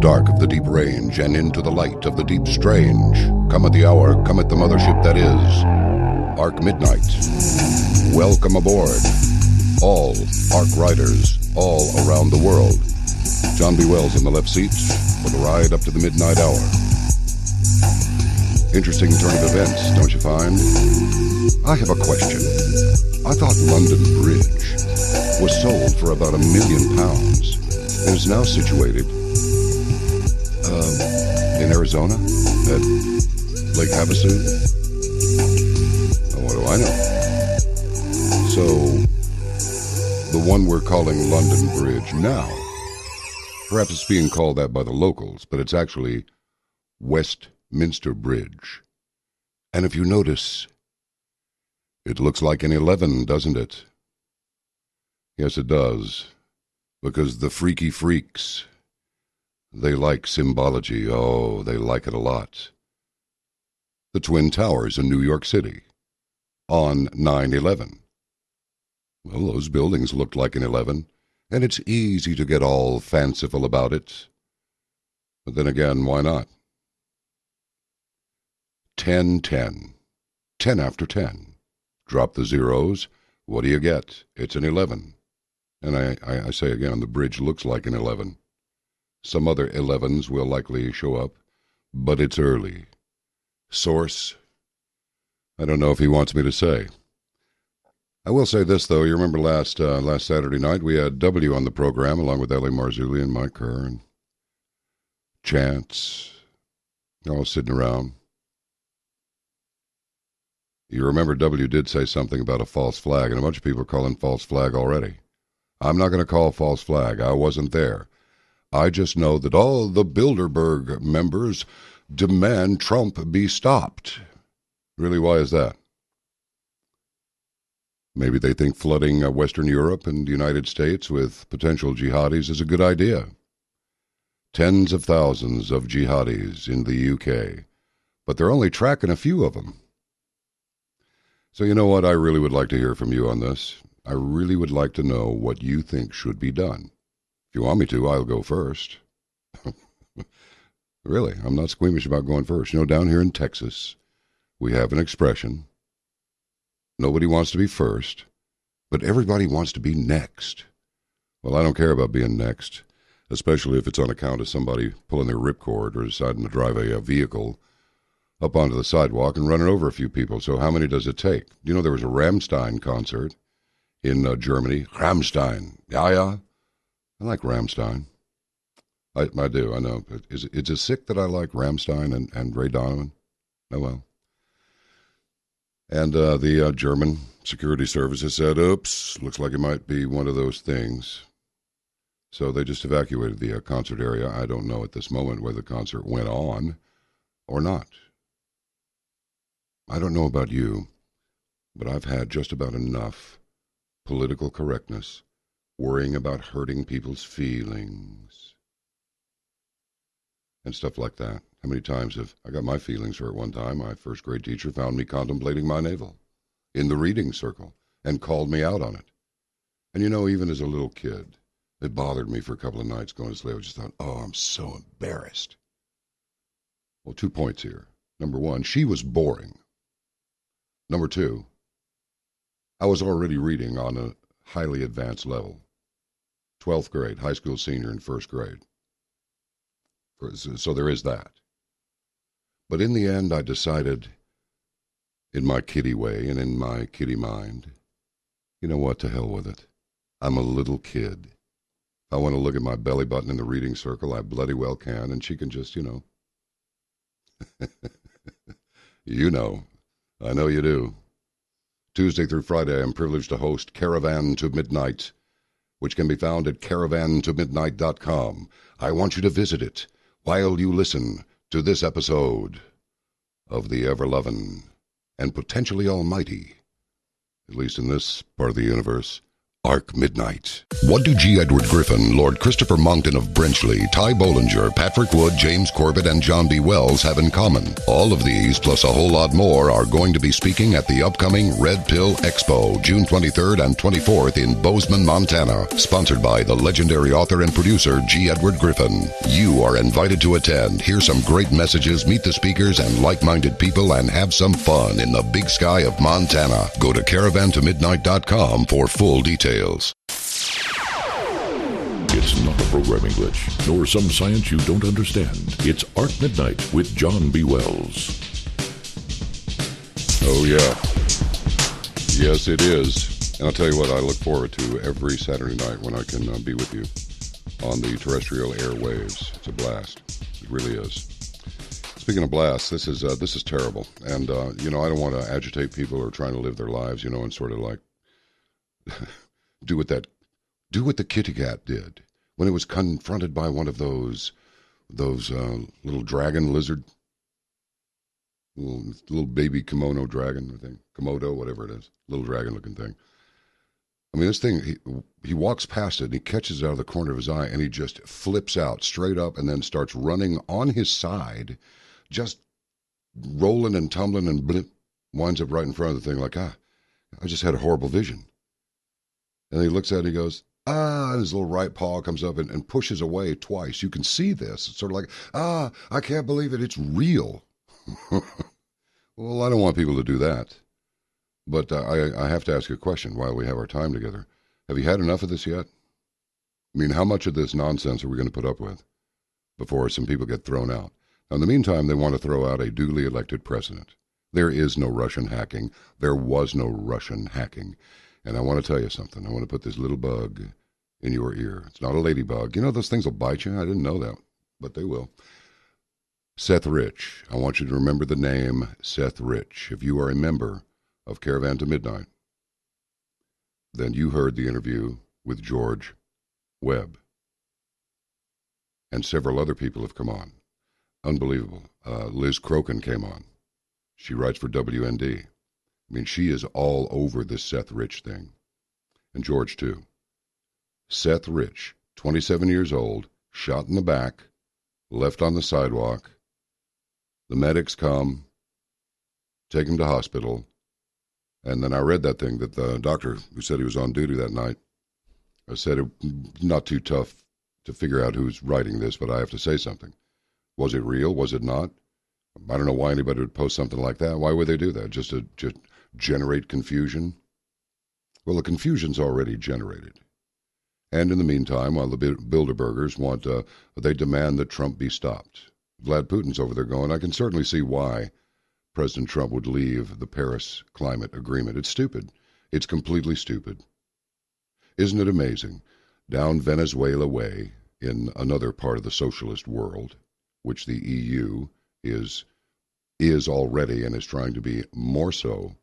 dark of the deep range and into the light of the deep strange. Come at the hour, come at the mothership that is Ark Midnight. Welcome aboard, all Ark riders all around the world. John B. Wells in the left seat for the ride up to the midnight hour. Interesting turn of events, don't you find? I have a question. I thought London Bridge was sold for about £1 million and is now situated in Arizona at Lake Havasu. What do I know? So, the one we're calling London Bridge now, perhaps it's being called that by the locals, but it's actually Westminster Bridge. And if you notice, it looks like an 11, doesn't it? Yes, it does. Because the freaky freaks, they like symbology. Oh, they like it a lot. The Twin Towers in New York City on 9/11. Well, those buildings looked like an 11, and it's easy to get all fanciful about it. But then again, why not? 10-10. 10 after 10. Drop the zeros. What do you get? It's an 11. And I say again, the bridge looks like an 11. Some other 11s will likely show up, but it's early. Source? I don't know if he wants me to say. I will say this, though. You remember last Saturday night, we had W on the program, along with Ellie Marzulli and Mike Kerr and Chance, all sitting around. You remember W did say something about a false flag, and a bunch of people are calling false flag already. I'm not going to call false flag. I wasn't there. I just know that all the Bilderberg members demand Trump be stopped. Really, why is that? Maybe they think flooding Western Europe and the United States with potential jihadis is a good idea. Tens of thousands of jihadis in the UK, but they're only tracking a few of them. So you know what? I really would like to hear from you on this. I really would like to know what you think should be done. If you want me to, I'll go first. Really, I'm not squeamish about going first. You know, down here in Texas, we have an expression. Nobody wants to be first, but everybody wants to be next. Well, I don't care about being next, especially if it's on account of somebody pulling their ripcord or deciding to drive a vehicle up onto the sidewalk and running over a few people. So how many does it take? You know, there was a Rammstein concert in Germany. Rammstein. Yeah. I like Rammstein. I do, I know. Is it sick that I like Rammstein and Ray Donovan? Oh, well. And the German security services said, oops, looks like it might be one of those things. So they just evacuated the concert area. I don't know at this moment whether the concert went on or not. I don't know about you, but I've had just about enough political correctness, worrying about hurting people's feelings and stuff like that. How many times have I got my feelings hurt? One time, my first grade teacher found me contemplating my navel in the reading circle and called me out on it. And you know, even as a little kid, it bothered me for a couple of nights going to sleep. I just thought, oh, I'm so embarrassed. Well, 2 points here. Number one, she was boring. Number two, I was already reading on a highly advanced level. 12th grade, high school senior in first grade. So there is that. But in the end, I decided, in my kiddie way and in my kiddie mind, you know what, to hell with it. I'm a little kid. If I want to look at my belly button in the reading circle, I bloody well can, and she can just, you know. You know. I know you do. Tuesday through Friday, I'm privileged to host Caravan to Midnight, which can be found at caravantomidnight.com. I want you to visit it while you listen to this episode of the ever-loving and potentially almighty, at least in this part of the universe, Ark Midnight. What do G. Edward Griffin, Lord Christopher Monckton of Brenchley, Ty Bollinger, Patrick Wood, James Corbett, and John B. Wells have in common? All of these, plus a whole lot more, are going to be speaking at the upcoming Red Pill Expo, June 23rd and 24th in Bozeman, Montana, sponsored by the legendary author and producer G. Edward Griffin. You are invited to attend, hear some great messages, meet the speakers and like-minded people, and have some fun in the big sky of Montana. Go to caravantomidnight.com for full details. It's not a programming glitch, nor some science you don't understand. It's Ark Midnight with John B. Wells. Oh, yeah. Yes, it is. And I'll tell you what, I look forward to every Saturday night when I can be with you on the terrestrial airwaves. It's a blast. It really is. Speaking of blasts, this is terrible. And, I don't want to agitate people who are trying to live their lives, and sort of like... Do what the kitty cat did when it was confronted by one of those little dragon lizard, little baby kimono dragon, I think, Komodo, whatever it is, little dragon looking thing. I mean, this thing, he walks past it and he catches it out of the corner of his eye and he just flips out straight up and then starts running on his side, just rolling and tumbling and blip, winds up right in front of the thing like, I just had a horrible vision. And he looks at it and he goes, and his little right paw comes up and pushes away twice. You can see this. It's sort of like, I can't believe it. It's real. Well, I don't want people to do that. But I have to ask you a question while we have our time together. Have you had enough of this yet? I mean, how much of this nonsense are we going to put up with before some people get thrown out? Now, in the meantime, they want to throw out a duly elected president. There is no Russian hacking. There was no Russian hacking. And I want to tell you something. I want to put this little bug in your ear. It's not a ladybug. Those things will bite you. I didn't know that, but they will. Seth Rich. I want you to remember the name Seth Rich. If you are a member of Caravan to Midnight, then you heard the interview with George Webb. And several other people have come on. Unbelievable. Liz Crokin came on. She writes for WND. I mean, she is all over this Seth Rich thing. And George, too. Seth Rich, 27 years old, shot in the back, left on the sidewalk. The medics come, take him to hospital. And then I read that thing that the doctor who said he was on duty that night, I said it not too tough to figure out who's writing this, but I have to say something. Was it real? Was it not? I don't know why anybody would post something like that. Why would they do that? Just to generate confusion? Well, the confusion's already generated. And in the meantime, while the Bilderbergers they demand that Trump be stopped. Vlad Putin's over there going, I can certainly see why President Trump would leave the Paris Climate Agreement. It's stupid. It's completely stupid. Isn't it amazing? Down Venezuela way, in another part of the socialist world, which the EU is already and is trying to be more so,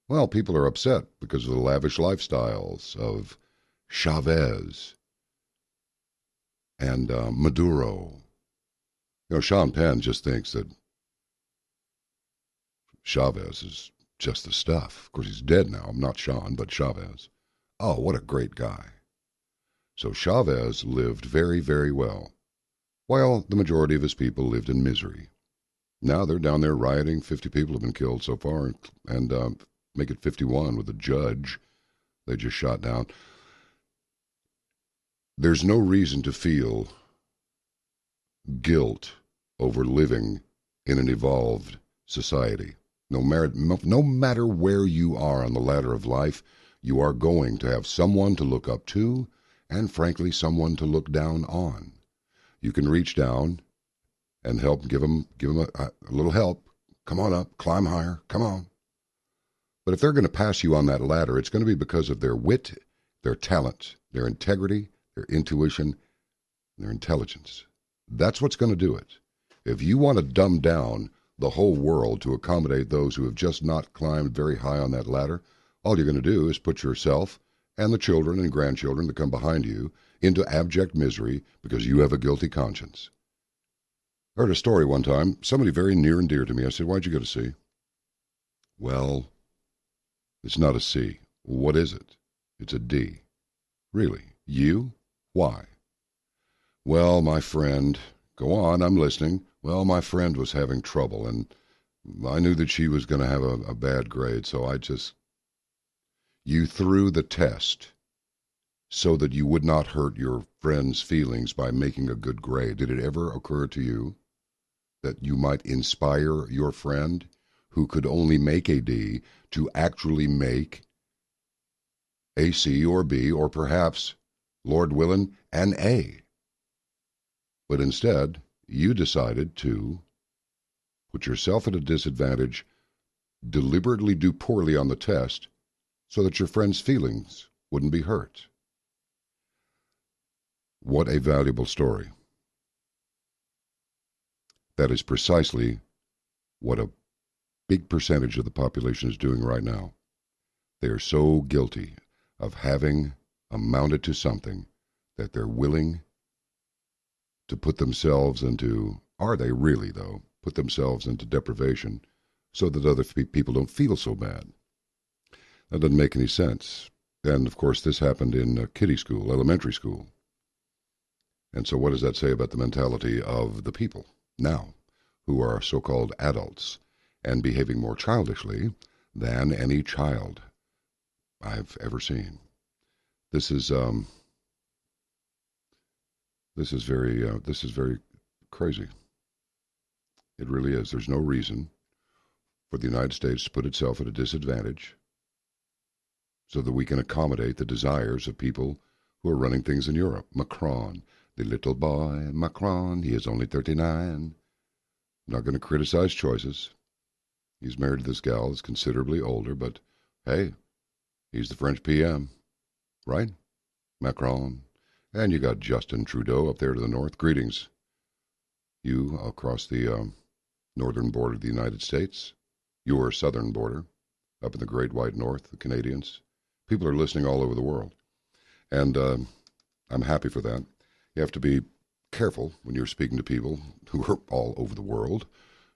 well, people are upset because of the lavish lifestyles of Chavez and Maduro. Sean Penn just thinks that Chavez is just the stuff. Of course, he's dead now. I'm not Sean, but Chavez. Oh, what a great guy. So Chavez lived very, very well, while the majority of his people lived in misery. Now they're down there rioting. 50 people have been killed so far, and make it 51 with a judge they just shot down. There's no reason to feel guilt over living in an evolved society. No matter where you are on the ladder of life, you are going to have someone to look up to and, frankly, someone to look down on. You can reach down and help, give them a little help. Come on up, climb higher, come on. But if they're going to pass you on that ladder, it's going to be because of their wit, their talent, their integrity, their intuition, their intelligence. That's what's going to do it. If you want to dumb down the whole world to accommodate those who have just not climbed very high on that ladder, all you're going to do is put yourself and the children and grandchildren that come behind you into abject misery because you have a guilty conscience. I heard a story one time, somebody very near and dear to me. I said, why'd you go to sea? Well, it's not a C. What is it? It's a D. Really? You? Why? Well, my friend, go on, I'm listening. Well, my friend was having trouble, and I knew that she was going to have a bad grade, so you threw the test so that you would not hurt your friend's feelings by making a good grade. Did it ever occur to you that you might inspire your friend who could only make a D to actually make a C or B or perhaps, Lord willing, an A? But instead, you decided to put yourself at a disadvantage, deliberately do poorly on the test so that your friend's feelings wouldn't be hurt. What a valuable story. That is precisely what a big percentage of the population is doing right now. They are so guilty of having amounted to something that they're willing to put themselves into, are they really though, put themselves into deprivation so that other people don't feel so bad. That doesn't make any sense. And of course this happened in kiddie school, elementary school. And so what does that say about the mentality of the people now, who are so-called adults and behaving more childishly than any child I've ever seen? This is very crazy. It really is. There's no reason for the United States to put itself at a disadvantage so that we can accommodate the desires of people who are running things in Europe. Macron, the little boy, Macron, he is only 39. I'm not going to criticize choices. He's married to this gal that's considerably older, but hey, he's the French PM, right? Macron. And you got Justin Trudeau up there to the north. Greetings, you across the northern border of the United States, your southern border, up in the Great White North, the Canadians. People are listening all over the world. And I'm happy for that. You have to be careful when you're speaking to people who are all over the world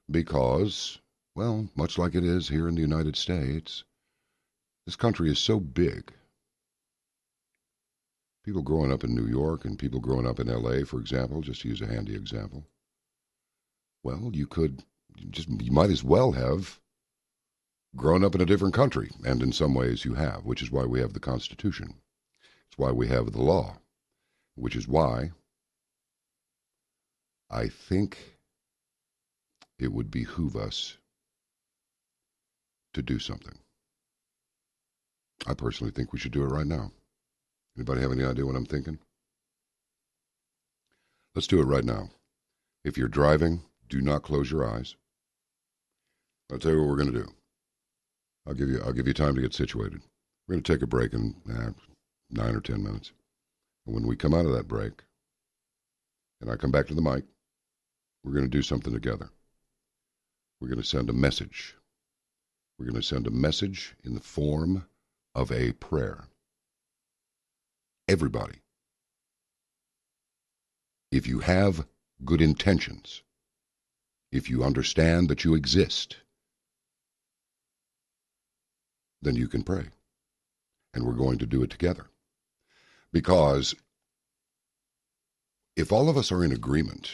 because, well, much like it is here in the United States, this country is so big. People growing up in New York and people growing up in L.A., for example, just to use a handy example, well, you might as well have grown up in a different country, and in some ways you have, which is why we have the Constitution. It's why we have the law, which is why I think it would behoove us to do something. I personally think we should do it right now. Anybody have any idea what I'm thinking? Let's do it right now. If you're driving, do not close your eyes. I'll tell you what we're going to do. I'll give you time to get situated. We're going to take a break in 9 or 10 minutes. And when we come out of that break, and I come back to the mic, we're going to do something together. We're going to send a message. We're going to send a message in the form of a prayer. Everybody, if you have good intentions, if you understand that you exist, then you can pray. And we're going to do it together. Because if all of us are in agreement,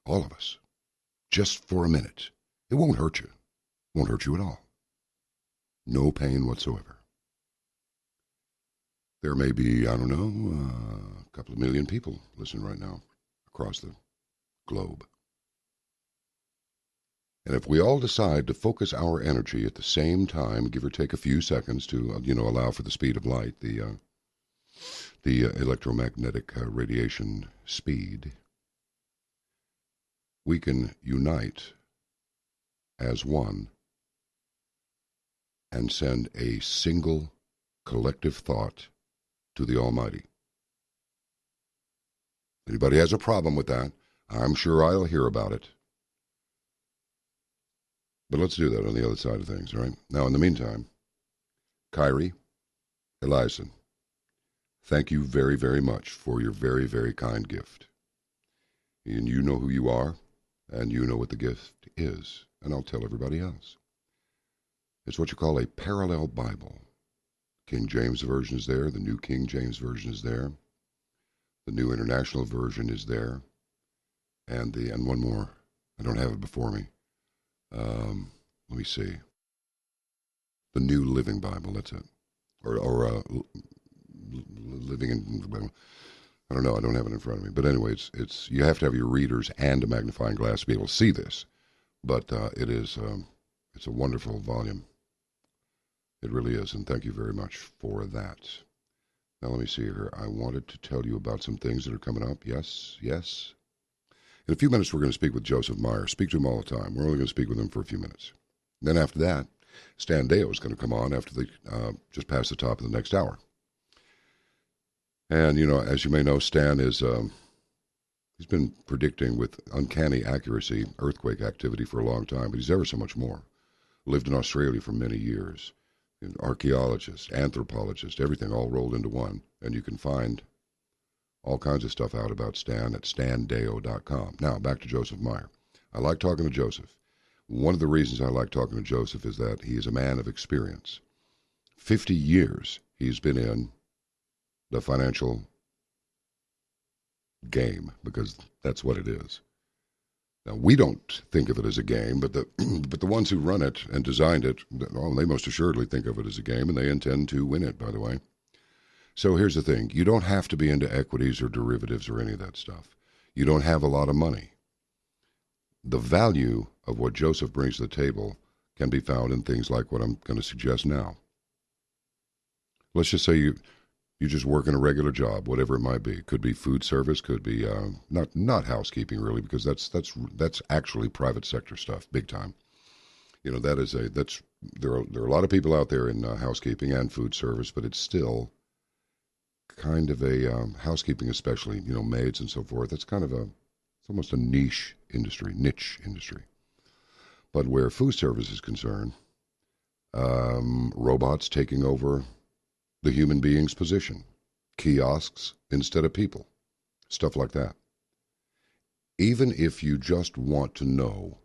all of us, just for a minute, it won't hurt you. It won't hurt you at all. No pain whatsoever. There may be, I don't know, a couple of million people listening right now across the globe. And if we all decide to focus our energy at the same time, give or take a few seconds to, allow for the speed of light, the electromagnetic radiation speed, we can unite as one and send a single collective thought to the Almighty. Anybody has a problem with that, I'm sure I'll hear about it. But let's do that on the other side of things, all right? Now, in the meantime, Kyrie, Eliason, thank you very, very much for your very, very kind gift. And you know who you are, and you know what the gift is, and I'll tell everybody else. It's what you call a parallel Bible. King James Version is there. The New King James Version is there. The New International Version is there. And one more. I don't have it before me. Let me see. The New Living Bible, that's it. Or Living in... I don't know. I don't have it in front of me. But anyway, it's you have to have your readers and a magnifying glass to be able to see this. But it's a wonderful volume. It really is, and thank you very much for that. Now let me see here. I wanted to tell you about some things that are coming up. Yes. In a few minutes, we're going to speak with Joseph Meyer. Speak to him all the time. We're only going to speak with him for a few minutes. Then after that, Stan Deyo is going to come on after just past the top of the next hour. And, as you may know, Stan is, he's been predicting with uncanny accuracy earthquake activity for a long time, but he's ever so much more. Lived in Australia for many years. An archaeologist, anthropologist, everything all rolled into one. And you can find all kinds of stuff out about Stan at standeyo.com. Now, back to Joseph Meyer. I like talking to Joseph. One of the reasons I like talking to Joseph is that he is a man of experience. 50 years he's been in the financial game, because that's what it is. Now, we don't think of it as a game, but the ones who run it and designed it, they most assuredly think of it as a game, and they intend to win it, by the way. So here's the thing. You don't have to be into equities or derivatives or any of that stuff. You don't have a lot of money. The value of what Joseph brings to the table can be found in things like what I'm going to suggest now. Let's just say you just work in a regular job, whatever it might be. Could be food service, could be not housekeeping really, because that's actually private sector stuff, big time. There are a lot of people out there in housekeeping and food service, but it's still kind of a housekeeping, especially maids and so forth. It's kind of it's almost a niche industry. But where food service is concerned, robots taking over the human being's position, kiosks instead of people, stuff like that. Even if you just want to know,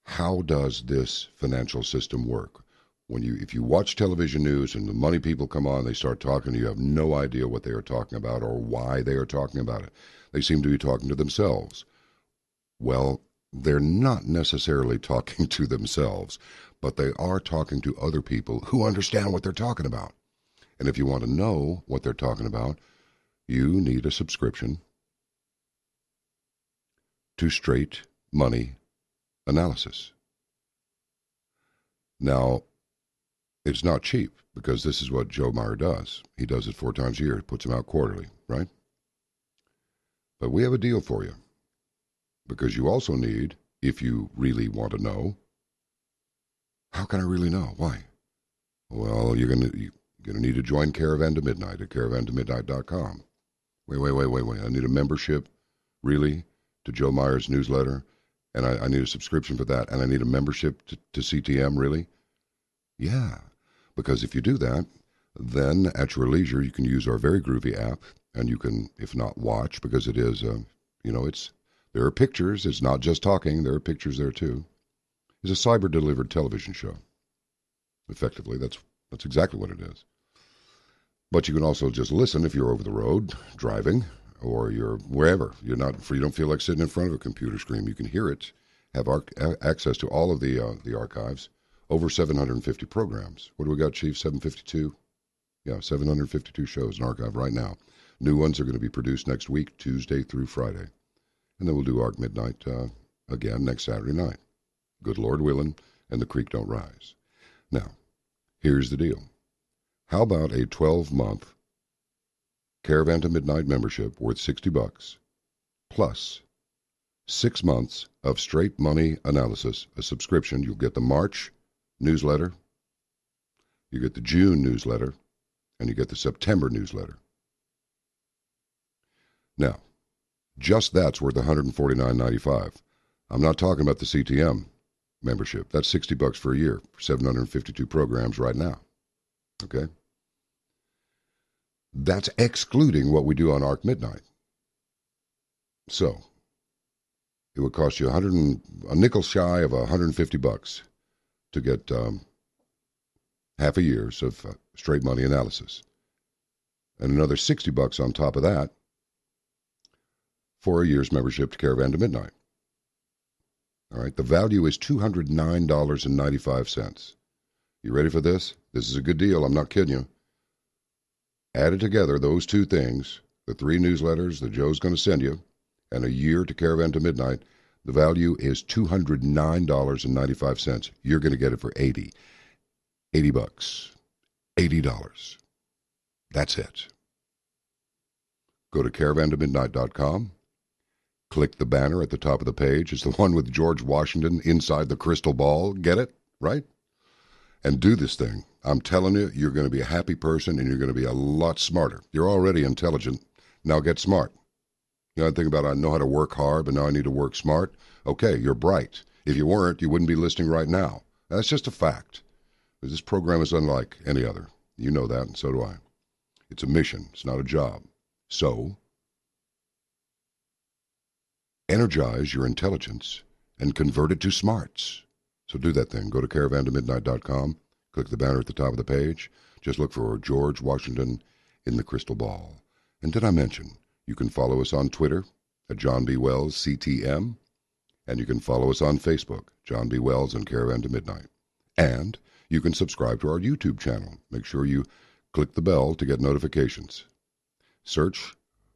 how does this financial system work? If you watch television news and the money people come on, they start talking, you have no idea what they are talking about or why they are talking about it. They seem to be talking to themselves. Well, they're not necessarily talking to themselves, but they are talking to other people who understand what they're talking about. And if you want to know what they're talking about, you need a subscription to Straight Money Analysis. Now, it's not cheap, because this is what Joe Meyer does. He does it 4 times a year. He puts them out quarterly, right? But we have a deal for you, because you also need, if you really want to know, how can I really know? Why? Well, you're going to need to join Caravan to Midnight at caravantomidnight.com. Wait. I need a membership, really, to Joe Meyer's newsletter, and I need a subscription for that, and I need a membership to CTM, really? Yeah, because if you do that, then at your leisure, you can use our very groovy app, and you can, if not watch, because it is, there are pictures. It's not just talking. There are pictures there, too. It's a cyber-delivered television show. Effectively, that's exactly what it is. But you can also just listen if you're over the road, driving, or you're wherever. You don't feel like sitting in front of a computer screen. You can hear it, have access to all of the archives, over 750 programs. What do we got, Chief? 752? Yeah, 752 shows in archive right now. New ones are going to be produced next week, Tuesday through Friday. And then we'll do Ark Midnight again next Saturday night. Good Lord willing, and the creek don't rise. Now, here's the deal. How about a 12-month Caravan to Midnight membership worth $60, plus 6 months of Straight Money Analysis, a subscription? You'll get the March newsletter, you get the June newsletter, and you get the September newsletter. Now, just that's worth $149.95. I'm not talking about the CTM membership. That's $60 for a year, for 752 programs right now. Okay? That's excluding what we do on Ark Midnight. So, it would cost you a nickel shy of $150 to get half a year's of straight money analysis. And another $60 on top of that for a year's membership to Caravan to Midnight. All right, the value is $209.95. You ready for this? This is a good deal. I'm not kidding you. Added together, those two things, the 3 newsletters that Joe's going to send you, and a year to Caravan to Midnight, the value is $209.95. You're going to get it for $80. $80. $80. That's it. Go to caravantomidnight.com. Click the banner at the top of the page. It's the one with George Washington inside the crystal ball. Get it? Right? And do this thing. I'm telling you, you're going to be a happy person and you're going to be a lot smarter. You're already intelligent. Now get smart. You know, I think about I know how to work hard, but now I need to work smart. Okay, you're bright. If you weren't, you wouldn't be listening right now. That's just a fact. This program is unlike any other. You know that, and so do I. It's a mission. It's not a job. So, energize your intelligence and convert it to smarts. So do that thing. Go to caravantomidnight.com. Click the banner at the top of the page. Just look for George Washington in the crystal ball. And did I mention, you can follow us on Twitter at John B. Wells CTM. And you can follow us on Facebook, John B. Wells and Caravan to Midnight. And you can subscribe to our YouTube channel. Make sure you click the bell to get notifications. Search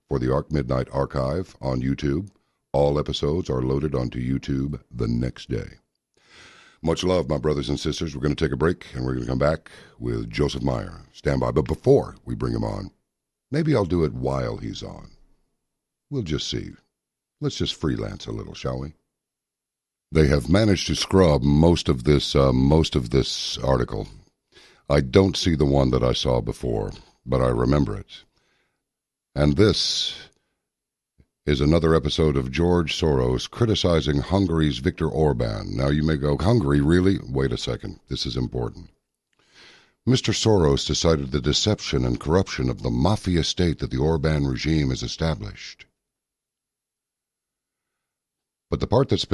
for the Ark Midnight Archive on YouTube. All episodes are loaded onto YouTube the next day. Much love, my brothers and sisters. We're going to take a break, and we're going to come back with Joseph Meyer. Stand by. But before we bring him on, maybe I'll do it while he's on. We'll just see. Let's just freelance a little, shall we? They have managed to scrub most of this article. I don't see the one that I saw before, but I remember it. And this is another episode of George Soros criticizing Hungary's Viktor Orban. Now you may go, Hungary, really? Wait a second. This is important. Mr. Soros decided the deception and corruption of the mafia state that the Orban regime has established. But the part it's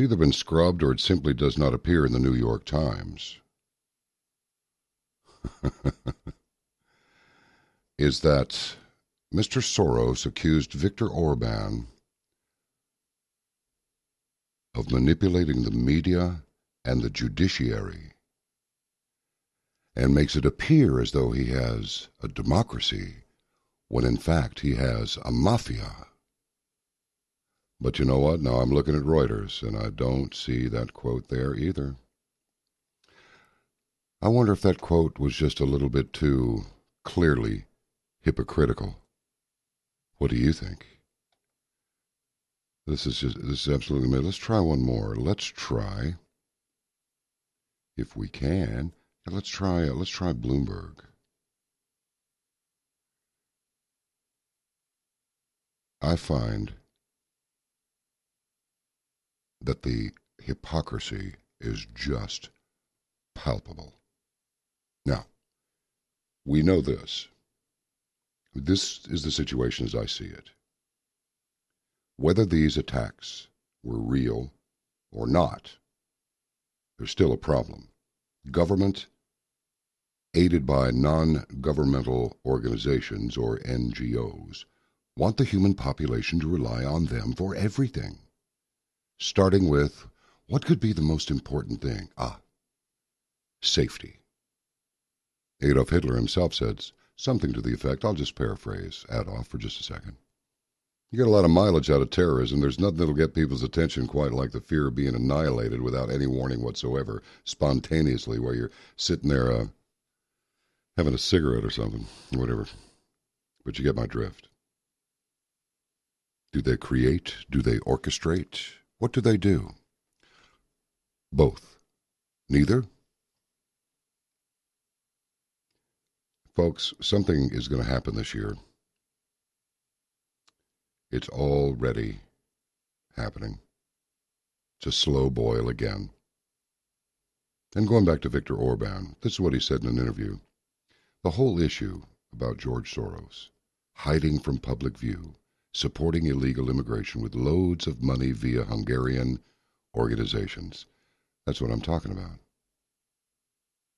either been scrubbed or it simply does not appear in the New York Times, is that Mr. Soros accused Viktor Orban of manipulating the media and the judiciary and makes it appear as though he has a democracy when in fact he has a mafia. But you know what? Now I'm looking at Reuters, and I don't see that quote there either. I wonder if that quote was just a little bit too clearly hypocritical. What do you think? This is absolutely amazing. Let's try one more. Let's try, if we can, let's try Bloomberg. I find that the hypocrisy is just palpable. Now, we know this. This is the situation as I see it. Whether these attacks were real or not, there's still a problem. Government, aided by non-governmental organizations or NGOs, want the human population to rely on them for everything. Starting with, what could be the most important thing? Safety. Adolf Hitler himself said something to the effect, I'll just paraphrase Adolf for just a second. You get a lot of mileage out of terrorism. There's nothing that'll get people's attention quite like the fear of being annihilated without any warning whatsoever, spontaneously, while you're sitting there having a cigarette or something, whatever. But you get my drift. Do they create? Do they orchestrate? What do they do? Both. Neither? Folks, something is going to happen this year. It's already happening. It's a slow boil again. And going back to Viktor Orban, this is what he said in an interview. The whole issue about George Soros, hiding from public view, supporting illegal immigration with loads of money via Hungarian organizations. That's what I'm talking about.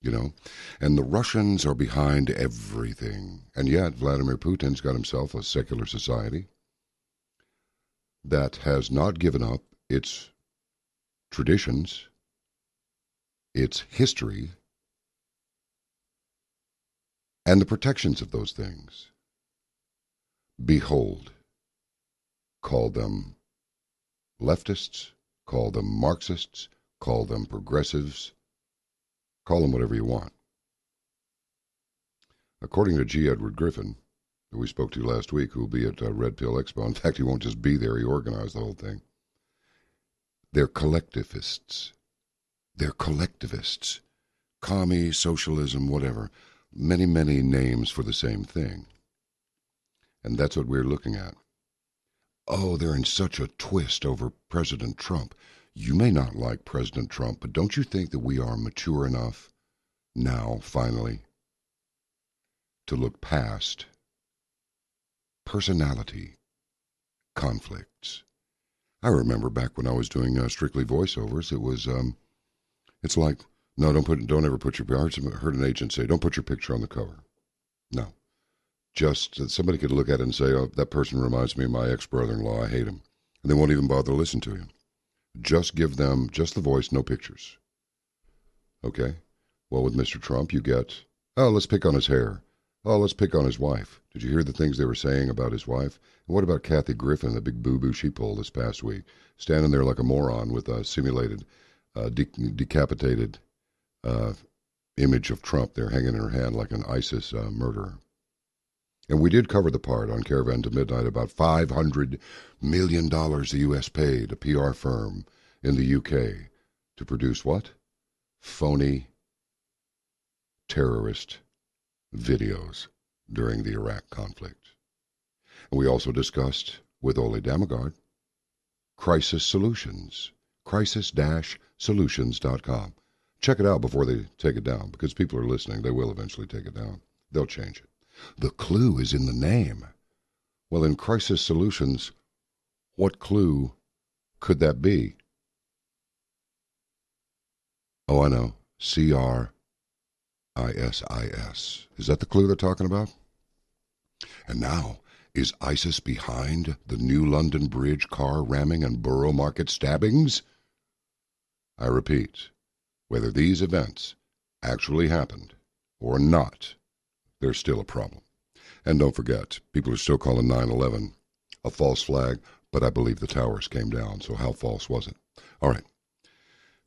you know. And the Russians are behind everything. And yet Vladimir Putin's got himself a secular society that has not given up its traditions, its history, and the protections of those things. Behold, call them leftists, call them Marxists, call them progressives, call them whatever you want. According to G. Edward Griffin, who we spoke to last week, who will be at Red Pill Expo, in fact, he won't just be there, he organized the whole thing. They're collectivists. They're collectivists. Commie, socialism, whatever. Many, many names for the same thing. And that's what we're looking at. Oh, they're in such a twist over President Trump. You may not like President Trump, but don't you think that we are mature enough now, finally, to look past personality conflicts? I remember back when I was doing strictly voiceovers, it was, it's like, no, don't ever put your, I heard an agent say, don't put your picture on the cover. No. Just that somebody could look at it and say, oh, that person reminds me of my ex-brother-in-law, I hate him. And they won't even bother to listen to you. Just give them just the voice, no pictures. Okay? Well, with Mr. Trump, you get, oh, let's pick on his hair. Oh, let's pick on his wife. Did you hear the things they were saying about his wife? And what about Kathy Griffin, the big boo-boo she pulled this past week? Standing there like a moron with a simulated, decapitated image of Trump there hanging in her hand like an ISIS murderer. And we did cover the part on Caravan to Midnight about $500 million the U.S. paid a PR firm in the UK to produce what? Phony terrorist videos during the Iraq conflict. And we also discussed with Ole Damagard crisis solutions, crisis-solutions.com. Check it out before they take it down, because people are listening. They will eventually take it down. They'll change it. The clue is in the name. Well, in Crisis Solutions, what clue could that be? Oh, I know. CRISIS. Is that the clue they're talking about? And now, is ISIS behind the new London Bridge car ramming and Borough Market stabbings? I repeat, whether these events actually happened or not, there's still a problem. And don't forget, people are still calling 9/11 a false flag, but I believe the towers came down, so how false was it? All right,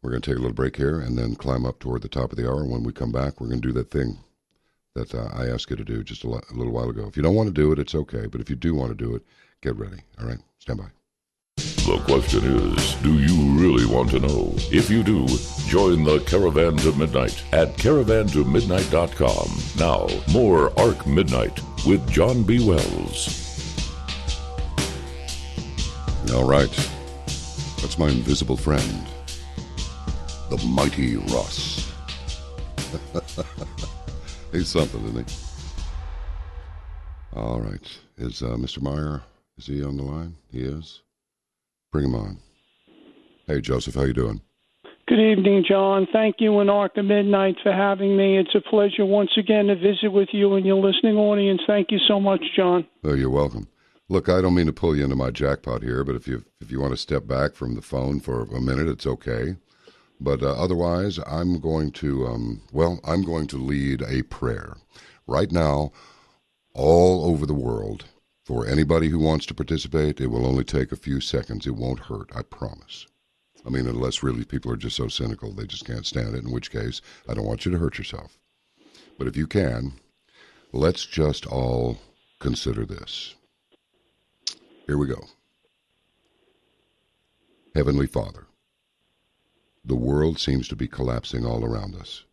we're going to take a little break here and then climb up toward the top of the hour. And when we come back, we're going to do that thing that I asked you to do just a little while ago. If you don't want to do it, it's okay, but if you do want to do it, get ready. All right, stand by. The question is, do you really want to know? If you do, join the Caravan to Midnight at caravantomidnight.com. Now, more Ark Midnight with John B. Wells. All right. That's my invisible friend, the mighty Ross. He's something, isn't he? All right. Is Mr. Meyer, is he on the line? He is? Bring him on. Hey, Joseph, how you doing? Good evening, John. Thank you and Ark Midnight for having me. It's a pleasure once again to visit with you and your listening audience. Thank you so much, John. Oh, you're welcome. Look, I don't mean to pull you into my jackpot here, but if you want to step back from the phone for a minute, it's okay. But otherwise, I'm going to lead a prayer right now all over the world. For anybody who wants to participate, it will only take a few seconds. It won't hurt, I promise. I mean, unless really people are just so cynical they just can't stand it, in which case I don't want you to hurt yourself. But if you can, let's just all consider this. Here we go. Heavenly Father, the world seems to be collapsing all around us.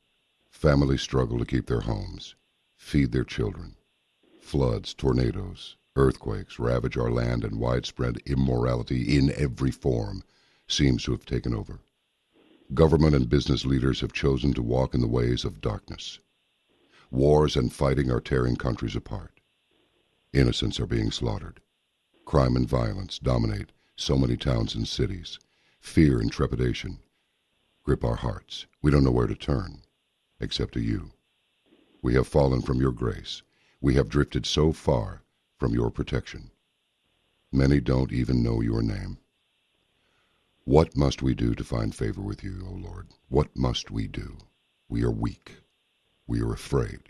Families struggle to keep their homes, feed their children. Floods, tornadoes, earthquakes ravage our land, and widespread immorality in every form seems to have taken over. Government and business leaders have chosen to walk in the ways of darkness. Wars and fighting are tearing countries apart. Innocents are being slaughtered. Crime and violence dominate so many towns and cities. Fear and trepidation grip our hearts. We don't know where to turn. except to you. We have fallen from your grace. We have drifted so far from your protection. Many don't even know your name. What must we do to find favor with you, O Lord? What must we do? We are weak. We are afraid.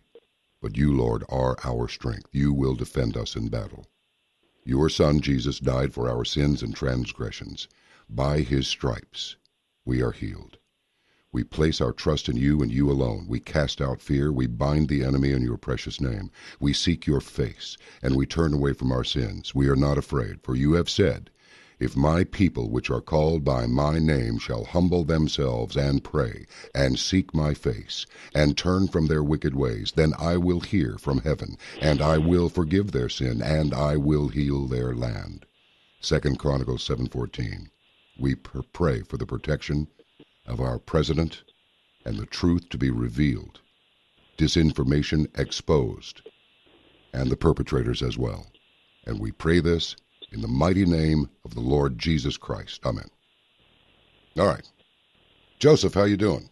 But you, Lord, are our strength. You will defend us in battle. Your Son, Jesus, died for our sins and transgressions. By his stripes, we are healed. We place our trust in you and you alone. We cast out fear. We bind the enemy in your precious name. We seek your face, and we turn away from our sins. We are not afraid, for you have said, if my people which are called by my name shall humble themselves and pray, and seek my face, and turn from their wicked ways, then I will hear from heaven, and I will forgive their sin, and I will heal their land. 2 Chronicles 7:14. We pray for the protection of our president and the truth to be revealed, disinformation exposed, and the perpetrators as well. And we pray this in the mighty name of the Lord Jesus Christ. Amen. All right. Joseph, how you doing?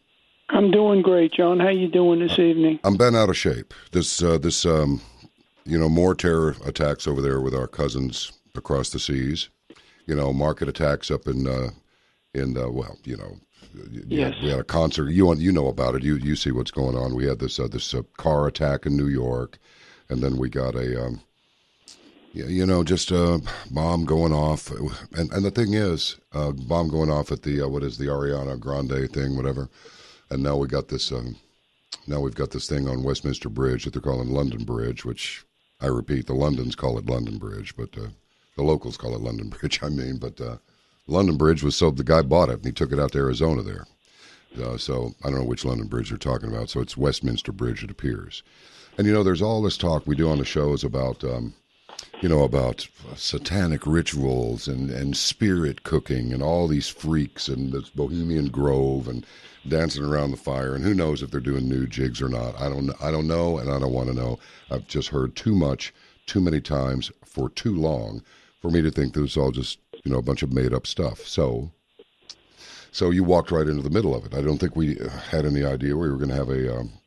I'm doing great, John. How you doing this evening? I'm bent out of shape. This more terror attacks over there with our cousins across the seas. Market attacks up Yes. We had a concert. You know about it. You see what's going on. We had this car attack in New York, and then we got just a bomb going off. And the thing is, bomb going off at the Ariana Grande thing, whatever. And now we got this. Now we've got this thing on Westminster Bridge that they're calling London Bridge, which I repeat, the Londons call it London Bridge, but the locals call it London Bridge. London Bridge was the guy bought it and he took it out to Arizona there. So I don't know which London Bridge they're talking about. So it's Westminster Bridge, it appears. And there's all this talk we do on the shows about about satanic rituals and spirit cooking and all these freaks and this Bohemian Grove and dancing around the fire, and who knows if they're doing new jigs or not. I don't know, and I don't want to know. I've just heard too much, too many times, for too long, for me to think that it's all just a bunch of made up stuff. So you walked right into the middle of it. I don't think we had any idea we were going to have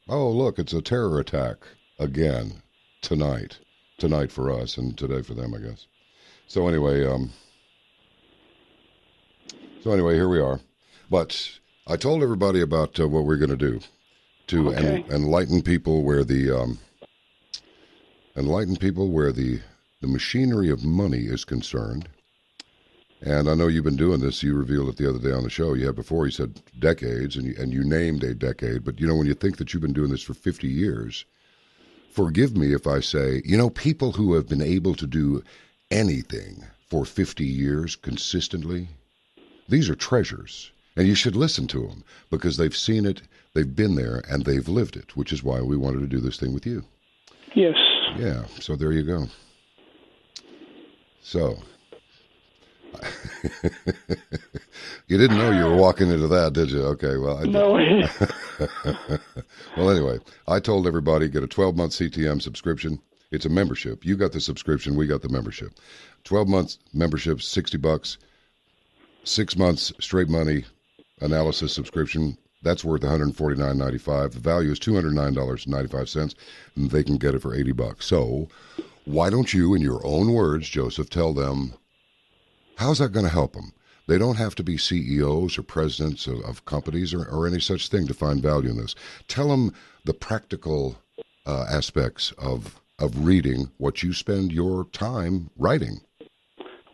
look, it's a terror attack again tonight for us and today for them, I guess. So anyway, here we are. But I told everybody about what we're going to do to enlighten people where the machinery of money is concerned. And I know you've been doing this. You revealed it the other day on the show. You had before. You said decades, and you named a decade. But when you think that you've been doing this for 50 years. Forgive me if I say, people who have been able to do anything for 50 years consistently, these are treasures. And you should listen to them because they've seen it, they've been there, and they've lived it, which is why we wanted to do this thing with you. Yes. Yeah, so there you go. So, you didn't know you were walking into that, did you? Okay, well, I did. No. Well, anyway, I told everybody, get a 12-month CTM subscription. It's a membership. You got the subscription, we got the membership. 12-month membership, $60. 6 months straight money analysis subscription, that's worth $149.95. The value is $209.95, and they can get it for $80. So why don't you, in your own words, Joseph, tell them, how's that going to help them? They don't have to be CEOs or presidents of companies or any such thing to find value in this. Tell them the practical aspects of reading what you spend your time writing.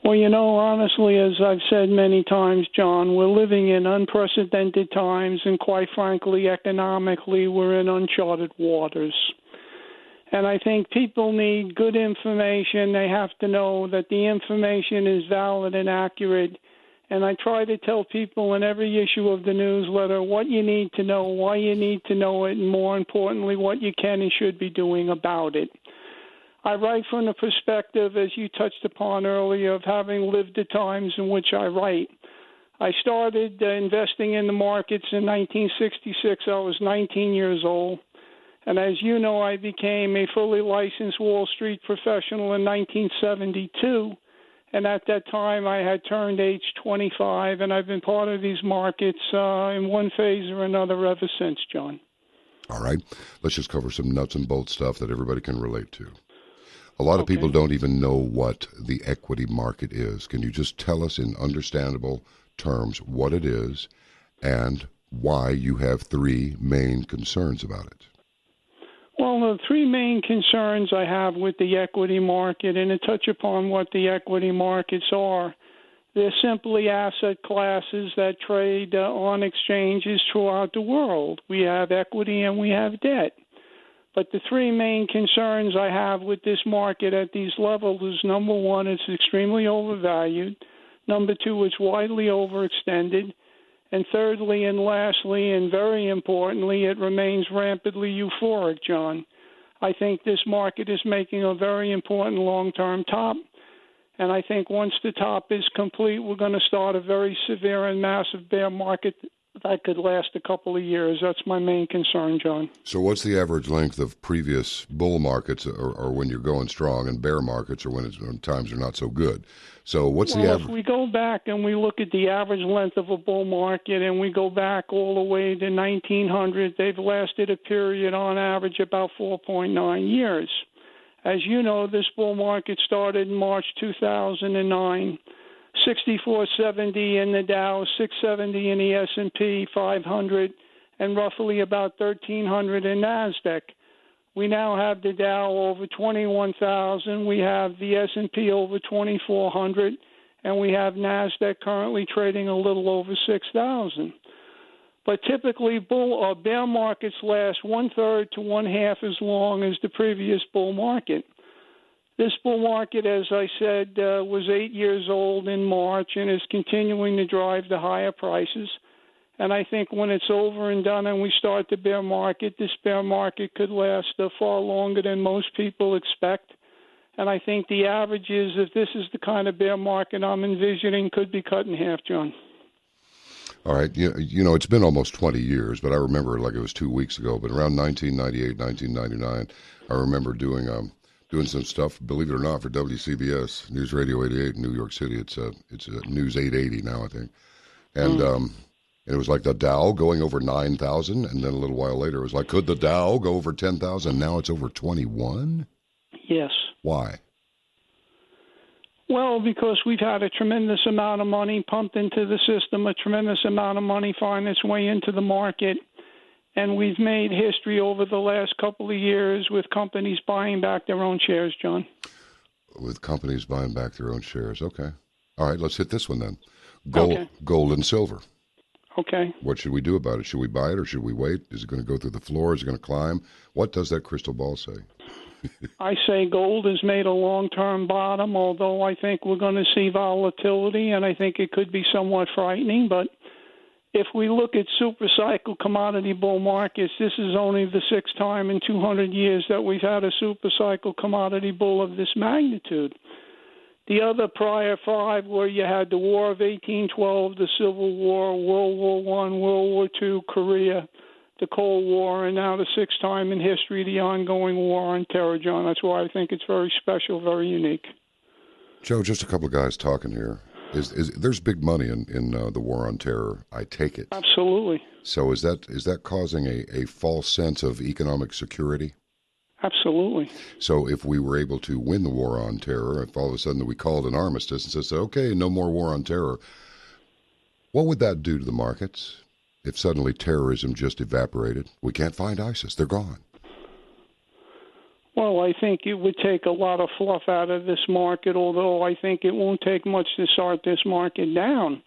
Well, honestly, as I've said many times, John, we're living in unprecedented times, and quite frankly, economically, we're in uncharted waters. And I think people need good information. They have to know that the information is valid and accurate. And I try to tell people in every issue of the newsletter what you need to know, why you need to know it, and more importantly, what you can and should be doing about it. I write from the perspective, as you touched upon earlier, of having lived the times in which I write. I started investing in the markets in 1966. I was 19 years old. And as you know, I became a fully licensed Wall Street professional in 1972. And at that time, I had turned age 25, and I've been part of these markets in one phase or another ever since, John. All right? Let's just cover some nuts and bolts stuff that everybody can relate to. A lot of people don't even know what the equity market is. Can you just tell us in understandable terms what it is and why you have three main concerns about it? Well, the three main concerns I have with the equity market, and to touch upon what the equity markets are, they're simply asset classes that trade on exchanges throughout the world. We have equity and we have debt. But the three main concerns I have with this market at these levels is, number one, it's extremely overvalued. Number two, it's widely overextended. And thirdly and lastly, and very importantly, it remains rampantly euphoric, John. I think this market is making a very important long-term top. And I think once the top is complete, we're going to start a very severe and massive bear market that could last a couple of years. That's my main concern, John. So what's the average length of previous bull markets or when you're going strong, and bear markets or when times are not so good? So what's the average? If we go back and we look at the average length of a bull market and we go back all the way to 1900, they've lasted a period on average about 4.9 years. As you know, this bull market started in March 2009. 6470 in the Dow, 670 in the S&P 500, and roughly about 1,300 in NASDAQ. We now have the Dow over 21,000. We have the S&P over 2,400, and we have NASDAQ currently trading a little over 6,000. But typically, bear markets last one-third to one-half as long as the previous bull market. This bull market, as I said, was 8 years old in March and is continuing to drive the higher prices. And I think when it's over and done and we start the bear market, this bear market could last far longer than most people expect. And I think the average is, if this is the kind of bear market I'm envisioning, could be cut in half, John. All right. You know, it's been almost 20 years, but I remember like it was 2 weeks ago. But around 1998, 1999, I remember doing some stuff, believe it or not, for WCBS, News Radio 88 in New York City. It's News 880 now, I think. And it was like the Dow going over 9,000, and then a little while later it was like, could the Dow go over 10,000? Now it's over 21? Yes. Why? Well, because we've had a tremendous amount of money pumped into the system, a tremendous amount of money find its way into the market. And we've made history over the last couple of years with companies buying back their own shares, John. With companies buying back their own shares. Okay. All right, let's hit this one then. Gold and silver. Okay. What should we do about it? Should we buy it or should we wait? Is it going to go through the floor? Is it going to climb? What does that crystal ball say? I say gold has made a long-term bottom, although I think we're going to see volatility, and I think it could be somewhat frightening. But if we look at super cycle commodity bull markets, this is only the sixth time in 200 years that we've had a super cycle commodity bull of this magnitude. The other prior five, where you had the War of 1812, the Civil War, World War I, World War II, Korea, the Cold War, and now the sixth time in history, the ongoing war on terror, John. That's why I think it's very special, very unique. Joe, just a couple of guys talking here. There's big money in the war on terror, I take it. Absolutely. So is that causing a false sense of economic security? Absolutely. So if we were able to win the war on terror, if all of a sudden we called an armistice and said, okay, no more war on terror, what would that do to the markets if suddenly terrorism just evaporated? We can't find ISIS. They're gone. Well, I think it would take a lot of fluff out of this market, although I think it won't take much to start this market down.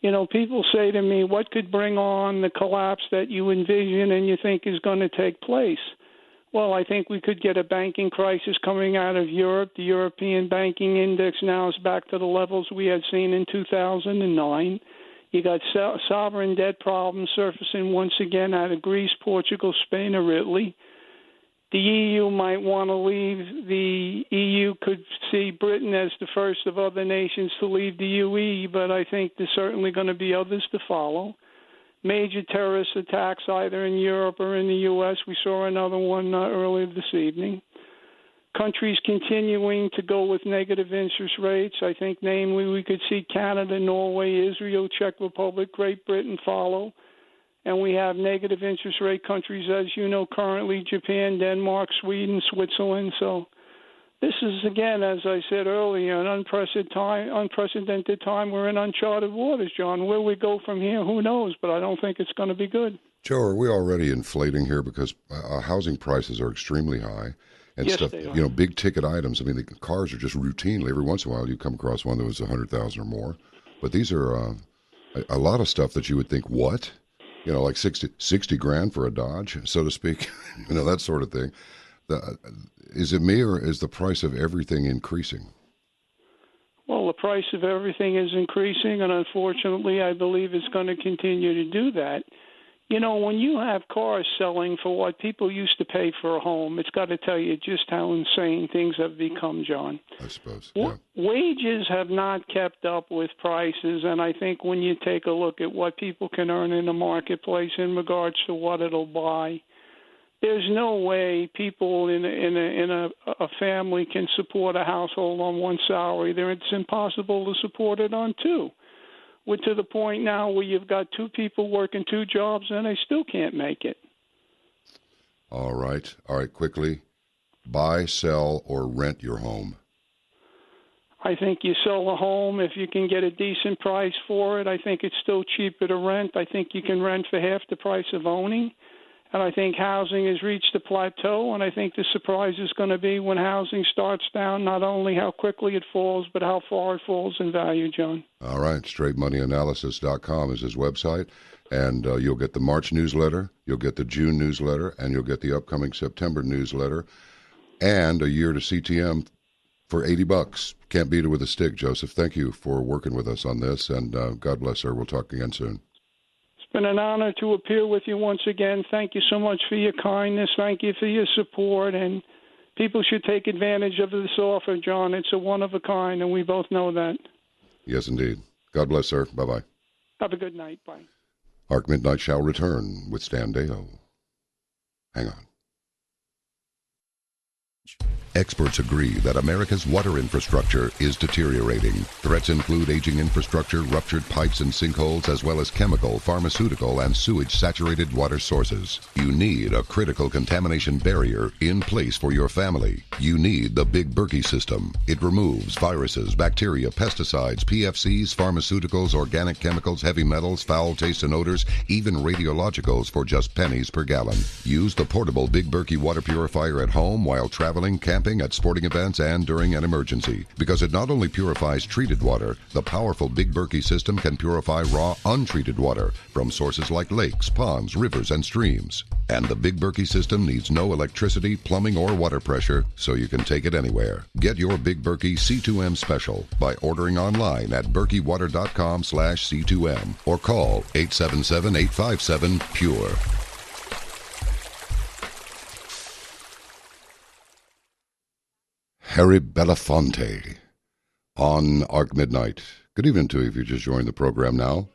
You know, people say to me, what could bring on the collapse that you envision and you think is going to take place? Well, I think we could get a banking crisis coming out of Europe. The European banking index now is back to the levels we had seen in 2009. You got sovereign debt problems surfacing once again out of Greece, Portugal, Spain, or Italy. The EU might want to leave. The EU could see Britain as the first of other nations to leave the UE, but I think there's certainly going to be others to follow. Major terrorist attacks either in Europe or in the U.S. We saw another one earlier this evening. Countries continuing to go with negative interest rates. I think, namely, we could see Canada, Norway, Israel, Czech Republic, Great Britain follow. And we have negative interest rate countries, as you know, currently Japan, Denmark, Sweden, Switzerland. So this is, again, as I said earlier, an unprecedented time. We're in uncharted waters, John. Where we go from here, who knows? But I don't think it's going to be good. Joe, are we already inflating here because housing prices are extremely high? And yes, stuff, they are. Big ticket items. I mean, the cars are just routinely, every once in a while you come across one that was 100,000 or more. But these are a lot of stuff that you would think, what? Like 60 grand for a Dodge, so to speak, that sort of thing. Is it me, or is the price of everything increasing? Well, the price of everything is increasing, and unfortunately, I believe it's going to continue to do that. When you have cars selling for what people used to pay for a home, it's got to tell you just how insane things have become, John. I suppose, yeah. Wages have not kept up with prices, and I think when you take a look at what people can earn in the marketplace in regards to what it'll buy, there's no way people in a family can support a household on one salary. It's impossible to support it on two. We're to the point now where you've got two people working two jobs and they still can't make it. All right, quickly. Buy, sell, or rent your home. I think you sell a home if you can get a decent price for it. I think it's still cheaper to rent. I think you can rent for half the price of owning. And I think housing has reached a plateau, and I think the surprise is going to be when housing starts down, not only how quickly it falls, but how far it falls in value, John. All right, straightmoneyanalysis.com is his website, and you'll get the March newsletter, you'll get the June newsletter, and you'll get the upcoming September newsletter, and a year to CTM for $80. Can't beat it with a stick, Joseph. Thank you for working with us on this, and God bless, sir. We'll talk again soon. Been an honor to appear with you once again. Thank you so much for your kindness. Thank you for your support. And people should take advantage of this offer, John. It's a one of a kind, and we both know that. Yes, indeed. God bless, sir. Bye-bye. Have a good night. Bye. Ark Midnight shall return with Stan Deyo. Hang on. Experts agree that America's water infrastructure is deteriorating. Threats include aging infrastructure, ruptured pipes and sinkholes, as well as chemical, pharmaceutical, and sewage-saturated water sources. You need a critical contamination barrier in place for your family. You need the Big Berkey system. It removes viruses, bacteria, pesticides, PFCs, pharmaceuticals, organic chemicals, heavy metals, foul tastes and odors, even radiologicals for just pennies per gallon. Use the portable Big Berkey water purifier at home while traveling, camping, at sporting events, and during an emergency. Because it not only purifies treated water, the powerful Big Berkey system can purify raw, untreated water from sources like lakes, ponds, rivers, and streams. And the Big Berkey system needs no electricity, plumbing, or water pressure, so you can take it anywhere. Get your Big Berkey C2M special by ordering online at berkeywater.com/C2M or call 877-857-PURE. Harry Belafonte on Ark Midnight. Good evening to you if you just joined the program now.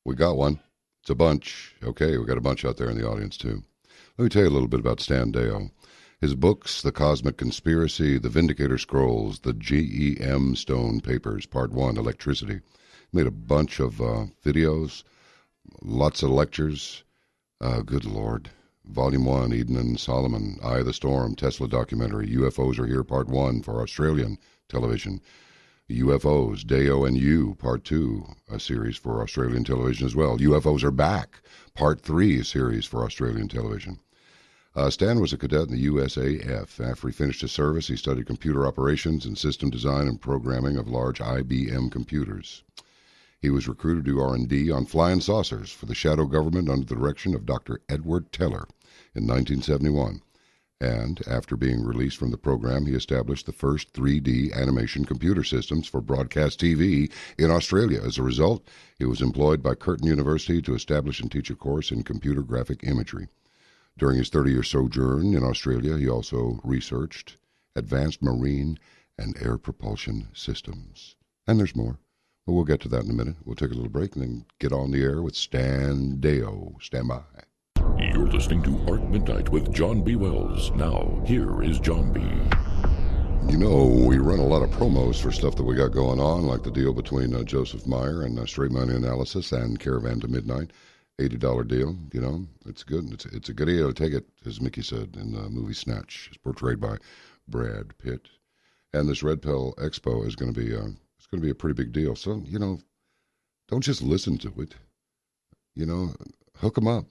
We got one. It's a bunch. Okay, we got a bunch out there in the audience too. Let me tell you a little bit about Stan Deyo. His books, The Cosmic Conspiracy, The Vindicator Scrolls, The GEM Stone Papers, Part 1, Electricity. Made a bunch of videos, lots of lectures. Good Lord. Volume 1, Eden and Solomon, Eye of the Storm, Tesla documentary, UFOs Are Here, Part 1 for Australian television. UFOs, Deyo and You, Part 2, a series for Australian television as well. UFOs Are Back, Part 3, a series for Australian television. Stan was a cadet in the USAF. After he finished his service, he studied computer operations and system design and programming of large IBM computers. He was recruited to do R&D on flying saucers for the shadow government under the direction of Dr. Edward Teller in 1971. And after being released from the program, he established the first 3D animation computer systems for broadcast TV in Australia. As a result, he was employed by Curtin University to establish and teach a course in computer graphic imagery. During his 30-year sojourn in Australia, he also researched advanced marine and air propulsion systems. And there's more. But we'll get to that in a minute. We'll take a little break and then get on the air with Stan Deyo. Stand by. You're listening to Ark Midnight with John B. Wells. Now, here is John B. You know, we run a lot of promos for stuff that we got going on, like the deal between Joseph Meyer and Straight Money Analysis and Caravan to Midnight. $80 deal, you know, it's good. It's a good deal to take it, as Mickey said in the movie Snatch. It's portrayed by Brad Pitt. And this Red Pill Expo is going to be it's going to be a pretty big deal. So, you know, don't just listen to it. You know, hook them up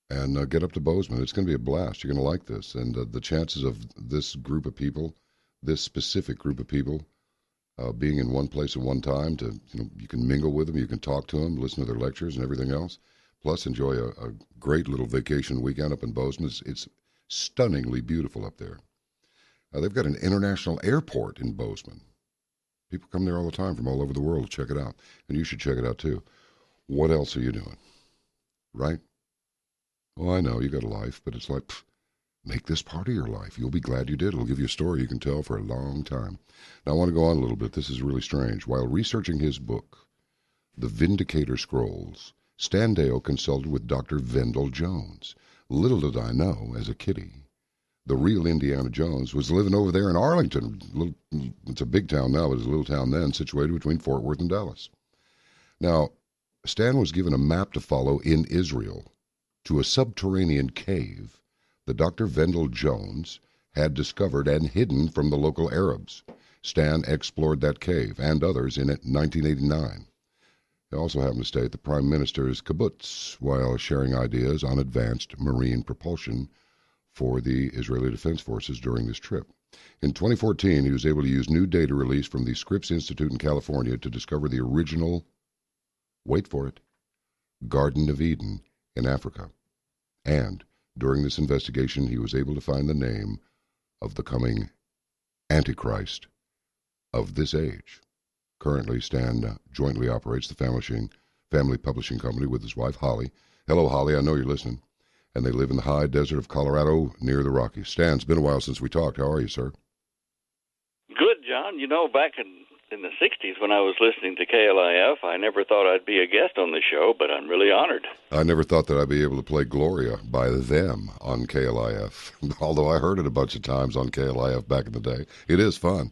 and get up to Bozeman. It's going to be a blast. You're going to like this. And the chances of this group of people, this specific group of people, being in one place at one time, to, you know, you can mingle with them, you can talk to them, listen to their lectures and everything else, plus enjoy a great little vacation weekend up in Bozeman. It's stunningly beautiful up there. They've got an international airport in Bozeman. People come there all the time from all over the world to check it out, and you should check it out too. What else are you doing? Right? Oh, I know, you got a life, but it's like, make this part of your life. You'll be glad you did. It'll give you a story you can tell for a long time. Now, I want to go on a little bit. This is really strange. While researching his book, The Vindicator Scrolls, Stan Deyo consulted with Dr. Vendel Jones. Little did I know, as a kiddie, the real Indiana Jones was living over there in Arlington. It's a big town now, but it's a little town then, situated between Fort Worth and Dallas. Now, Stan was given a map to follow in Israel to a subterranean cave that Dr. Vendel Jones had discovered and hidden from the local Arabs. Stan explored that cave and others in 1989. He also happened to stay at the Prime Minister's kibbutz while sharing ideas on advanced marine propulsion for the Israeli Defense Forces during this trip. In 2014, he was able to use new data released from the Scripps Institute in California to discover the original, wait for it, Garden of Eden in Africa. And during this investigation, he was able to find the name of the coming Antichrist of this age. Currently, Stan jointly operates the family publishing company with his wife, Holly. Hello, Holly, I know you're listening. And they live in the high desert of Colorado near the Rockies. Stan, it's been a while since we talked. How are you, sir? Good, John. You know, back in the 60s when I was listening to KLIF, I never thought I'd be a guest on the show, but I'm really honored. I never thought that I'd be able to play Gloria by them on KLIF, although I heard it a bunch of times on KLIF back in the day. It is fun.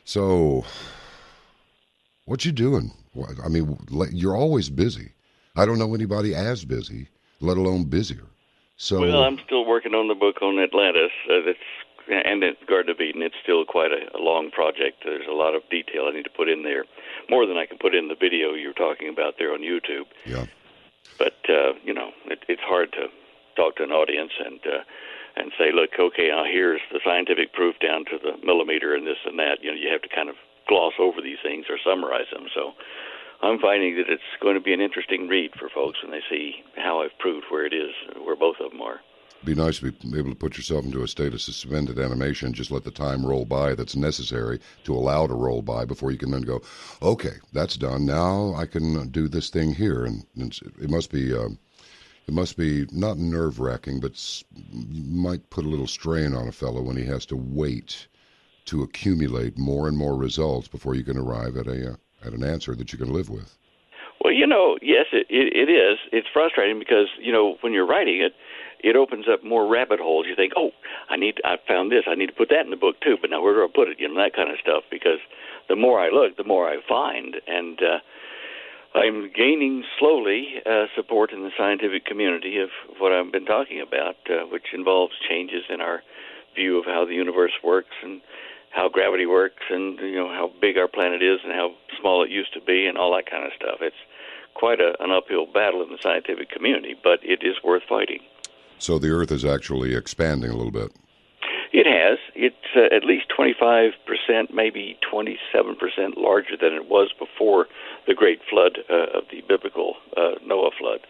So, what you doing? I mean, you're always busy. I don't know anybody as busy, let alone busier. So, well, I'm still working on the book on Atlantis. And it's Garden of Eden. It's still quite a long project. There's a lot of detail I need to put in there, more than I can put in the video you're talking about there on YouTube. Yeah. But you know, it's hard to talk to an audience and say, look, okay, now here's the scientific proof down to the millimeter and this and that. You know, you have to kind of gloss over these things or summarize them. So I'm finding that it's going to be an interesting read for folks when they see how I've proved where it is, where both of them are. Be nice to be able to put yourself into a state of suspended animation, just let the time roll by that's necessary to allow to roll by before you can then go, okay, that's done. Now I can do this thing here. And it must be not nerve-wracking, but might put a little strain on a fellow when he has to wait to accumulate more and more results before you can arrive at an answer that you can live with. Well, you know, yes, it is. It's frustrating because, you know, when you're writing it, it opens up more rabbit holes. You think, oh, I found this. I need to put that in the book, too. But now where do I put it? You know, that kind of stuff. Because the more I look, the more I find. And I'm gaining slowly support in the scientific community of what I've been talking about, which involves changes in our view of how the universe works and how gravity works and, you know, how big our planet is and how small it used to be and all that kind of stuff. It's quite an uphill battle in the scientific community, but it is worth fighting. So the Earth is actually expanding a little bit. It has. It's at least 25%, maybe 27% larger than it was before the great flood of the biblical Noah flood.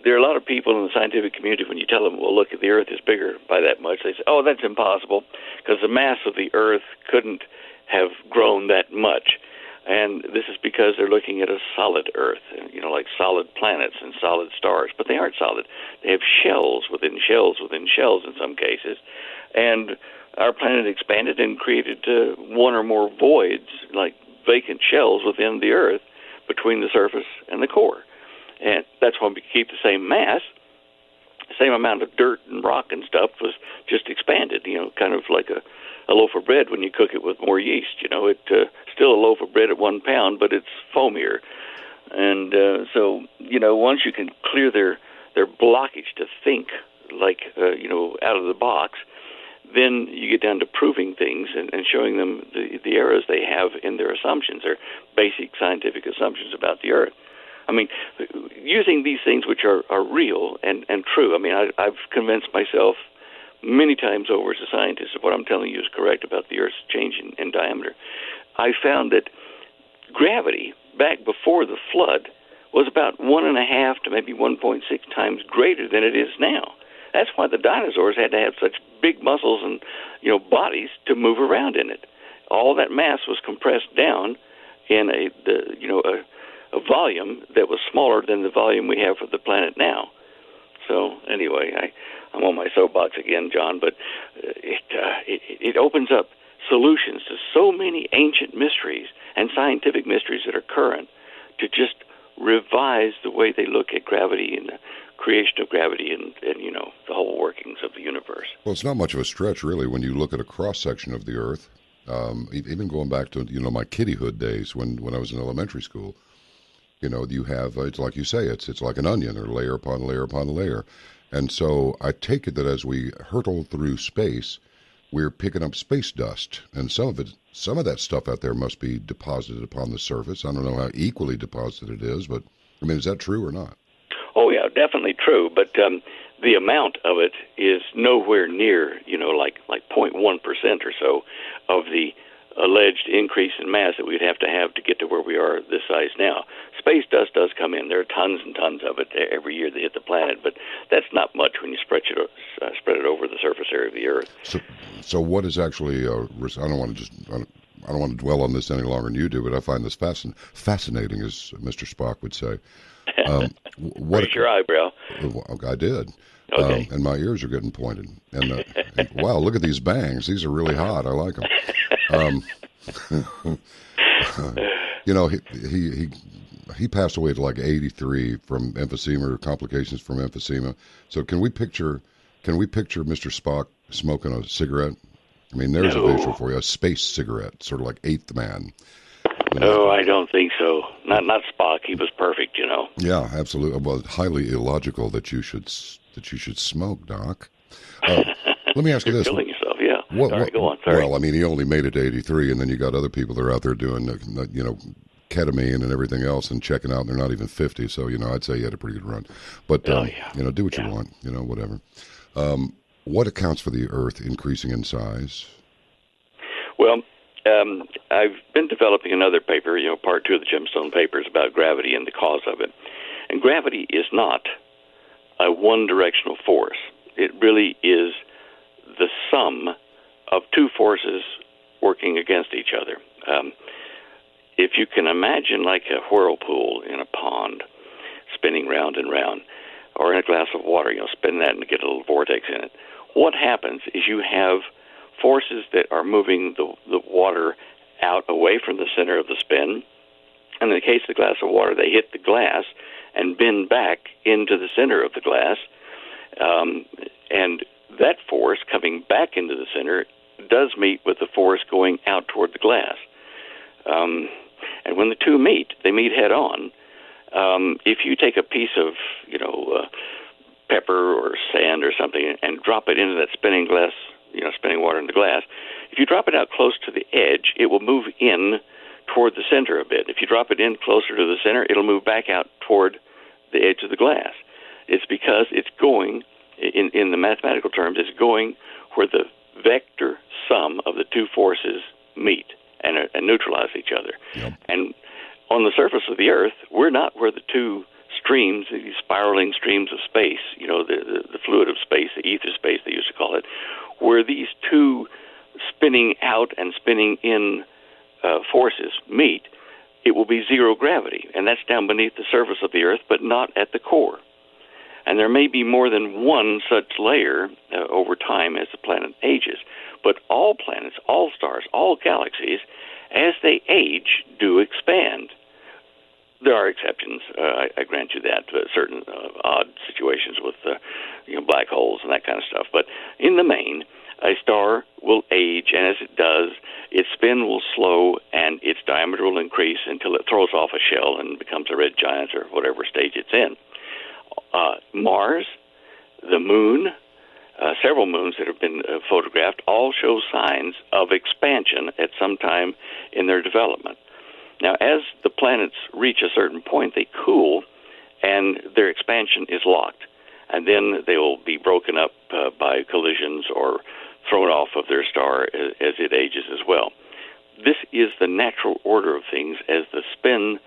There are a lot of people in the scientific community, when you tell them, well, look, the Earth is bigger by that much, they say, oh, that's impossible, because the mass of the Earth couldn't have grown that much. And this is because they're looking at a solid Earth, you know, like solid planets and solid stars. But they aren't solid. They have shells within shells within shells in some cases. And our planet expanded and created one or more voids, like vacant shells within the Earth between the surface and the core. And that's why we keep the same mass. same amount of dirt and rock and stuff was just expanded, kind of like a loaf of bread when you cook it with more yeast. It's still a loaf of bread at 1 pound, but it's foamier. And so, once you can clear their blockage to think like, out of the box, then you get down to proving things and showing them the errors they have in their assumptions, their basic scientific assumptions about the Earth. I mean, using these things which are real and true. I mean, I've convinced myself many times over as a scientist of what I'm telling you is correct about the Earth's change in diameter. I found that gravity back before the flood was about 1.5 to maybe 1.6 times greater than it is now. That's why the dinosaurs had to have such big muscles and bodies to move around in it. All that mass was compressed down in a volume that was smaller than the volume we have for the planet now. So anyway, I'm on my soapbox again, John, but it opens up solutions to so many ancient mysteries and scientific mysteries that are current to just revise the way they look at gravity and the creation of gravity and the whole workings of the universe. Well, it's not much of a stretch, really, when you look at a cross-section of the Earth. Even going back to, my kiddyhood days when I was in elementary school, you have, it's like you say, it's like an onion, or layer upon layer upon layer. And so I take it that as we hurtle through space, we're picking up space dust. And some of that stuff out there must be deposited upon the surface. I don't know how equally deposited it is, but, is that true or not? Oh, yeah, definitely true. But the amount of it is nowhere near, like 0.1% or so of the alleged increase in mass that we'd have to get to where we are this size now. Space dust does come in. There are tons and tons of it every year that hit the planet, but that's not much when you spread it over the surface area of the Earth. So what is actually? I don't want to dwell on this any longer than you do, but I find this fascinating, as Mr. Spock would say. Raise your eyebrow. I did. Okay. And my ears are getting pointed. And wow, look at these bangs. These are really hot. I like them. He passed away at like 83 from emphysema or complications from emphysema. So can we picture Mr. Spock smoking a cigarette? There's a visual for you, a space cigarette, sort of like Eighth Man. No, I don't think so. Not Spock. He was perfect, Yeah, absolutely. Well, highly illogical that you should smoke, Doc. Let me ask you this: You're killing yourself, yeah. Go on. Sorry. Well, he only made it to 83, and then you got other people that are out there doing, ketamine and everything else, and checking out, and they're not even 50. So, I'd say you had a pretty good run. But do what you want, whatever. What accounts for the Earth increasing in size? Well, I've been developing another paper, part 2 of the Gemstone papers about gravity and the cause of it. And gravity is not a one-directional force. It really is the sum of two forces working against each other. If you can imagine like a whirlpool in a pond spinning round and round, or in a glass of water, spin that and get a little vortex in it, what happens is you have forces that are moving the water out away from the center of the spin. And in the case of the glass of water, they hit the glass and bend back into the center of the glass. And that force coming back into the center does meet with the force going out toward the glass. And when the two meet, they meet head on. If you take a piece of, pepper or sand or something and drop it into that spinning glass, spinning water in the glass, if you drop it out close to the edge, it will move in toward the center a bit. If you drop it in closer to the center, it'll move back out toward the edge of the glass. It's because it's going, in the mathematical terms, it's going where the vector sum of the two forces meet and neutralize each other. Yep. And on the surface of the Earth, we're not where the two streams, these spiraling streams of space, the fluid of space, the ether space they used to call it, where these two spinning out and spinning in forces meet, it will be zero gravity. And that's down beneath the surface of the Earth, but not at the core. And there may be more than one such layer over time as the planet ages. But all planets, all stars, all galaxies, as they age, do expand. there are exceptions. I grant you that. Certain odd situations with black holes and that kind of stuff. But in the main, a star will age, and as it does, its spin will slow and its diameter will increase until it throws off a shell and becomes a red giant or whatever stage it's in. Mars, the moon, several moons that have been photographed, all show signs of expansion at some time in their development. Now, as the planets reach a certain point, they cool, and their expansion is locked. And then they will be broken up by collisions or thrown off of their star as it ages as well. This is the natural order of things as the spin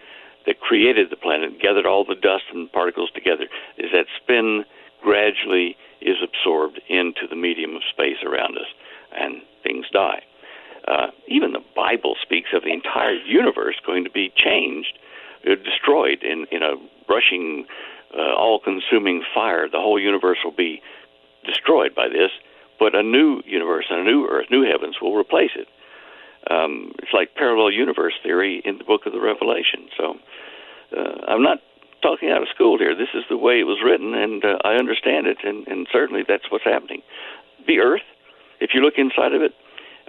that created the planet, gathered all the dust and particles together, is that spin gradually is absorbed into the medium of space around us, and things die. Even the Bible speaks of the entire universe going to be changed, destroyed in a rushing, all-consuming fire. The whole universe will be destroyed by this, but a new universe and a new earth, new heavens will replace it. It's like parallel universe theory in the book of the Revelation. So I'm not talking out of school here. This is the way it was written, and I understand it, and certainly that's what's happening. The earth, if you look inside of it,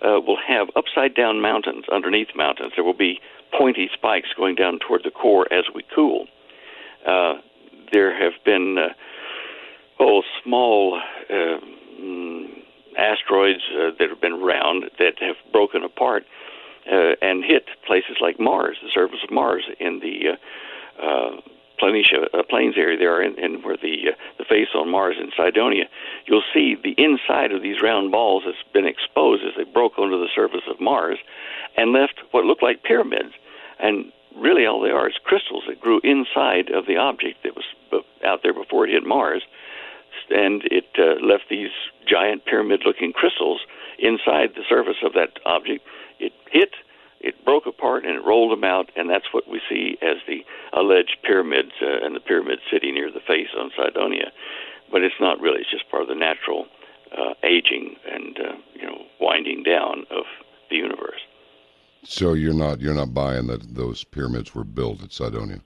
will have upside-down mountains underneath mountains. There will be pointy spikes going down toward the core as we cool. There have been small asteroids that have been round that have broken apart and hit places like Mars, the surface of Mars, in the Plains area there, and where the face on Mars in Cydonia. You'll see the inside of these round balls has been exposed as they broke onto the surface of Mars and left what looked like pyramids. And really all they are is crystals that grew inside of the object that was out there before it hit Mars. And it left these giant pyramid-looking crystals inside the surface of that object. It hit, it broke apart, and it rolled them out, and that's what we see as the alleged pyramids and the pyramid city near the face on Cydonia. But it's not really. It's just part of the natural aging and winding down of the universe. So you're not buying that those pyramids were built at Cydonia?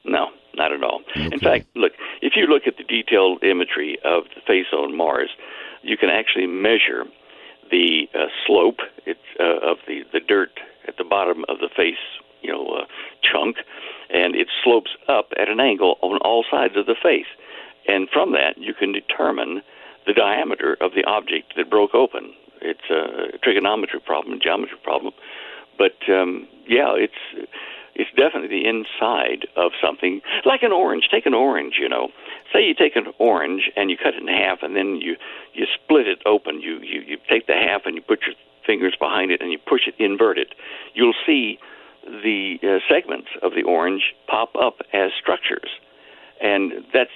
No, not at all. Okay. In fact, look, if you look at the detailed imagery of the face on Mars, you can actually measure the slope of the dirt at the bottom of the face, chunk, and it slopes up at an angle on all sides of the face. And from that, you can determine the diameter of the object that broke open. It's a trigonometry problem, a geometry problem. But, it's definitely the inside of something, like an orange. Take an orange, Say you take an orange and you cut it in half, and then you split it open. You take the half and you put your fingers behind it and you push it, invert it. You'll see the segments of the orange pop up as structures. And that's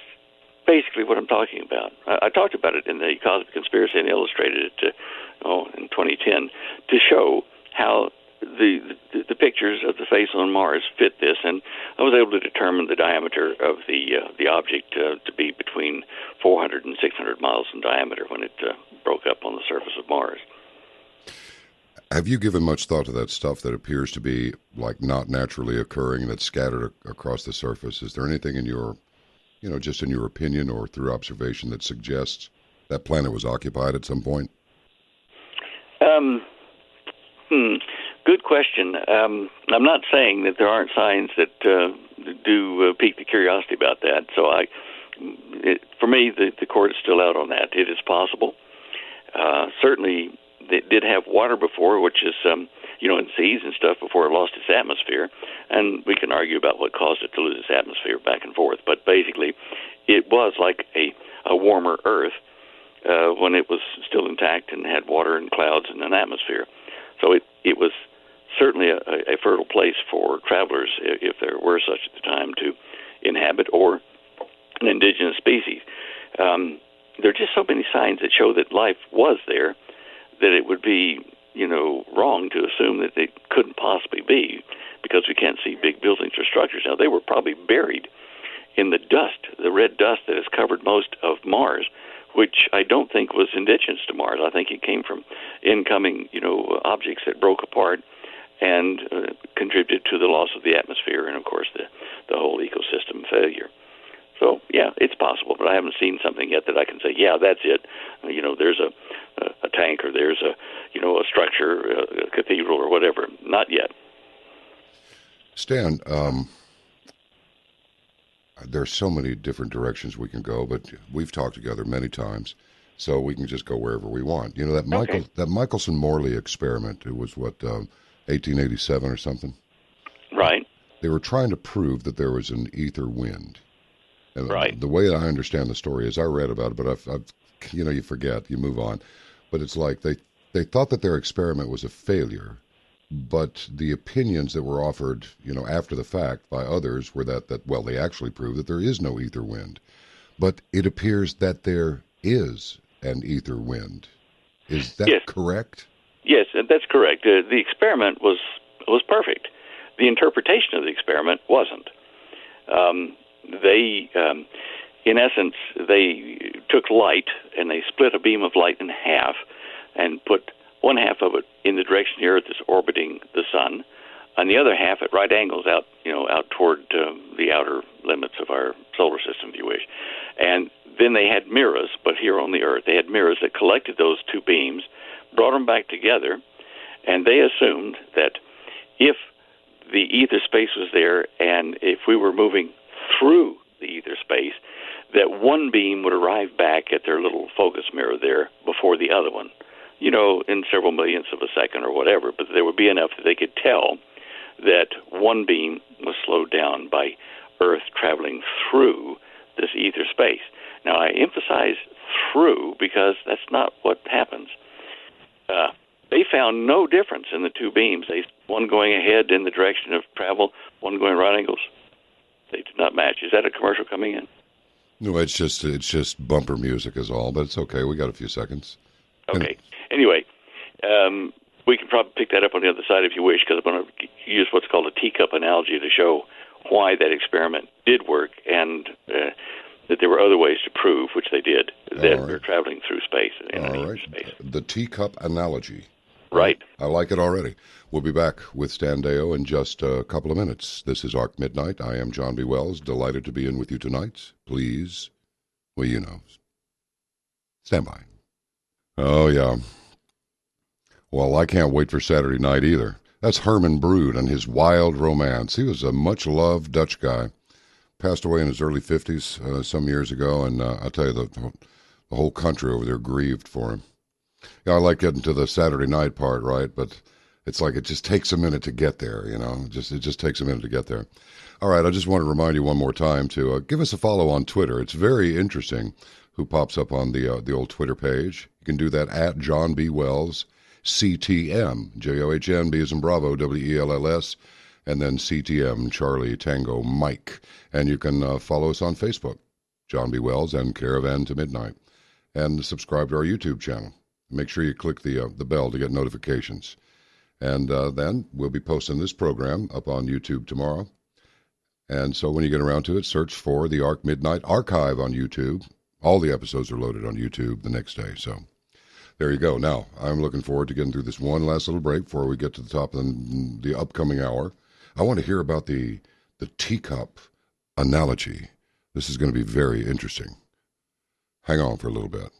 basically what I'm talking about. I talked about it in the Cosmic Conspiracy and illustrated it in 2010 to show how the pictures of the face on Mars fit this, and I was able to determine the diameter of the object to be between 400 and 600 miles in diameter when it broke up on the surface of Mars. Have you given much thought to that stuff that appears to be like not naturally occurring, that's scattered across the surface? Is there anything in your, just in your opinion or through observation that suggests that planet was occupied at some point? Good question. I'm not saying that there aren't signs that do pique the curiosity about that. So for me, the court is still out on that. It is possible. Certainly, it did have water before, which is, in seas and stuff before it lost its atmosphere. And we can argue about what caused it to lose its atmosphere back and forth. But basically, it was like a warmer Earth when it was still intact and had water and clouds and an atmosphere. So it was certainly a fertile place for travelers, if there were such at the time, to inhabit, or an indigenous species. There are just so many signs that show that life was there that it would be, wrong to assume that they couldn't possibly be, because we can't see big buildings or structures. Now, they were probably buried in the dust, the red dust that has covered most of Mars, which I don't think was indigenous to Mars. I think it came from incoming, objects that broke apart and contributed to the loss of the atmosphere and, of course, the failure. So, yeah, it's possible, but I haven't seen something yet that I can say, yeah, that's it. There's a tank, or there's a structure, a cathedral, or whatever. Not yet. Stan, there's so many different directions we can go, but we've talked together many times, so we can just go wherever we want. That Michelson-Morley experiment, it was, 1887 or something? Right. They were trying to prove that there was an ether wind. And right. The way that I understand the story is, I read about it, but I've you forget, you move on. But it's like they thought that their experiment was a failure, but the opinions that were offered, after the fact by others were that they actually proved that there is no ether wind. But it appears that there is an ether wind. Is that correct? Yes, that's correct. The experiment was perfect. The interpretation of the experiment wasn't. In essence, they took light and they split a beam of light in half and put one half of it in the direction the Earth is orbiting the sun, and the other half at right angles out toward the outer limits of our solar system, if you wish. And then they had mirrors, but here on the Earth, they had mirrors that collected those two beams, brought them back together, and they assumed that if the ether space was there, and if we were moving through the ether space, that one beam would arrive back at their little focus mirror there before the other one, in several millionths of a second or whatever, but there would be enough that they could tell that one beam was slowed down by Earth traveling through this ether space. Now, I emphasize through because that's not what happens. They found no difference in the two beams. One going ahead in the direction of travel, one going right angles. They did not match. Is that a commercial coming in? No, it's just bumper music is all, but it's okay. We got a few seconds. Okay. Anyway, we can probably pick that up on the other side if you wish, because I'm going to use what's called a teacup analogy to show why that experiment did work, and that there were other ways to prove, which they did, that we're traveling through space. All right. Space. The teacup analogy. Right. I like it already. We'll be back with Stan Deyo in just a couple of minutes. This is Ark Midnight. I am John B. Wells. Delighted to be in with you tonight. Please, stand by. Oh, yeah. Well, I can't wait for Saturday night either. That's Herman Brood and his Wild Romance. He was a much-loved Dutch guy. Passed away in his early 50s some years ago, and I'll tell you, the whole country over there grieved for him. Yeah, I like getting to the Saturday night part, right? But it's like it just takes a minute to get there, It just takes a minute to get there. All right, I just want to remind you one more time to give us a follow on Twitter. It's very interesting who pops up on the old Twitter page. You can do that at John B. Wells, CTM, JOHN, B as in Bravo, WELLS, and then CTM, Charlie Tango Mike. And you can follow us on Facebook, John B. Wells and Caravan to Midnight, and subscribe to our YouTube channel. Make sure you click the bell to get notifications. And then we'll be posting this program up on YouTube tomorrow. And so when you get around to it, search for the Ark Midnight Archive on YouTube. All the episodes are loaded on YouTube the next day. So there you go. Now, I'm looking forward to getting through this one last little break before we get to the top of the upcoming hour. I want to hear about the teacup analogy. This is going to be very interesting. Hang on for a little bit.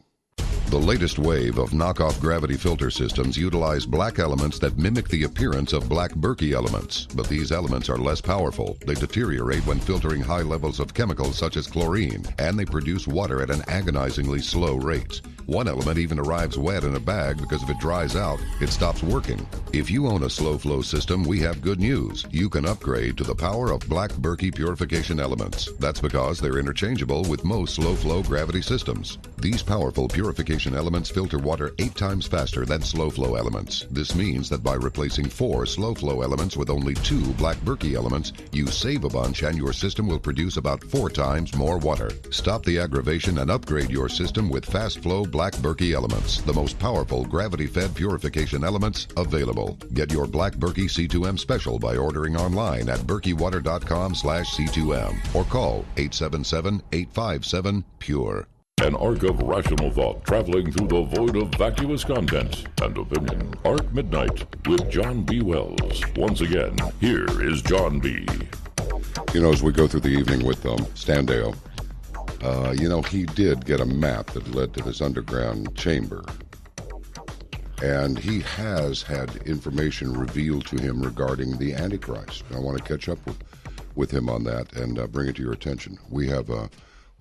The latest wave of knockoff gravity filter systems utilize black elements that mimic the appearance of black Berkey elements, but these elements are less powerful. They deteriorate when filtering high levels of chemicals such as chlorine, and they produce water at an agonizingly slow rate. One element even arrives wet in a bag because if it dries out, it stops working. If you own a slow flow system, we have good news. You can upgrade to the power of black Berkey purification elements. That's because they're interchangeable with most slow flow gravity systems. These powerful purification elements filter water 8 times faster than slow flow elements. This means that by replacing 4 slow flow elements with only 2 black Berkey elements, you save a bunch and your system will produce about 4 times more water. Stop the aggravation and upgrade your system with fast flow black Berkey elements, the most powerful gravity-fed purification elements available. Get your black Berkey C2M special by ordering online at berkeywater.com/C2M or call 877-857-PURE. An arc of rational thought traveling through the void of vacuous content and opinion. Ark Midnight with John B. Wells. Once again, here is John B. As we go through the evening with Stan Deyo, he did get a map that led to this underground chamber. And he has had information revealed to him regarding the Antichrist. I want to catch up with him on that and bring it to your attention. We've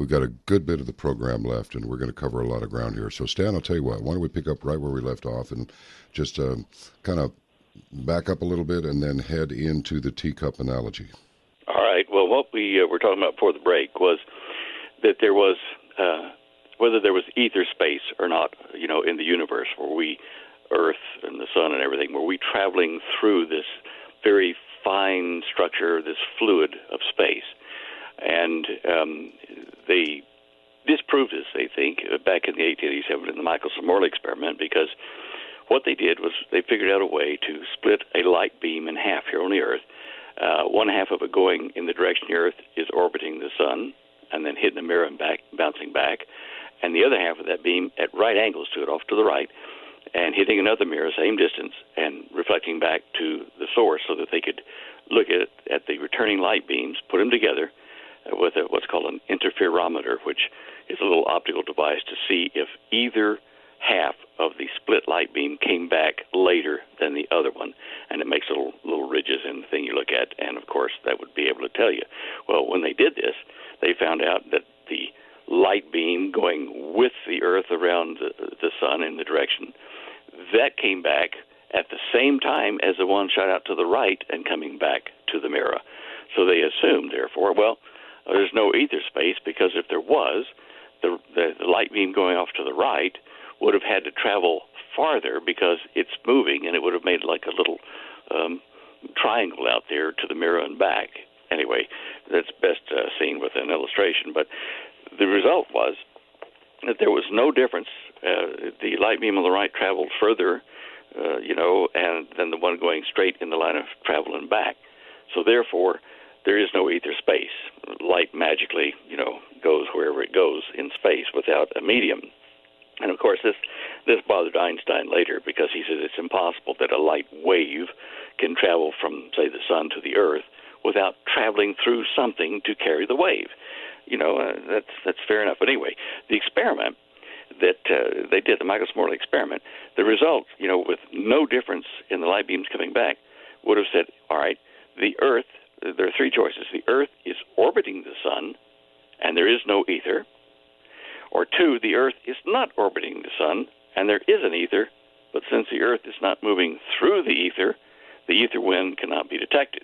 got a good bit of the program left, and we're going to cover a lot of ground here. So, Stan, I'll tell you what, why don't we pick up right where we left off and just kind of back up a little bit and then head into the teacup analogy. All right. Well, what we were talking about before the break was that there was, whether there was ether space or not, in the universe, Earth and the sun and everything, were we traveling through this very fine structure, this fluid of space? And they disproved this, they think, back in the 1887 in the Michelson-Morley experiment, because what they did was they figured out a way to split a light beam in half here on the Earth. One half of it going in the direction the Earth is orbiting the sun and then hitting the mirror and back, bouncing back, and the other half of that beam at right angles to it, off to the right, and hitting another mirror, same distance, and reflecting back to the source so that they could look at the returning light beams, put them together with what's called an interferometer, which is a little optical device to see if either half of the split light beam came back later than the other one. And it makes little ridges in the thing you look at, and, of course, that would be able to tell you. Well, when they did this, they found out that the light beam going with the Earth around the sun in the direction, that came back at the same time as the one shot out to the right and coming back to the mirror. So they assumed, therefore, well, there's no ether space, because if there was, the light beam going off to the right would have had to travel farther because it's moving, and it would have made like a little triangle out there to the mirror and back. Anyway, that's best seen with an illustration. But the result was that there was no difference. The light beam on the right traveled further, and than the one going straight in the line of travel and back. So therefore, there is no ether space. Light magically, goes wherever it goes in space without a medium. And of course, this bothered Einstein later, because he said it's impossible that a light wave can travel from, say, the sun to the Earth without traveling through something to carry the wave. That's fair enough. But anyway, the experiment that they did, the Michelson-Morley experiment, the result, with no difference in the light beams coming back, would have said, all right, the Earth, there are three choices. The Earth is orbiting the sun, and there is no ether. Or two, the Earth is not orbiting the sun, and there is an ether, but since the Earth is not moving through the ether wind cannot be detected.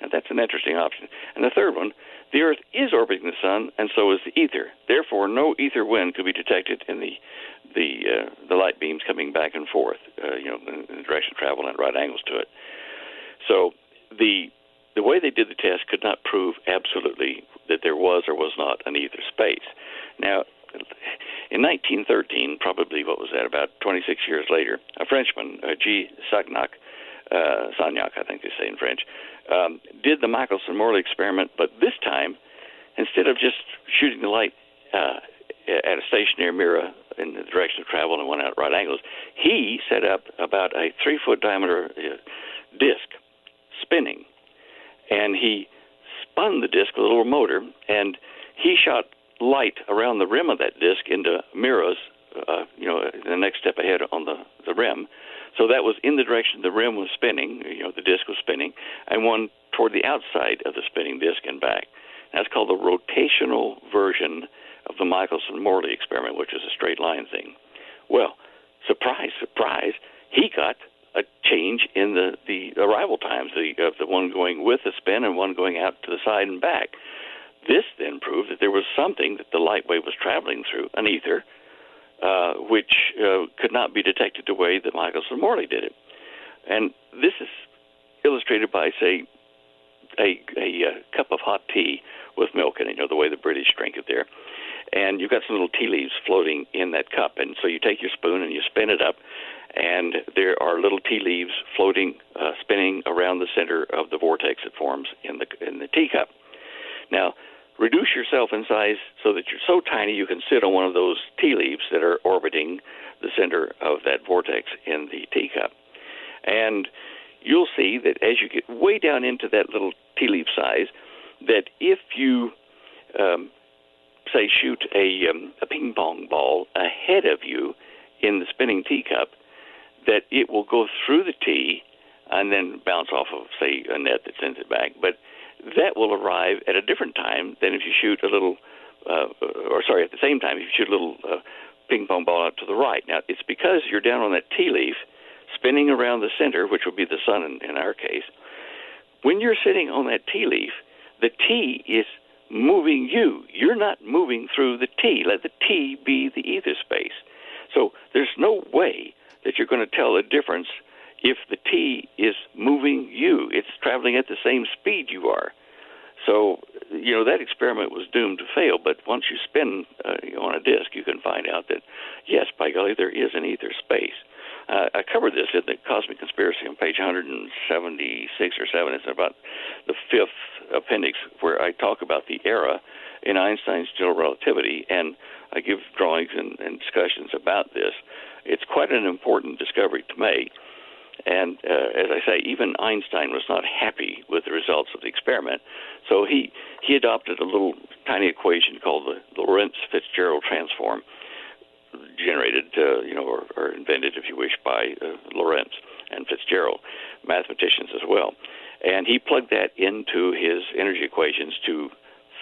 And that's an interesting option. And the third one, the Earth is orbiting the sun, and so is the ether. Therefore, no ether wind could be detected in the light beams coming back and forth, in the direction of travel and at right angles to it. So the way they did the test could not prove absolutely that there was or was not an ether space. Now, in 1913, probably about 26 years later, a Frenchman, G. Sagnac, I think they say in French, did the Michelson-Morley experiment, but this time, instead of just shooting the light at a stationary mirror in the direction of travel and one at right angles, he set up about a 3-foot diameter disc spinning, and he spun the disc with a little motor, and he shot light around the rim of that disc into mirrors, the next step ahead on the rim. So that was in the direction the rim was spinning, the disc was spinning, and one toward the outside of the spinning disc and back. That's called the rotational version of the Michelson-Morley experiment, which is a straight line thing. Well, surprise, surprise, he got a change in the arrival times, of the one going with the spin and one going out to the side and back. This then proved that there was something that the light wave was traveling through, an ether, which could not be detected the way that Michelson-Morley did it. And this is illustrated by, say, a cup of hot tea with milk in it, the way the British drink it there. And you've got some little tea leaves floating in that cup. And so you take your spoon and you spin it up, and there are little tea leaves floating, spinning around the center of the vortex that forms in the teacup. Now, reduce yourself in size so that you're so tiny you can sit on one of those tea leaves that are orbiting the center of that vortex in the teacup. And you'll see that as you get way down into that little tea leaf size, that if you, say, shoot a ping pong ball ahead of you in the spinning teacup, that it will go through the tee and then bounce off of, say, a net that sends it back. But that will arrive at a different time than if you shoot a little, at the same time, if you shoot a little ping pong ball out to the right. Now, it's because you're down on that tea leaf, spinning around the center, which will be the sun in our case. When you're sitting on that tea leaf, the tea is moving you. You're not moving through the tea. Let the tea be the ether space. So there's no way that you're going to tell the difference if the tea is moving you. It's traveling at the same speed you are. So, that experiment was doomed to fail, but once you spin on a disk, you can find out that, yes, by golly, there is an ether space. I covered this in the Cosmic Conspiracy on page 176 or 7. It's about the fifth appendix where I talk about the era in Einstein's general relativity, and I give drawings and discussions about this. It's quite an important discovery to make. And as I say, even Einstein was not happy with the results of the experiment. So he adopted a little tiny equation called the Lorentz-Fitzgerald transform, generated, or invented, if you wish, by Lorentz and Fitzgerald, mathematicians as well. And he plugged that into his energy equations to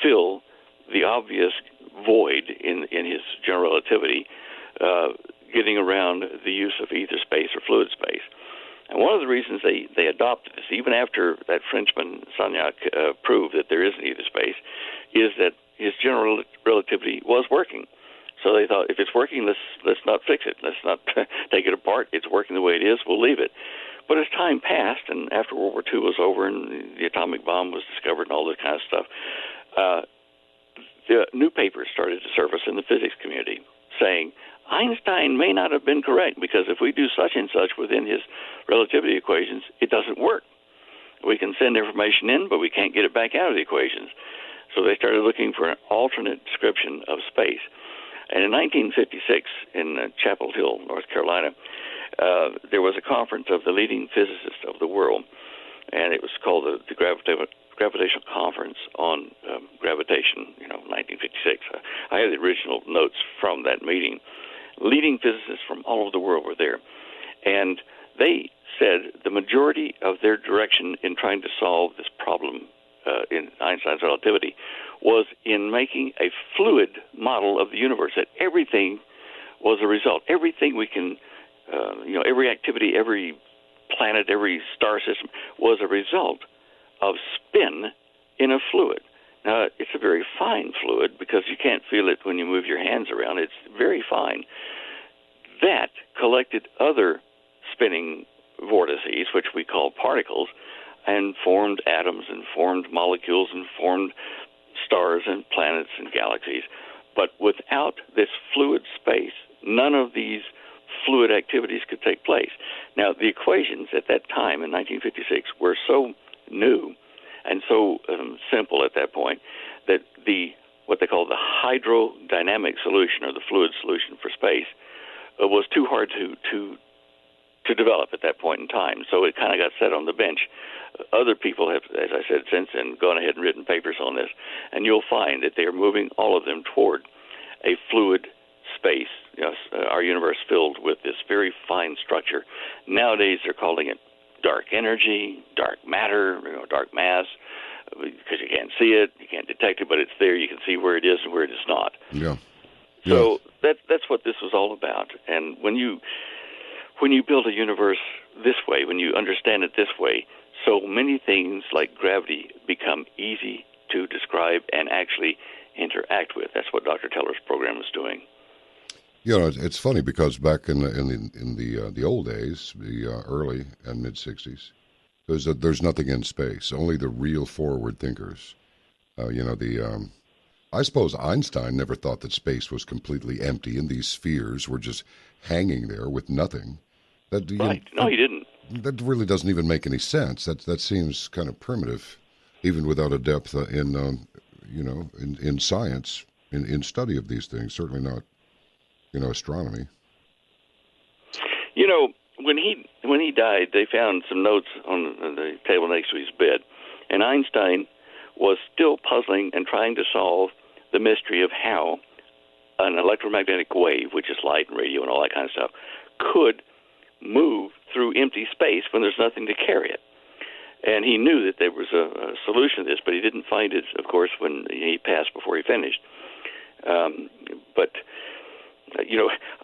fill the obvious void in his general relativity, getting around the use of ether space or fluid space. And one of the reasons they adopted this, even after that Frenchman, Sagnac, proved that there is an ether space, is that his general relativity was working. So they thought, if it's working, let's not fix it. Let's not take it apart. It's working the way it is. We'll leave it. But as time passed, and after World War II was over and the atomic bomb was discovered and all this kind of stuff, the new papers started to surface in the physics community saying, Einstein may not have been correct, because if we do such and such within his relativity equations, it doesn't work. We can send information in, but we can't get it back out of the equations. So they started looking for an alternate description of space. And in 1956, in Chapel Hill, North Carolina, there was a conference of the leading physicists of the world, and it was called the Gravitational Conference on Gravitation, 1956. I have the original notes from that meeting. Leading physicists from all over the world were there, and they said the majority of their direction in trying to solve this problem in Einstein's relativity was in making a fluid model of the universe, that everything was a result. Everything we can, every activity, every planet, every star system was a result of spin in a fluid. Now, it's a very fine fluid because you can't feel it when you move your hands around. It's very fine. That collected other spinning vortices, which we call particles, and formed atoms and formed molecules and formed stars and planets and galaxies. But without this fluid space, none of these fluid activities could take place. Now, the equations at that time in 1956 were so new and so simple at that point that what they call the hydrodynamic solution, or the fluid solution for space, was too hard to develop at that point in time. So it kind of got set on the bench. Other people have, as I said, since then gone ahead and written papers on this, and you'll find that they are moving all of them toward a fluid space, our universe filled with this very fine structure. Nowadays they're calling it dark energy, dark matter, dark mass, because you can't see it, you can't detect it, but it's there. You can see where it is and where it is not. Yeah. So that's what this was all about. And when you build a universe this way, when you understand it this way, so many things like gravity become easy to describe and actually interact with. That's what Dr. Teller's program is doing. It's funny because back in the old days, the early and mid '60s, there's nothing in space. Only the real forward thinkers. I suppose Einstein never thought that space was completely empty and these spheres were just hanging there with nothing. Right? No, he didn't. That really doesn't even make any sense. That seems kind of primitive, even without a depth in science, in study of these things. Certainly not, astronomy. When he died, they found some notes on the table next to his bed, and Einstein was still puzzling and trying to solve the mystery of how an electromagnetic wave, which is light and radio and all that kind of stuff, could move through empty space when there's nothing to carry it. And he knew that there was a solution to this, but he didn't find it, of course, when he passed before he finished. But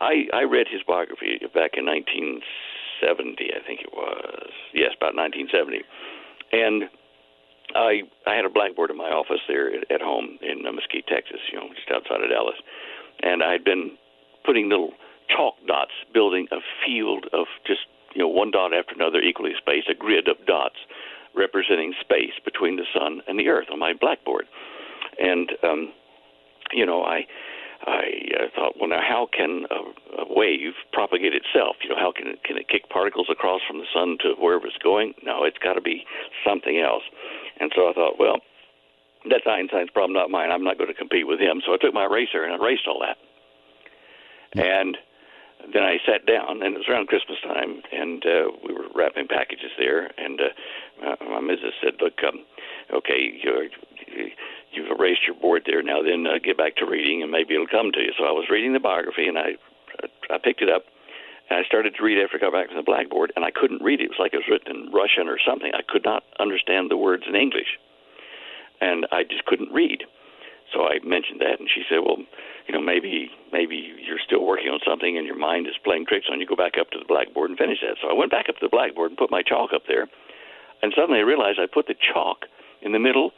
I read his biography back in 1970, I think it was. Yes, about 1970. And I had a blackboard in my office there at home in Mesquite, Texas, just outside of Dallas. And I'd been putting little chalk dots, building a field of just, one dot after another, equally spaced, a grid of dots representing space between the sun and the earth on my blackboard. And, I thought, well, now how can a wave propagate itself? How can it kick particles across from the sun to wherever it's going? No, it's got to be something else. And so I thought, well, that's Einstein's problem, not mine. I'm not going to compete with him. So I took my eraser and erased all that. And then I sat down, and it was around Christmas time, and we were wrapping packages there, and my missus said, look, okay, you've erased your board there. Now then get back to reading, and maybe it'll come to you. So I was reading the biography, and I picked it up, and I started to read after I got back from the blackboard, and I couldn't read it. It was like it was written in Russian or something. I could not understand the words in English, and I just couldn't read. So I mentioned that, and she said, well, maybe you're still working on something and your mind is playing tricks on you. Go back up to the blackboard and finish that. So I went back up to the blackboard and put my chalk up there, and suddenly I realized I put the chalk in the middle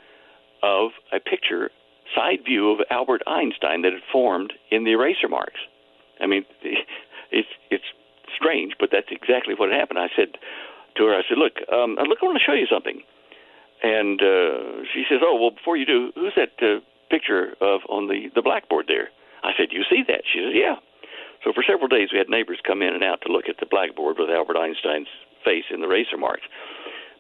of a picture, side view of Albert Einstein that had formed in the eraser marks. I mean, it's strange, but that's exactly what happened. I said to her, look, I want to show you something. And she says, oh, well, before you do, who's that picture of on the blackboard there? I said, you see that? She says, yeah. So for several days we had neighbors come in and out to look at the blackboard with Albert Einstein's face in the eraser marks.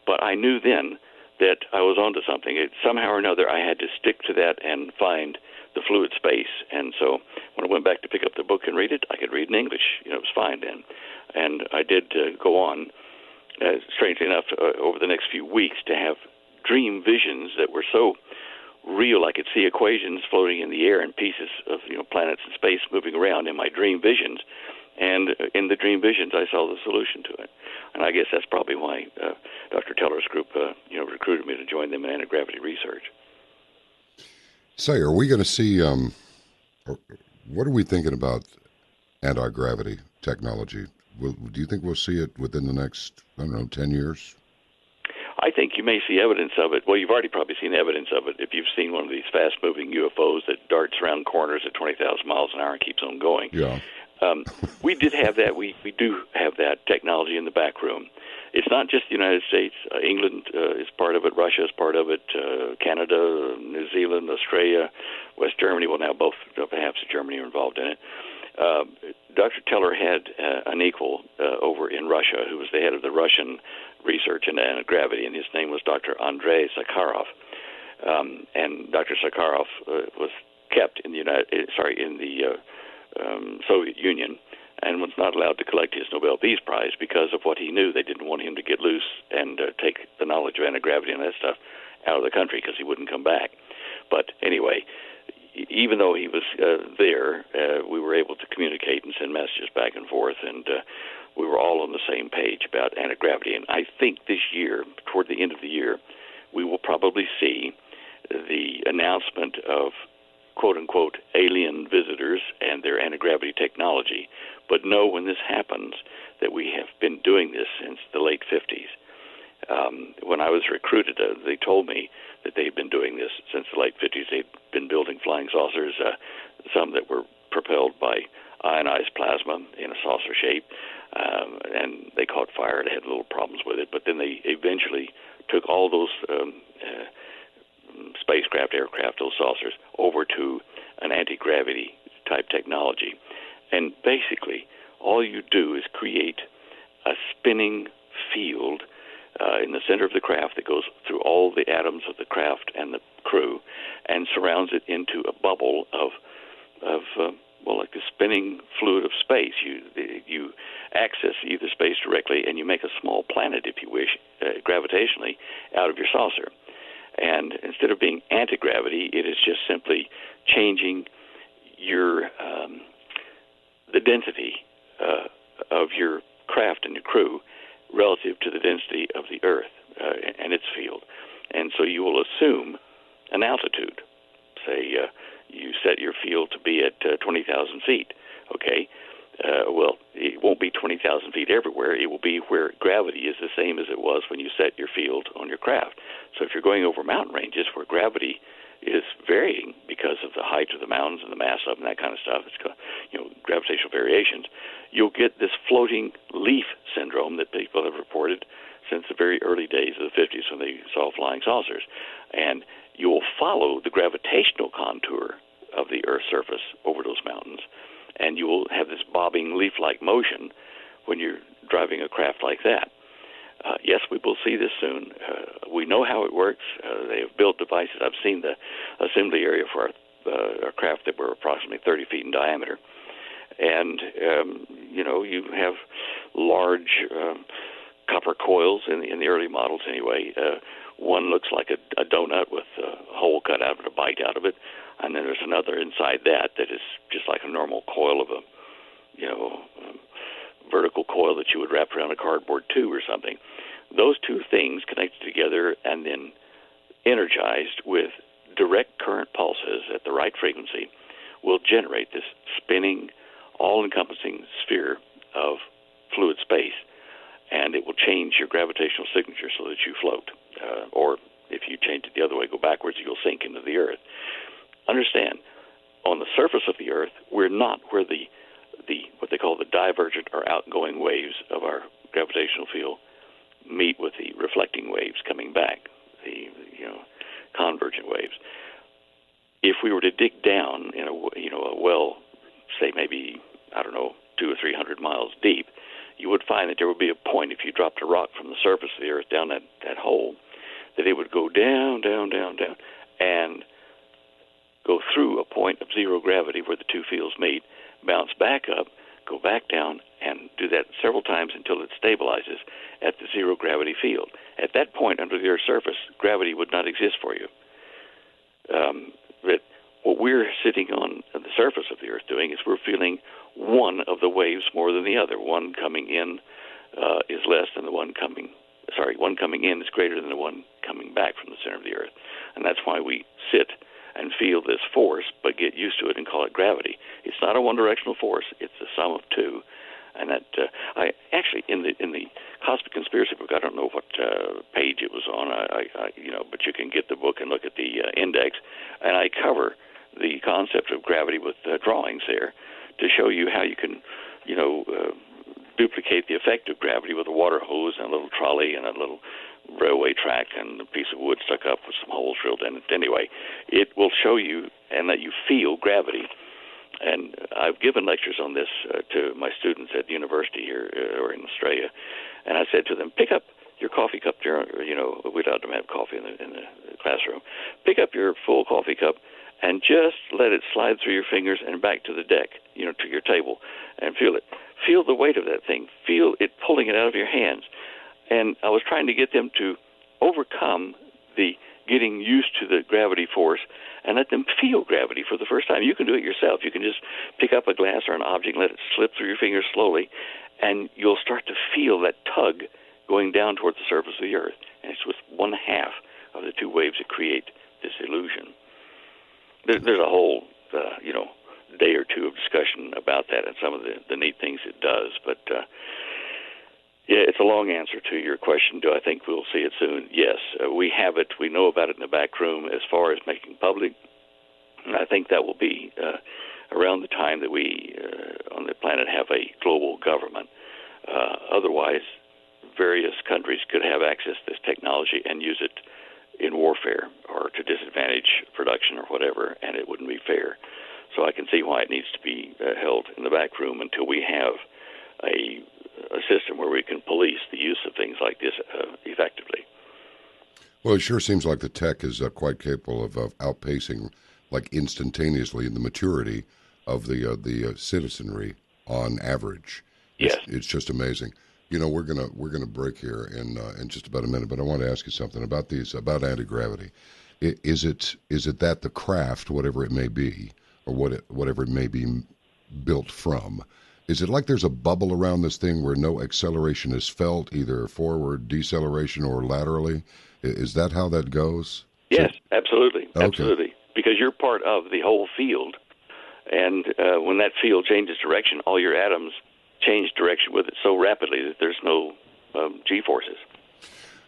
But I knew then that I was onto something. Somehow or another I had to stick to that and find the fluid space. And so when I went back to pick up the book and read it, I could read in English. It was fine then. And I did go on, strangely enough, over the next few weeks to have dream visions that were so real. I could see equations floating in the air and pieces of planets in space moving around in my dream visions. And in the dream visions, I saw the solution to it. And I guess that's probably why Dr. Teller's group, recruited me to join them in anti-gravity research. Say, are we going to see, what are we thinking about anti-gravity technology? Do you think we'll see it within the next, 10 years? I think you may see evidence of it. Well, you've already probably seen evidence of it if you've seen one of these fast-moving UFOs that darts around corners at 20,000 miles an hour and keeps on going. Yeah. We did have that. We do have that technology in the back room. It's not just the United States. England is part of it. Russia is part of it. Canada, New Zealand, Australia, West Germany. Well, now both halves of Germany are involved in it. Dr. Teller had an equal over in Russia who was the head of the Russian research into anti-gravity, and his name was Dr. Andrei Sakharov. And Dr. Sakharov was kept in the Soviet Union and was not allowed to collect his Nobel Peace Prize because of what he knew. They didn't want him to get loose and take the knowledge of anti-gravity and that stuff out of the country because he wouldn't come back. But anyway, even though he was there, we were able to communicate and send messages back and forth, and we were all on the same page about anti-gravity. And I think this year, toward the end of the year, we will probably see the announcement of quote-unquote alien visitors and their anti-gravity technology, but know when this happens that we have been doing this since the late 50s. When I was recruited, they told me that they'd been doing this since the late 50s. They'd been building flying saucers, some that were propelled by ionized plasma in a saucer shape, and they caught fire. They had little problems with it, but then they eventually took all those spacecraft, aircraft, those saucers, over to an anti-gravity type technology. And basically, all you do is create a spinning field in the center of the craft that goes through all the atoms of the craft and the crew and surrounds it into a bubble of like the spinning fluid of space. You access either space directly and you make a small planet, if you wish, gravitationally out of your saucer. And instead of being anti-gravity, it is just simply changing your the density of your craft and your crew relative to the density of the Earth and its field. And so you will assume an altitude. Say you set your field to be at 20,000 feet. Okay. Well, it won't be 20,000 feet everywhere. It will be where gravity is the same as it was when you set your field on your craft. So if you're going over mountain ranges where gravity is varying because of the height of the mountains and the mass of them and that kind of stuff, it's gravitational variations, you'll get this floating leaf syndrome that people have reported since the very early days of the 50s when they saw flying saucers. And you will follow the gravitational contour of the Earth's surface over those mountains, and you will have this bobbing leaf-like motion when you're driving a craft like that. Yes, we will see this soon. We know how it works. They have built devices. I've seen the assembly area for our craft that were approximately 30 feet in diameter. And, you have large copper coils in the early models anyway. One looks like a donut with a hole cut out of it, a bite out of it. And then there's another inside that is just like a normal coil of a vertical coil that you would wrap around a cardboard tube or something. Those two things connected together and then energized with direct current pulses at the right frequency will generate this spinning, all-encompassing sphere of fluid space, and it will change your gravitational signature so that you float. Or if you change it the other way, go backwards, you'll sink into the Earth. Understand, on the surface of the Earth, we're not where the what they call the divergent or outgoing waves of our gravitational field meet with the reflecting waves coming back, the convergent waves. If we were to dig down in a well, say maybe 200 or 300 miles deep, you would find that there would be a point if you dropped a rock from the surface of the Earth down that hole, that it would go down, down, down, down, and go through a point of zero gravity where the two fields meet, bounce back up, go back down, and do that several times until it stabilizes at the zero gravity field. At that point under the Earth's surface, gravity would not exist for you. But what we're sitting on the surface of the Earth doing is we're feeling one of the waves more than the other. One coming in is less than the one coming in is greater than the one coming back from the center of the Earth. And that's why we sit and feel this force, but get used to it and call it gravity. It's not a one-directional force; it's the sum of two. And that I actually in the Cosmic Conspiracy book, I don't know what page it was on, but you can get the book and look at the index, and I cover the concept of gravity with drawings there to show you how you can, duplicate the effect of gravity with a water hose and a little trolley and a little railway track and a piece of wood stuck up with some holes drilled in it. Anyway, it will show you and let you feel gravity. And I've given lectures on this to my students at the university here or in Australia, and I said to them, pick up your coffee cup there. We allowed them to have coffee in the classroom. Pick up your full coffee cup and just let it slide through your fingers and back to the deck, to your table, and feel it. Feel the weight of that thing. Feel it pulling it out of your hands. And I was trying to get them to overcome the getting used to the gravity force and let them feel gravity for the first time. You can do it yourself. You can just pick up a glass or an object and let it slip through your fingers slowly, and you'll start to feel that tug going down towards the surface of the Earth. And it's with one half of the two waves that create this illusion. There's a whole, day or two of discussion about that and some of the neat things it does. But, it's a long answer to your question. Do I think we'll see it soon? Yes, we have it. We know about it in the back room. As far as making public, I think that will be around the time that we on the planet have a global government. Otherwise, various countries could have access to this technology and use it in warfare or to disadvantage production or whatever, and it wouldn't be fair. So I can see why it needs to be held in the back room until we have a system where we can police the use of things like this effectively. Well, it sure seems like the tech is quite capable of outpacing, like instantaneously, the maturity of the citizenry on average. Yes. It's just amazing. We're gonna break here in just about a minute, but I want to ask you something about about anti-gravity. Is it that the craft, whatever it may be, or whatever it may be built from, is it like there's a bubble around this thing where no acceleration is felt, either forward deceleration or laterally? Is that how that goes? Yes, absolutely, okay. Absolutely, because you're part of the whole field, and when that field changes direction, all your atoms change direction with it so rapidly that there's no G-forces.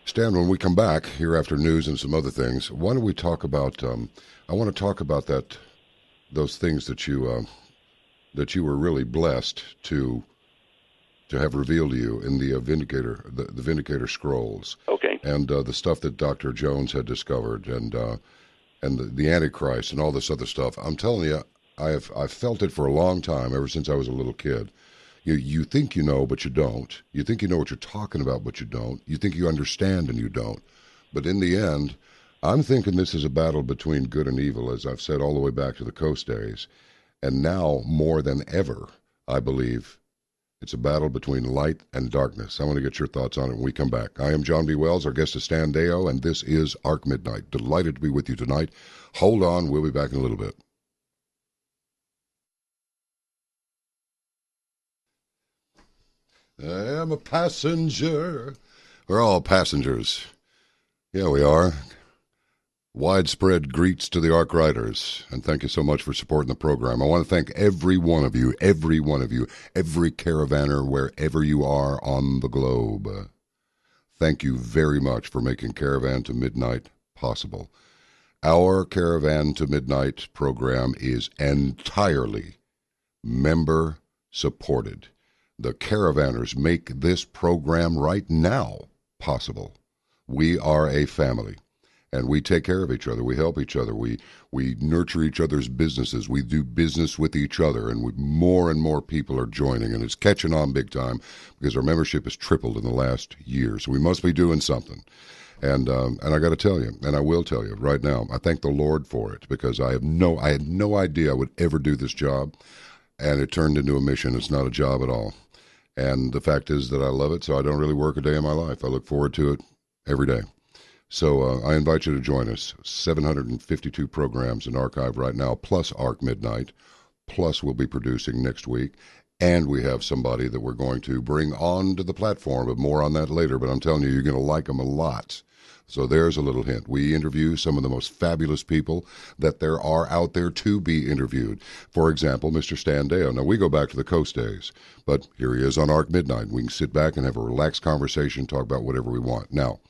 Stan, when we come back here after news and some other things, why don't we talk about? I want to talk about those things that you were really blessed to have revealed to you in the Vindicator, the Vindicator scrolls. Okay. And the stuff that Dr. Jones had discovered, and the Antichrist, and all this other stuff. I'm telling you, I've felt it for a long time, ever since I was a little kid. You think you know, but you don't. You think you know what you're talking about, but you don't. You think you understand, and you don't. But in the end, I'm thinking this is a battle between good and evil, as I've said all the way back to the Coast days. And now, more than ever, I believe it's a battle between light and darkness. I want to get your thoughts on it when we come back. I am John B. Wells. Our guest is Stan Deyo, and this is Ark Midnight. Delighted to be with you tonight. Hold on. We'll be back in a little bit. I am a passenger. We're all passengers. Yeah, we are. Widespread greets to the Ark Riders, and thank you so much for supporting the program. I want to thank every one of you, every caravaner, wherever you are on the globe. Thank you very much for making Caravan to Midnight possible. Our Caravan to Midnight program is entirely member-supported. The Caravanners make this program right now possible. We are a family, and we take care of each other. We help each other. We nurture each other's businesses. We do business with each other, and more and more people are joining, and it's catching on big time because our membership has tripled in the last year. So we must be doing something. And I got to tell you, and I will tell you right now, I thank the Lord for it, because I had no idea I would ever do this job, and it turned into a mission. It's not a job at all. And the fact is that I love it, so I don't really work a day in my life. I look forward to it every day. So I invite you to join us. 752 programs in archive right now, plus Ark Midnight, plus we'll be producing next week. And we have somebody that we're going to bring on to the platform, but more on that later. But I'm telling you, you're going to like them a lot. So there's a little hint. We interview some of the most fabulous people that there are out there to be interviewed. For example, Mr. Stan Deyo. Now, we go back to the Coast days, but here he is on Ark Midnight. We can sit back and have a relaxed conversation, talk about whatever we want. Now,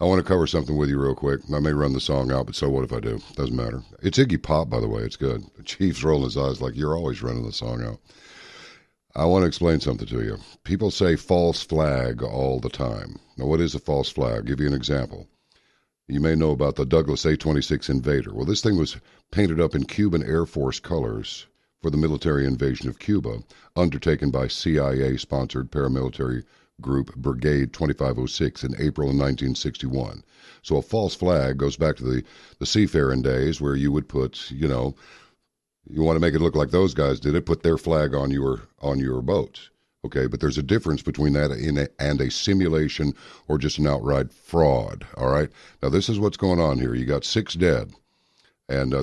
I want to cover something with you real quick. I may run the song out, but so what if I do? Doesn't matter. It's Iggy Pop, by the way. It's good. The Chief's rolling his eyes like, you're always running the song out. I want to explain something to you. People say false flag all the time. Now, what is a false flag? I'll give you an example. You may know about the Douglas A-26 Invader. Well, this thing was painted up in Cuban Air Force colors for the military invasion of Cuba, undertaken by CIA-sponsored paramilitary group Brigade 2506 in April of 1961. So a false flag goes back to the seafaring days, where you would put, you want to make it look like those guys did it, put their flag on your boat. Okay, but there's a difference between that and a simulation or just an outright fraud, all right? Now, this is what's going on here. You got 6 dead, and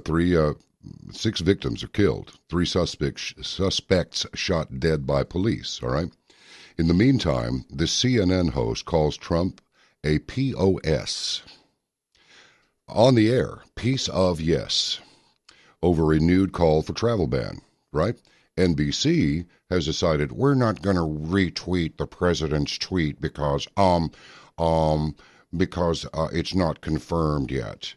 6 victims are killed. 3 suspects shot dead by police, all right? In the meantime, the CNN host calls Trump a POS. On the air, piece of yes, over renewed call for travel ban, right? NBC has decided we're not going to retweet the president's tweet because it's not confirmed yet.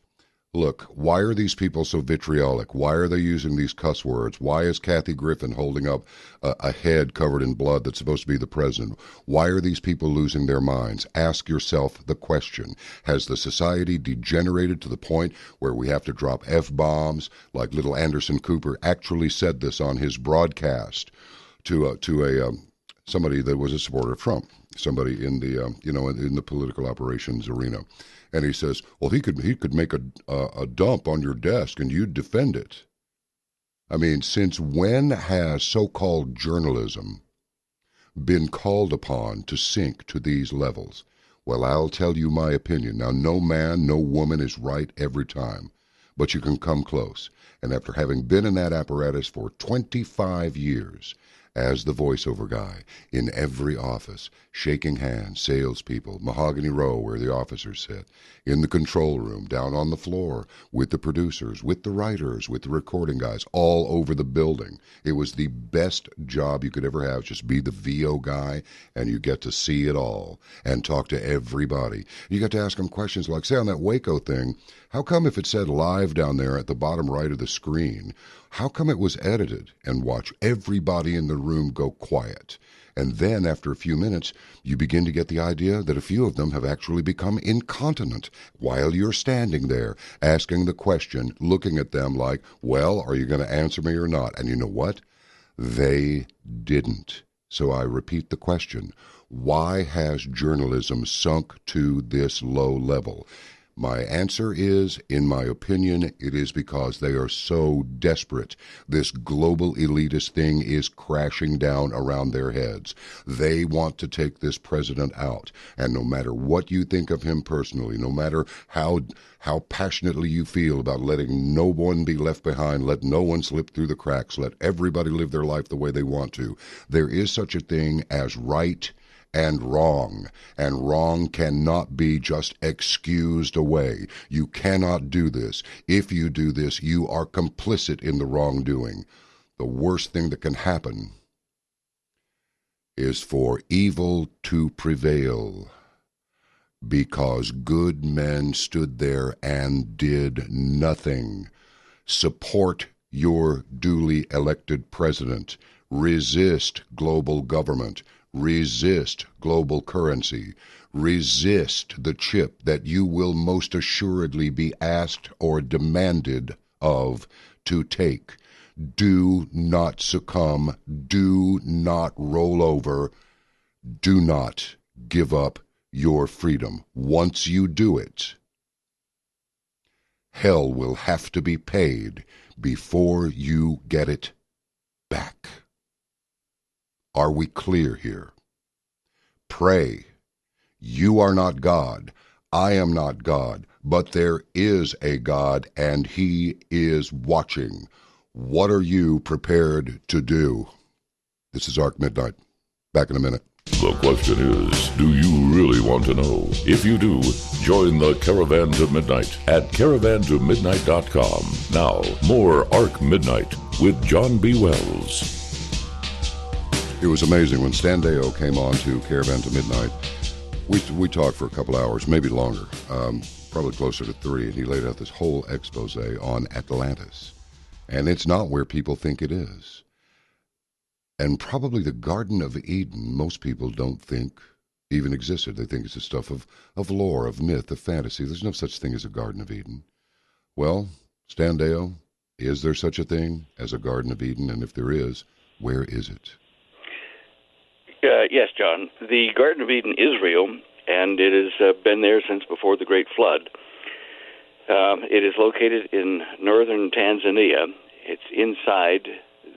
Look, why are these people so vitriolic? Why are they using these cuss words? Why is Kathy Griffin holding up a head covered in blood that's supposed to be the president? Why are these people losing their minds? Ask yourself the question. Has the society degenerated to the point where we have to drop F-bombs, like little Anderson Cooper actually said this on his broadcast to somebody that was a supporter of Trump, somebody in the in the political operations arena? And he says, well, he could make a dump on your desk and you'd defend it. I mean, since when has so-called journalism been called upon to sink to these levels? Well, I'll tell you my opinion. Now, no man, no woman is right every time, but you can come close. And after having been in that apparatus for 25 years, as the voiceover guy, in every office, shaking hands, salespeople, Mahogany Row where the officers sit, in the control room, down on the floor, with the producers, with the writers, with the recording guys, all over the building. It was the best job you could ever have, just be the VO guy, and you get to see it all and talk to everybody. You get to ask them questions like, say on that Waco thing, how come if it said live down there at the bottom right of the screen, how come it was edited? And watch everybody in the room go quiet. And then after a few minutes, you begin to get the idea that a few of them have actually become incontinent while you're standing there asking the question, looking at them like, well, are you going to answer me or not? And you know what? They didn't. So I repeat the question, why has journalism sunk to this low level? My answer is, in my opinion, it is because they are so desperate. This global elitist thing is crashing down around their heads. They want to take this president out. And no matter what you think of him personally, no matter how passionately you feel about letting no one be left behind, let no one slip through the cracks, let everybody live their life the way they want to, there is such a thing as right and wrong cannot be just excused away. You cannot do this. If you do this, you are complicit in the wrongdoing. The worst thing that can happen is for evil to prevail, because good men stood there and did nothing. Support your duly elected president. Resist global government. Resist global currency. Resist the chip that you will most assuredly be asked or demanded of to take. Do not succumb. Do not roll over. Do not give up your freedom. Once you do it, hell will have to be paid before you get it back. Are we clear here? Pray. You are not God. I am not God. But there is a God, and He is watching. What are you prepared to do? This is Ark Midnight. Back in a minute. The question is, do you really want to know? If you do, join the Caravan to Midnight at caravantomidnight.com. Now, more Ark Midnight with John B. Wells. It was amazing when Stan Deyo came on to Caravan to Midnight. We talked for a couple hours, maybe longer, probably closer to 3, and he laid out this whole expose on Atlantis. And it's not where people think it is. And probably the Garden of Eden, most people don't think even existed. They think it's the stuff of lore, of myth, of fantasy. There's no such thing as a Garden of Eden. Well, Stan Deyo, is there such a thing as a Garden of Eden? And if there is, where is it? Yes, John. The Garden of Eden is real, and it has been there since before the Great Flood. It is located in northern Tanzania. It's inside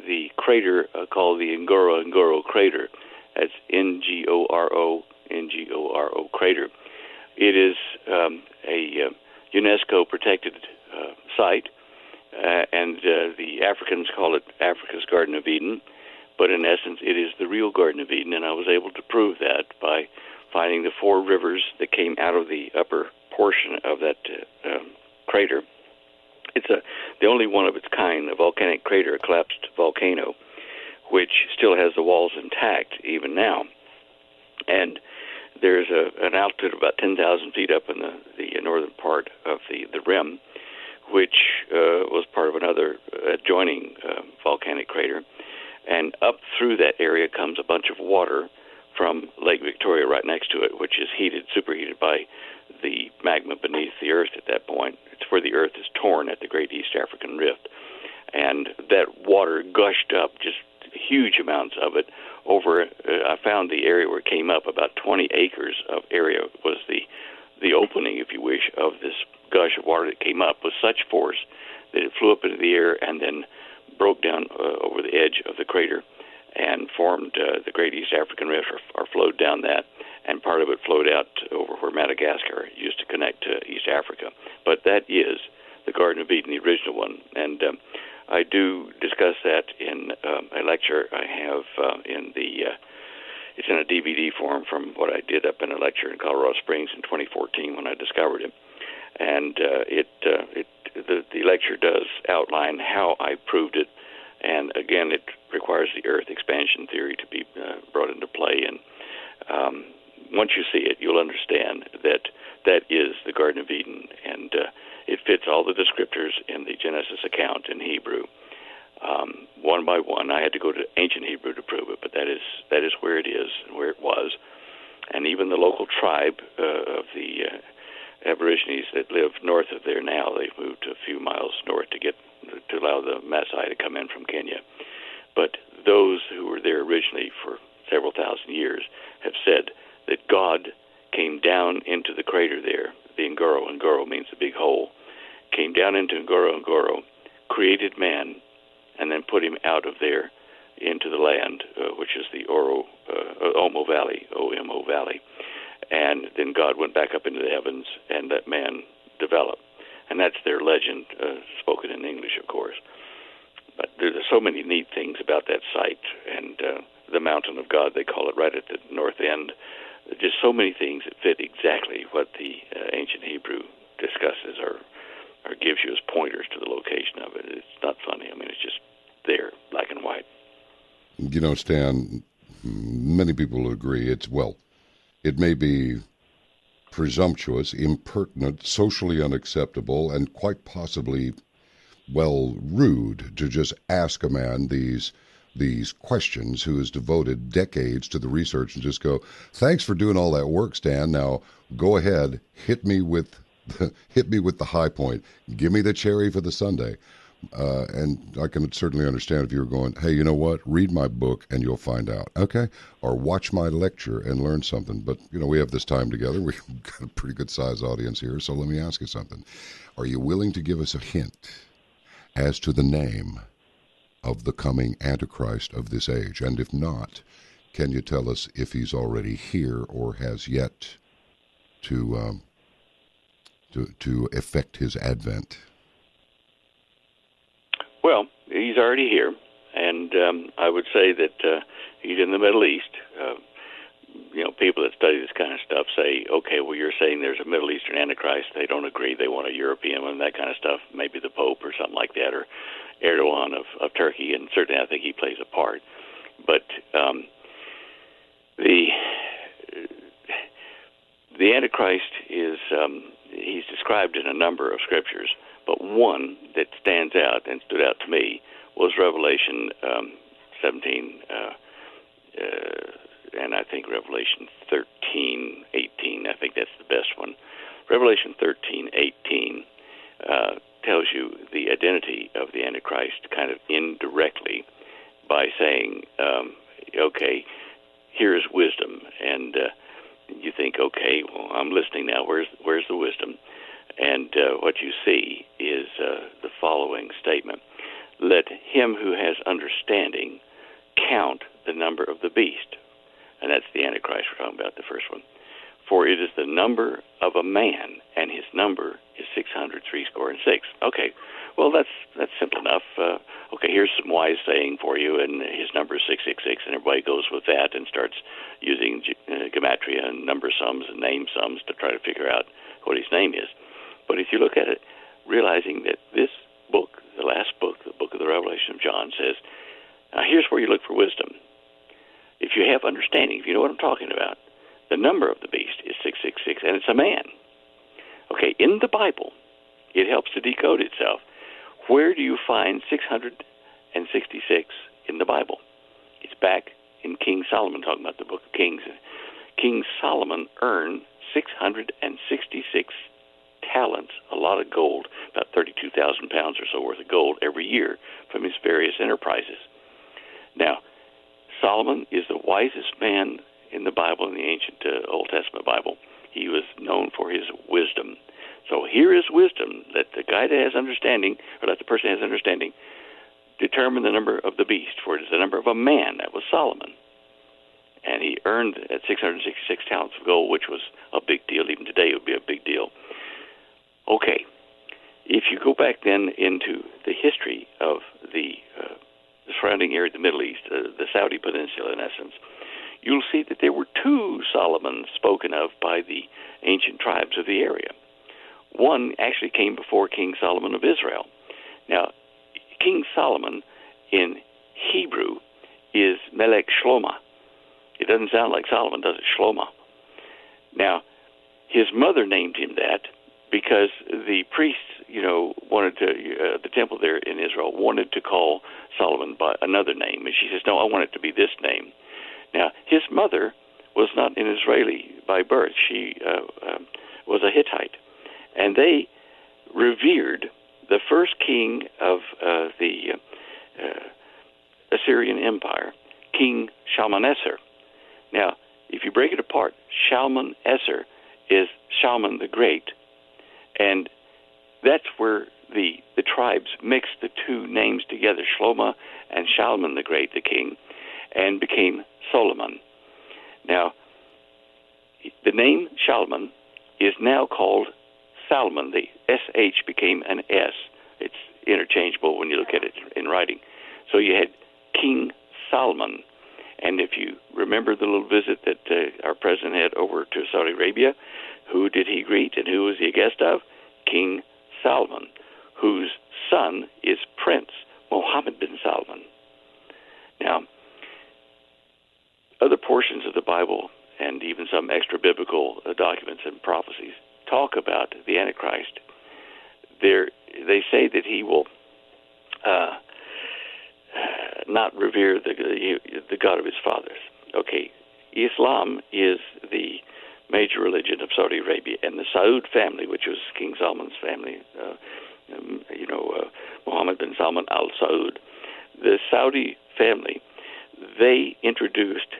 the crater called the Ngoro crater. That's Ngoro crater. It is a UNESCO protected site, and the Africans call it Africa's Garden of Eden. But in essence, it is the real Garden of Eden, and I was able to prove that by finding the 4 rivers that came out of the upper portion of that crater. It's the only one of its kind, a volcanic crater, a collapsed volcano, which still has the walls intact even now. And there's an altitude of about 10,000 feet up in the northern part of the rim, which was part of another adjoining volcanic crater. And up through that area comes a bunch of water from Lake Victoria right next to it, which is superheated by the magma beneath the earth at that point. It's where the earth is torn at the Great East African Rift. And that water gushed up, just huge amounts of it, over, I found the area where it came up, about 20 acres of area was the opening, if you wish, of this gush of water that came up with such force that it flew up into the air and then broke down over the edge of the crater and formed the Great East African Rift, or flowed down that, and part of it flowed out over where Madagascar used to connect to East Africa. But that is the Garden of Eden, the original one, and I do discuss that in a lecture I have it's in a DVD form from what I did up in a lecture in Colorado Springs in 2014 when I discovered it. And the lecture does outline how I proved it. And again, it requires the Earth expansion theory to be brought into play. And once you see it, you'll understand that that is the Garden of Eden, and it fits all the descriptors in the Genesis account in Hebrew. One by one, I had to go to ancient Hebrew to prove it, but that is where it is and where it was. And even the local tribe of the Aborigines that live north of there now, they've moved a few miles north to allow the Maasai to come in from Kenya. But those who were there originally for several thousand years have said that God came down into the crater there, the Ngoro, and Ngoro means the big hole, came down into Ngoro, created man, and then put him out of there into the land, which is the Omo Valley, O-M-O Valley. And then God went back up into the heavens and let man develop. And that's their legend, spoken in English, of course. But there's so many neat things about that site, and the Mountain of God, they call it, right at the north end. Just so many things that fit exactly what the ancient Hebrew discusses or gives you as pointers to the location of it. It's not funny. I mean, it's just there, black and white. You know, Stan, many people agree it may be presumptuous, impertinent, socially unacceptable, and quite possibly, rude to just ask a man these questions who has devoted decades to the research and just go, thanks for doing all that work, Stan. Now go ahead, hit me with the high point. Give me the cherry for the sundae. And I can certainly understand if you were going, hey, you know what? Read my book and you'll find out. Okay. Or watch my lecture and learn something. But, we have this time together. We've got a pretty good size audience here. So let me ask you something. Are you willing to give us a hint as to the name of the coming Antichrist of this age? And if not, can you tell us if he's already here or has yet to effect his advent? Well, he's already here, and I would say that he's in the Middle East. People that study this kind of stuff say, okay, well, you're saying there's a Middle Eastern Antichrist. They don't agree. They want a European one, that kind of stuff, maybe the Pope or something like that, or Erdogan of Turkey, and certainly I think he plays a part. But the Antichrist is he's described in a number of scriptures, but one that stands out and stood out to me was Revelation 17, and I think Revelation 13, 18. I think that's the best one. Revelation 13, 18 tells you the identity of the Antichrist kind of indirectly by saying, okay, here's wisdom. And you think, okay, well, I'm listening now. Where's the wisdom? And what you see is the following statement. Let him who has understanding count the number of the beast. And that's the Antichrist we're talking about, the first one. For it is the number of a man, and his number is 666. Okay, well, that's simple enough. Okay, here's some wise saying for you, and his number is 666, and everybody goes with that and starts using gematria and number sums and name sums to try to figure out what his name is. But if you look at it, realizing that this book, the last book, the book of the Revelation of John, says, now here's where you look for wisdom. If you have understanding, if you know what I'm talking about, the number of the beast is 666, and it's a man. Okay, in the Bible, it helps to decode itself. Where do you find 666 in the Bible? It's back in King Solomon, talking about the book of Kings. King Solomon earned 666 talents, a lot of gold, about 32,000 pounds or so worth of gold every year from his various enterprises. Now, Solomon is the wisest man in the Bible, in the ancient Old Testament Bible. He was known for his wisdom. So here is wisdom. Let the guy that has understanding, or let the person that has understanding, determine the number of the beast, for it is the number of a man. That was Solomon. And he earned at 666 talents of gold, which was a big deal. Even today it would be a big deal. Okay, if you go back then into the history of the surrounding area of the Middle East, the Saudi Peninsula in essence, you'll see that there were two Solomons spoken of by the ancient tribes of the area. One actually came before King Solomon of Israel. Now, King Solomon in Hebrew is Melech Shlomo. It doesn't sound like Solomon, does it? Shlomo. Now, his mother named him that because the priests, wanted to, the temple there in Israel wanted to call Solomon by another name. And she says, no, I want it to be this name. Now, his mother was not an Israeli by birth. She was a Hittite. And they revered the first king of the Assyrian Empire, King Shalmaneser. Now, if you break it apart, Shalmaneser is Shalman the Great, and that's where the tribes mixed the two names together, Shlomo and Shalman the Great, the king, and became Solomon. Now, the name Shalman is now called Salmon. The SH became an S. It's interchangeable when you look at it in writing. So you had King Solomon. And if you remember the little visit that our president had over to Saudi Arabia, who did he greet and who was he a guest of? King Salman, whose son is Prince Mohammed bin Salman. Now, other portions of the Bible and even some extra-biblical documents and prophecies talk about the Antichrist. They say that he will not revere the God of his fathers. Okay, Islam is the major religion of Saudi Arabia, and the Saud family, which was King Solomon's family, Mohammed bin Salman al Saud, the Saudi family, they introduced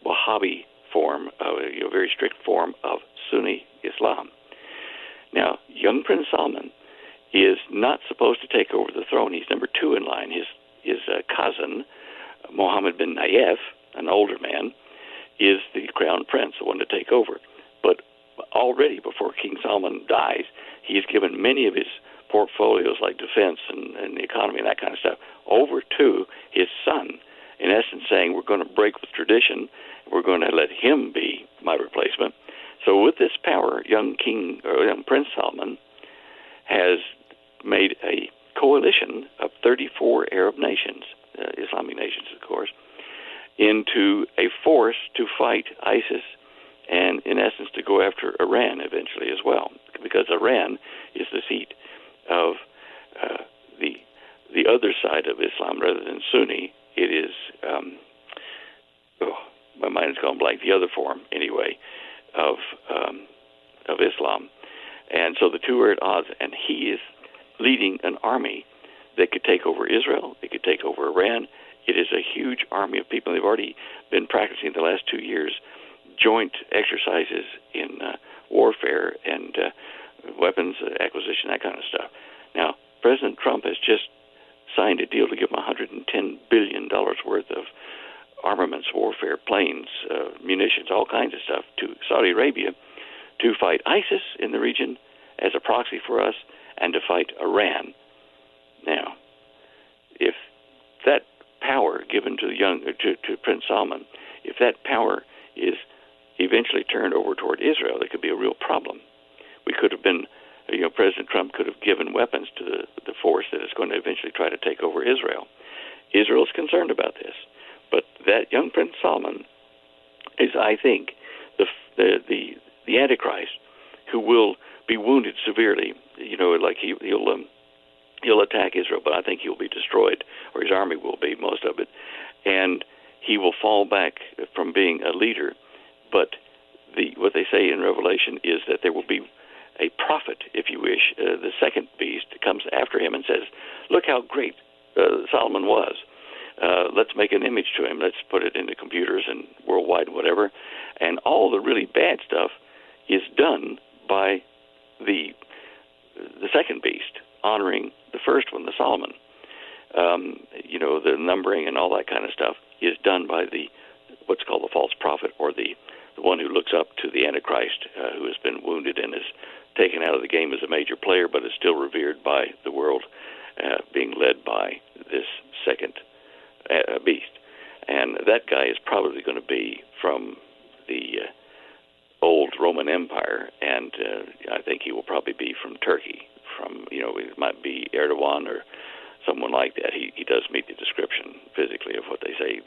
Wahhabi form, a very strict form of Sunni Islam. Now, young Prince Salman is not supposed to take over the throne. He's number 2 in line. His cousin, Mohammed bin Nayef, an older man, is the crown prince, the one to take over. But already before King Salman dies, he's given many of his portfolios like defense and the economy and that kind of stuff over to his son, in essence saying, we're going to break with tradition, we're going to let him be my replacement. So with this power, young Prince Salman has made a coalition of 34 Arab nations, Islamic nations, of course, into a force to fight ISIS and, in essence, to go after Iran eventually as well, because Iran is the seat of the other side of Islam rather than Sunni. It is, my mind has gone blank, the other form, anyway, of Islam. And so the two are at odds, and he is leading an army that could take over Israel, it could take over Iran. It is a huge army of people. They've already been practicing the last 2 years joint exercises in warfare and weapons acquisition, that kind of stuff. Now, President Trump has just signed a deal to give him $110 billion worth of armaments, warfare, planes, munitions, all kinds of stuff to Saudi Arabia to fight ISIS in the region as a proxy for us and to fight Iran. Now, if that power given to to Prince Salman, if that power is eventually turned over toward Israel, it could be a real problem. We could have been, President Trump could have given weapons to the force that is going to eventually try to take over Israel. Israel is concerned about this, but that young Prince Salman is, I think, the Antichrist, who will be wounded severely. Like he'll attack Israel, but I think he'll be destroyed, or his army will be, most of it, and he will fall back from being a leader. But what they say in Revelation is that there will be a prophet, if you wish, the second beast comes after him and says, look how great Solomon was. Let's make an image to him. Let's put it into computers and worldwide, whatever. And all the really bad stuff is done by the second beast, honoring the first one, the Solomon. the numbering and all that kind of stuff is done by what's called the false prophet, or the one who looks up to the Antichrist, who has been wounded and is taken out of the game as a major player, but is still revered by the world, being led by this second beast. And that guy is probably going to be from the old Roman Empire, and I think he will probably be from Turkey. It might be Erdogan or someone like that. He does meet the description physically of what they say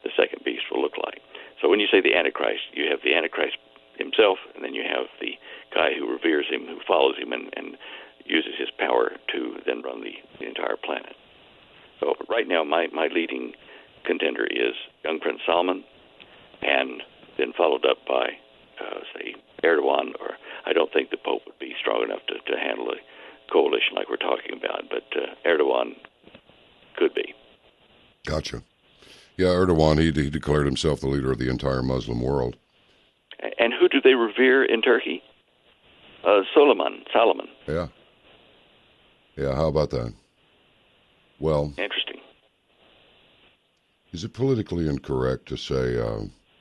the second beast will look like. So when you say the Antichrist, you have the Antichrist himself, and then you have the guy who reveres him, who follows him, and uses his power to then run the entire planet. So right now, my leading contender is young Prince Salman, and then followed up by, say, Erdogan, or I don't think the Pope would be strong enough to handle a coalition like we're talking about, but Erdogan could be. Gotcha. Yeah, Erdogan, he declared himself the leader of the entire Muslim world. And who do they revere in Turkey? Solomon. Yeah. Yeah, how about that? Well, interesting. Is it politically incorrect to say,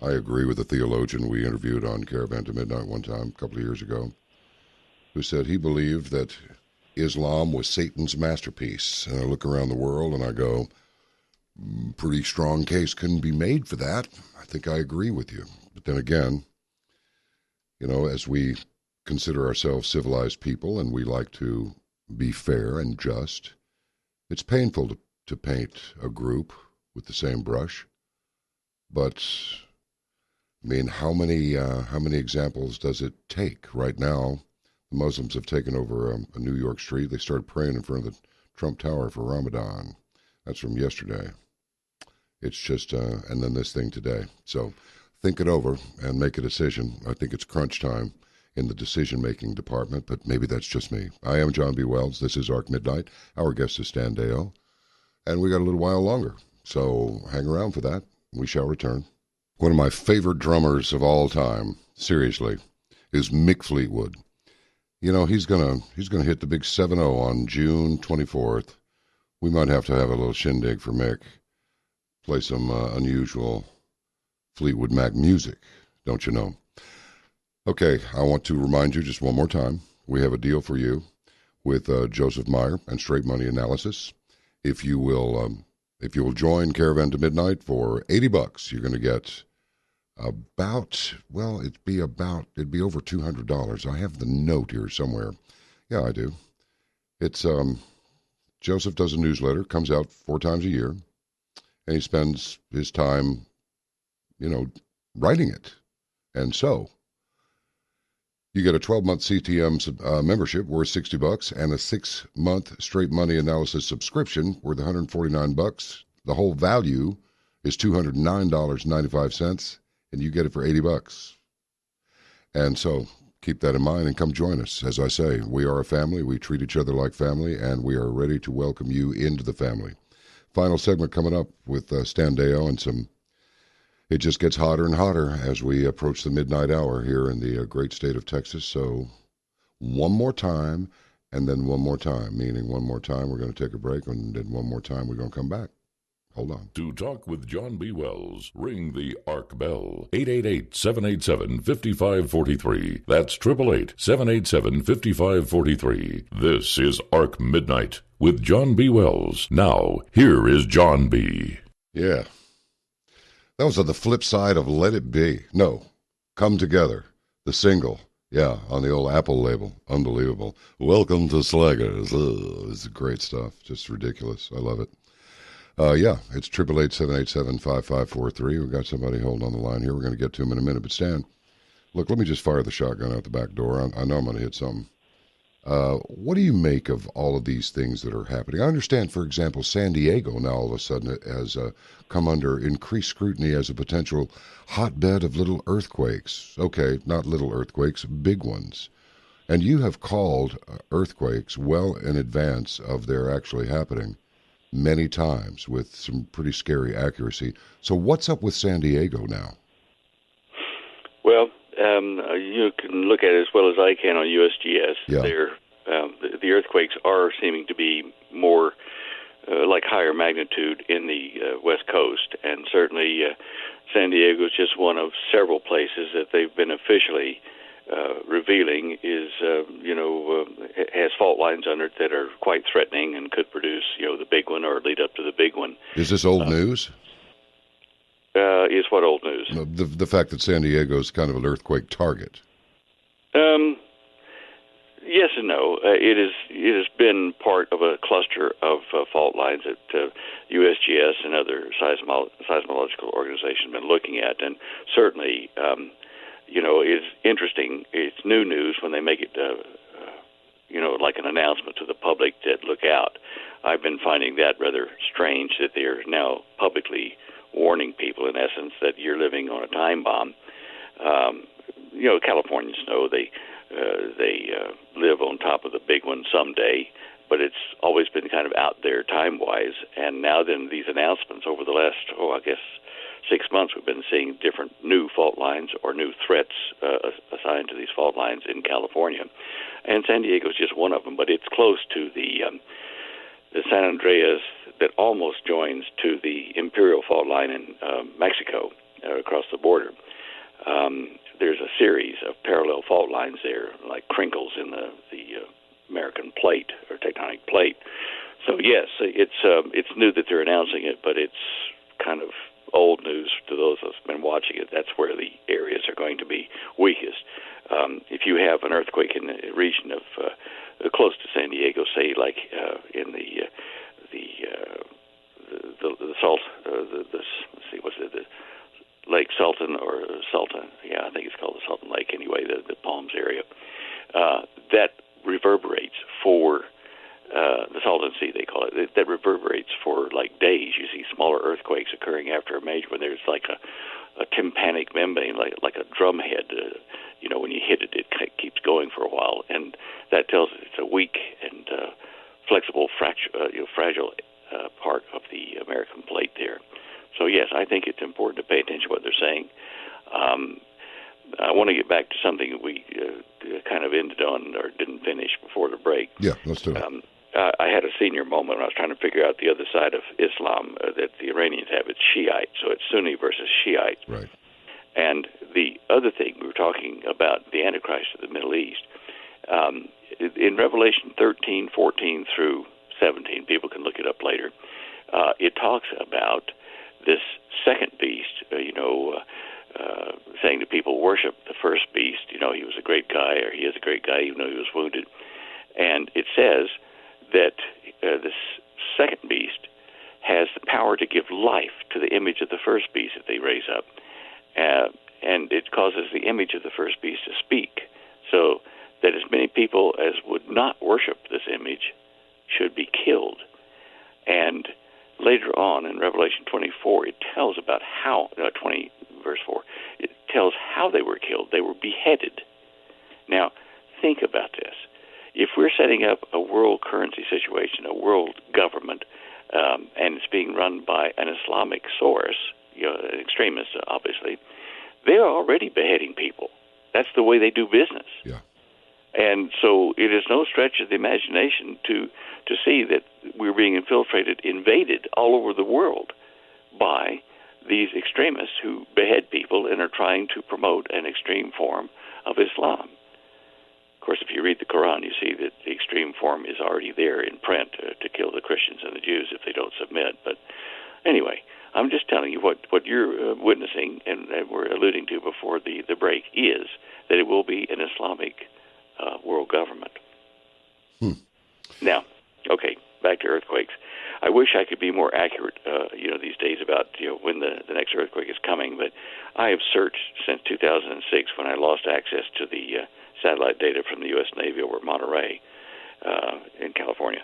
I agree with a theologian we interviewed on Caravan to Midnight one time, a couple of years ago, who said he believed that Islam was Satan's masterpiece. And I look around the world and I go, pretty strong case couldn't be made for that. I think I agree with you. But then again, as we consider ourselves civilized people and we like to be fair and just, it's painful to paint a group with the same brush. But I mean, how many examples does it take? Right now, the Muslims have taken over a New York street. They started praying in front of the Trump Tower for Ramadan. That's from yesterday. It's just, and then this thing today. So think it over and make a decision. I think it's crunch time in the decision-making department, but maybe that's just me. I am John B. Wells. This is Ark Midnight. Our guest is Stan Deyo, and we got a little while longer. So hang around for that. We shall return. One of my favorite drummers of all time, seriously, is Mick Fleetwood. He's gonna hit the big 7-0 on June 24th. We might have to have a little shindig for Mick. Play some unusual Fleetwood Mac music, don't you know? Okay, I want to remind you just one more time, we have a deal for you with Joseph Meyer and Straight Money Analysis. If you will join Caravan to Midnight for $80, you're going to get it'd be over $200. I have the note here somewhere. Yeah, I do. It's Joseph does a newsletter, comes out 4 times a year, and he spends his time, writing it. And so you get a 12-month CTM membership worth $60 and a 6-month Straight Money Analysis subscription worth $149. The whole value is $209.95, and you get it for $80. And so keep that in mind and come join us. As I say, we are a family. We treat each other like family, and we are ready to welcome you into the family. Final segment coming up with Stan Deyo and it just gets hotter and hotter as we approach the midnight hour here in the great state of Texas. So one more time, and then one more time, meaning one more time we're going to take a break, and then one more time we're going to come back. Hold on. To talk with John B. Wells, ring the Ark bell. 888-787-5543. That's 888-787-5543. This is Ark Midnight with John B. Wells. Now, here is John B. Yeah. That was on the flip side of Let It Be. No, Come Together, the single. Yeah, on the old Apple label. Unbelievable. Welcome to Slaggers. It's great stuff. Just ridiculous. I love it. Yeah, it's 888-787-5543. We've got somebody holding on the line here. We're going to get to him in a minute. But Stan, look, let me just fire the shotgun out the back door. I know I'm going to hit something. What do you make of all of these things that are happening? I understand, for example, San Diego now all of a sudden has come under increased scrutiny as a potential hotbed of little earthquakes. Okay, not little earthquakes, big ones. And you have called earthquakes well in advance of their actually happening many times with some pretty scary accuracy. So what's up with San Diego now? Well, you can look at it as well as I can on USGS. Yeah. The earthquakes are seeming to be more like higher magnitude in the West Coast, and certainly San Diego is just one of several places that they've been officially revealing is, has fault lines under it that are quite threatening and could produce, the big one or lead up to the big one. Is this old news? Is what old news? No, the fact that San Diego is kind of an earthquake target. Yes and no. It has been part of a cluster of fault lines that USGS and other seismological organizations have been looking at, and certainly, it's interesting. It's new news when they make it, like an announcement to the public that look out. I've been finding that rather strange that they are now publicly warning people, in essence, that you're living on a time bomb. Californians know they live on top of the big one someday, but it's always been kind of out there time-wise. And now then these announcements over the last, 6 months, we've been seeing different new fault lines or new threats assigned to these fault lines in California. And San Diego is just one of them, but it's close to the San Andreas that almost joins to the Imperial Fault line in Mexico across the border. There's a series of parallel fault lines there, like crinkles in the American plate or tectonic plate. So yes, it's new that they're announcing it, but it's kind of old news to those that's been watching it. That's where the areas are going to be weakest. If you have an earthquake in the region of close to San Diego, say like in the salt, let's see, what's it? The Lake Sultan or Sultan, I think it's called the Sultan Lake anyway, the Palms area, that reverberates for the Salton Sea, they call it. That reverberates for like days. You see smaller earthquakes occurring after a major one. There's like a tympanic membrane, like a drum head. When you hit it, it keeps going for a while, and that tells us it's a weak and flexible, fragile part of the American plate there. So, yes, I think it's important to pay attention to what they're saying. I want to get back to something we kind of ended on or didn't finish before the break. Yeah, let's do it. I had a senior moment when I was trying to figure out the other side of Islam that the Iranians have. It's Shiite, so it's Sunni versus Shiite. Right. And the other thing, we were talking about the Antichrist of the Middle East. In Revelation 13, 14 through 17, people can look it up later, it talks about this second beast, saying to people, worship the first beast. He was a great guy, or he is a great guy, even though he was wounded. And it says that this second beast has the power to give life to the image of the first beast that they raise up. And it causes the image of the first beast to speak, so that as many people as would not worship this image should be killed. And later on in Revelation 24, it tells about how, 20 verse 4, it tells how they were killed. They were beheaded. Now, think about this. If we're setting up a world currency situation, a world government, and it's being run by an Islamic source, an extremist, obviously, they're already beheading people. That's the way they do business. Yeah. And so it is no stretch of the imagination to see that we're being infiltrated, invaded all over the world by these extremists who behead people and are trying to promote an extreme form of Islam. Of course, if you read the Quran, you see that the extreme form is already there in print to kill the Christians and the Jews if they don't submit. But anyway, I'm just telling you what you're witnessing and we're alluding to before the break is that it will be an Islamic world government. Now, okay, back to earthquakes. I wish I could be more accurate, these days about when the next earthquake is coming, but I have searched since 2006 when I lost access to the satellite data from the U.S. Navy over Monterey in California.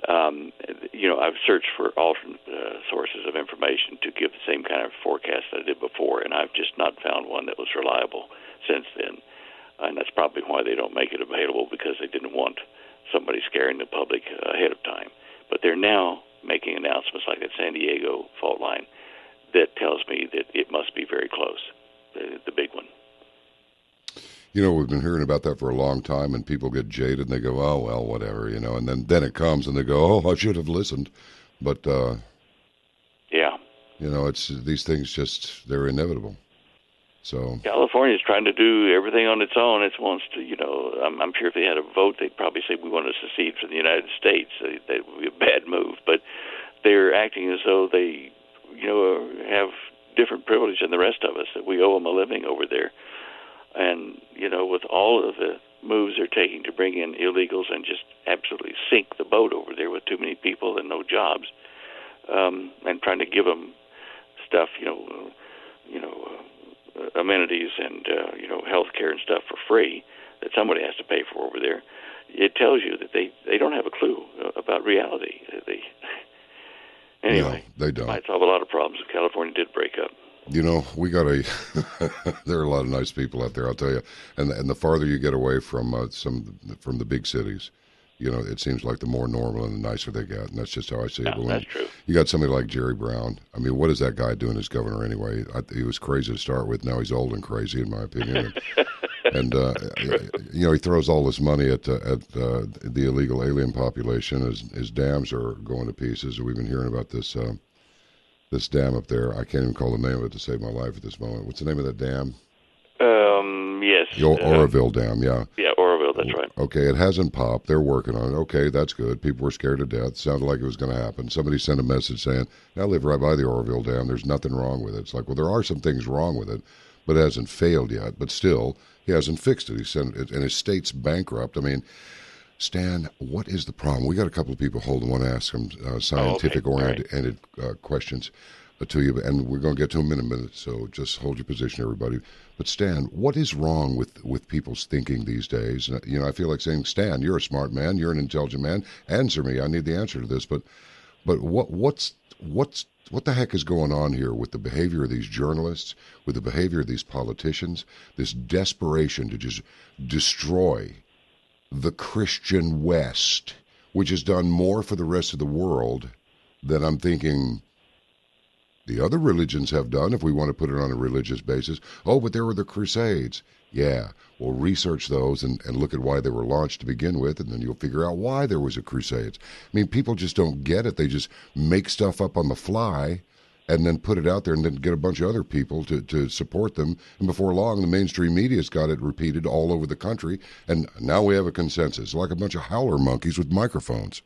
I've searched for alternate sources of information to give the same kind of forecast that I did before, and I've just not found one that was reliable since then. And that's probably why they don't make it available, because they didn't want somebody scaring the public ahead of time. But they're now making announcements like that San Diego fault line that tells me that it must be very close, the big one. We've been hearing about that for a long time, and people get jaded, and they go, oh, well, whatever, and then it comes, and they go, oh, I should have listened. But yeah, it's these things they're inevitable. So California's trying to do everything on its own. It wants to, I'm sure if they had a vote, they'd probably say we want to secede from the United States. That would be a bad move. But they're acting as though they, have different privilege than the rest of us, that we owe them a living over there. And, with all of the moves they're taking to bring in illegals and just absolutely sink the boat over there with too many people and no jobs, and trying to give them stuff, amenities and health care and stuff for free that somebody has to pay for over there, it tells you that they don't have a clue about reality. Anyway, no, they don't. Might solve a lot of problems if California did break up. We got there are a lot of nice people out there, I'll tell you. And the farther you get away from from the big cities, it seems like the more normal and the nicer they get. And that's just how I see it. Yeah, that's true. You got somebody like Jerry Brown. I mean, what is that guy doing as governor anyway? He was crazy to start with. Now he's old and crazy, in my opinion. And he throws all this money at the illegal alien population. His dams are going to pieces. We've been hearing about this dam up there. I can't even call the name of it to save my life at this moment. What's the name of that dam? Yes. The Oroville Dam, yeah. Yeah, Oroville, that's right. Okay, it hasn't popped. They're working on it. Okay, that's good. People were scared to death. Sounded like it was going to happen. Somebody sent a message saying, I live right by the Oroville Dam. There's nothing wrong with it. It's like, well, there are some things wrong with it, but it hasn't failed yet. But still, he hasn't fixed it. He sent it, and his state's bankrupt. I mean, Stan, what is the problem? We got a couple of people holding. Want to ask some scientific-oriented questions to you, and we're going to get to them in a minute, so just hold your position, everybody. But Stan, what is wrong with people's thinking these days? I feel like saying, Stan, you're a smart man, you're an intelligent man. Answer me. I need the answer to this. But what the heck is going on here with the behavior of these journalists, with the behavior of these politicians, this desperation to just destroy the Christian West, which has done more for the rest of the world than I'm thinking the other religions have done, if we want to put it on a religious basis. Oh, but there were the Crusades. Yeah, well, research those and look at why they were launched to begin with, and then you'll figure out why there was a Crusades. I mean, people just don't get it. They just make stuff up on the fly and then put it out there and then get a bunch of other people to support them. And before long, the mainstream media's got it repeated all over the country, and now we have a consensus, like a bunch of howler monkeys with microphones.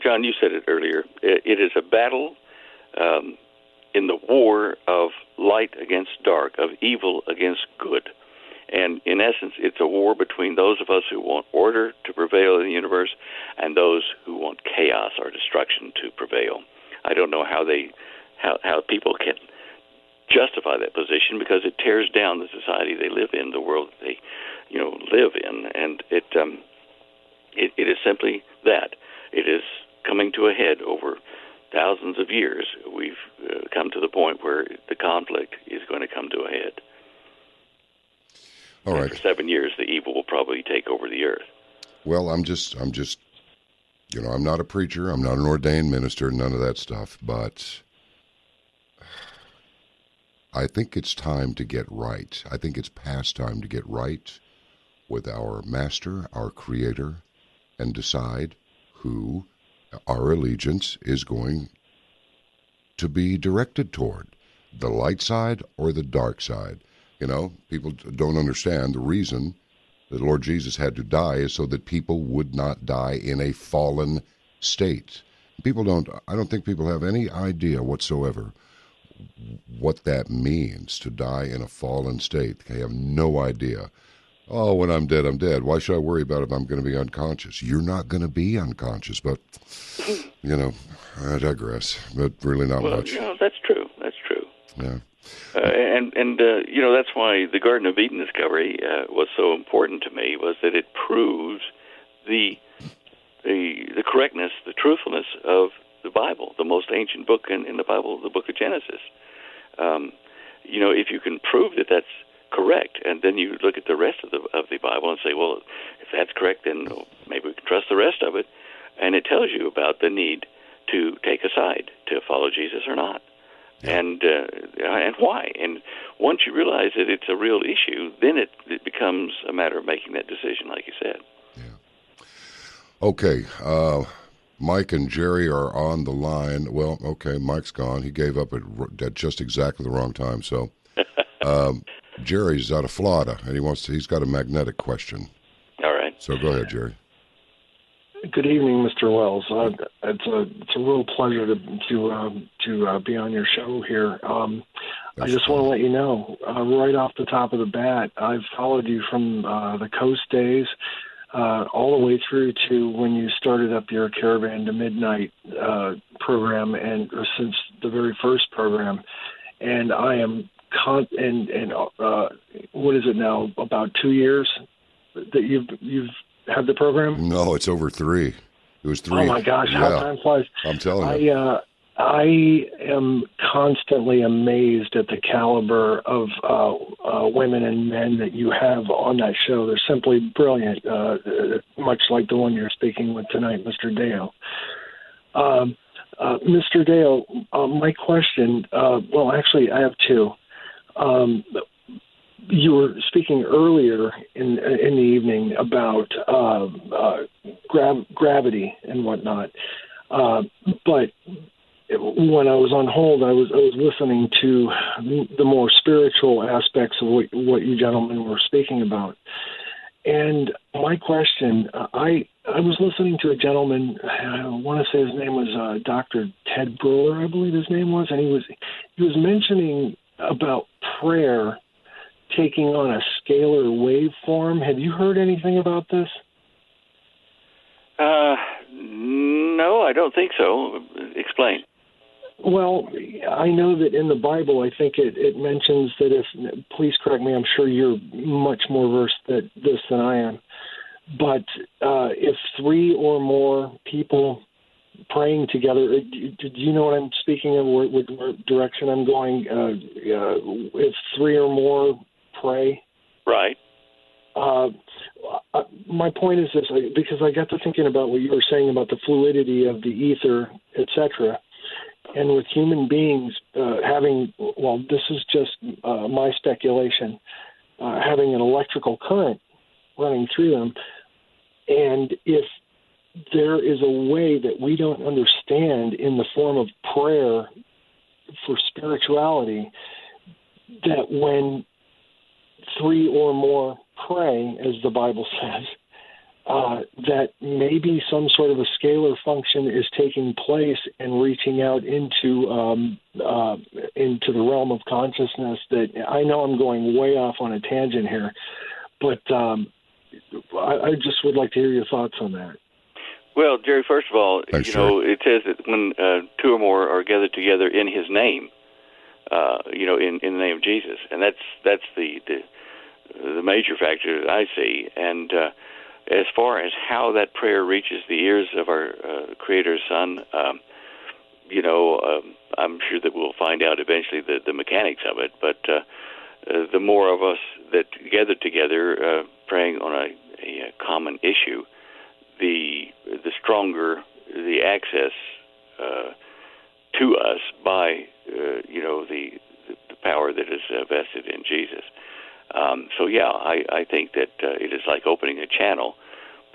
John, you said it earlier. It is a battle in the war of light against dark, of evil against good. And in essence, it's a war between those of us who want order to prevail in the universe and those who want chaos or destruction to prevail. I don't know how people can justify that position, because it tears down the society they live in, the world that they live in, and it is simply that. It is coming to a head over thousands of years. We've come to the point where the conflict is going to come to a head. All right. For 7 years, the evil will probably take over the earth. Well, I'm just, I'm not a preacher. I'm not an ordained minister, none of that stuff. But I think it's time to get right. I think it's past time to get right with our master, our creator, and decide who our allegiance is going to be directed toward, the light side or the dark side. People don't understand the reason that Lord Jesus had to die is so that people would not die in a fallen state. I don't think people have any idea whatsoever what that means, to die in a fallen state. They have no idea. Oh, when I'm dead, I'm dead. Why should I worry about if I'm going to be unconscious? You're not going to be unconscious, but, I digress. But really not much. That's true. That's true. Yeah. That's why the Garden of Eden discovery was so important to me, was that it proves the correctness, the truthfulness of the Bible, the most ancient book in the Bible, the book of Genesis. If you can prove that that's correct, and then you look at the rest of the Bible and say, well, if that's correct, then maybe we can trust the rest of it. And it tells you about the need to take a side, to follow Jesus or not. Yeah. And why. And once you realize that it's a real issue, then it becomes a matter of making that decision, like you said. Yeah. Okay. Mike and Jerry are on the line. Well, okay, Mike's gone. He gave up at just exactly the wrong time. So Jerry's out of Florida, and he's got a magnetic question. All right. So go ahead, Jerry. Good evening, Mr. Wells. It's a real pleasure to be on your show here. I just want to let you know, right off the top of the bat, I've followed you from the Coast days all the way through to when you started up your Caravan to Midnight program, and since the very first program. And I am what is it now? About 2 years that you've had the program? No, it's over 3. It was 3. Oh my gosh, how time flies! I'm telling you. I am constantly amazed at the caliber of women and men that you have on that show. They're simply brilliant, much like the one you're speaking with tonight, Mr. Deyo. Mr. Deyo, my question, well, actually, I have 2. You were speaking earlier in the evening about gravity and whatnot, but when I was on hold, I was listening to the more spiritual aspects of what you gentlemen were speaking about. And my question, I was listening to a gentleman, I want to say his name was Dr. Ted Brewer, I believe his name was, and he was mentioning about prayer taking on a scalar waveform. Have you heard anything about this? No, I don't think so. Explain. Well, I know that in the Bible, I think it mentions that please correct me, I'm sure you're much more versed at this than I am, but if 3 or more people praying together, do you know what I'm speaking of, what direction I'm going? If 3 or more pray. Right. My point is this, because I got to thinking about what you were saying about the fluidity of the ether, etc., and with human beings having, well, this is just my speculation, having an electrical current running through them, and if there is a way that we don't understand in the form of prayer for spirituality, that when 3 or more pray, as the Bible says, that maybe some sort of a scalar function is taking place and reaching out into the realm of consciousness. That I know I'm going way off on a tangent here, but I just would like to hear your thoughts on that. Well, Jerry, first of all, Thanks, it says that when 2 or more are gathered together in His name, in the name of Jesus, and that's the major factor that I see. And as far as how that prayer reaches the ears of our Creator's Son, I'm sure that we'll find out eventually the mechanics of it. But the more of us that gather together praying on a common issue, the stronger the access to us by the power that is vested in Jesus. I think that it is like opening a channel,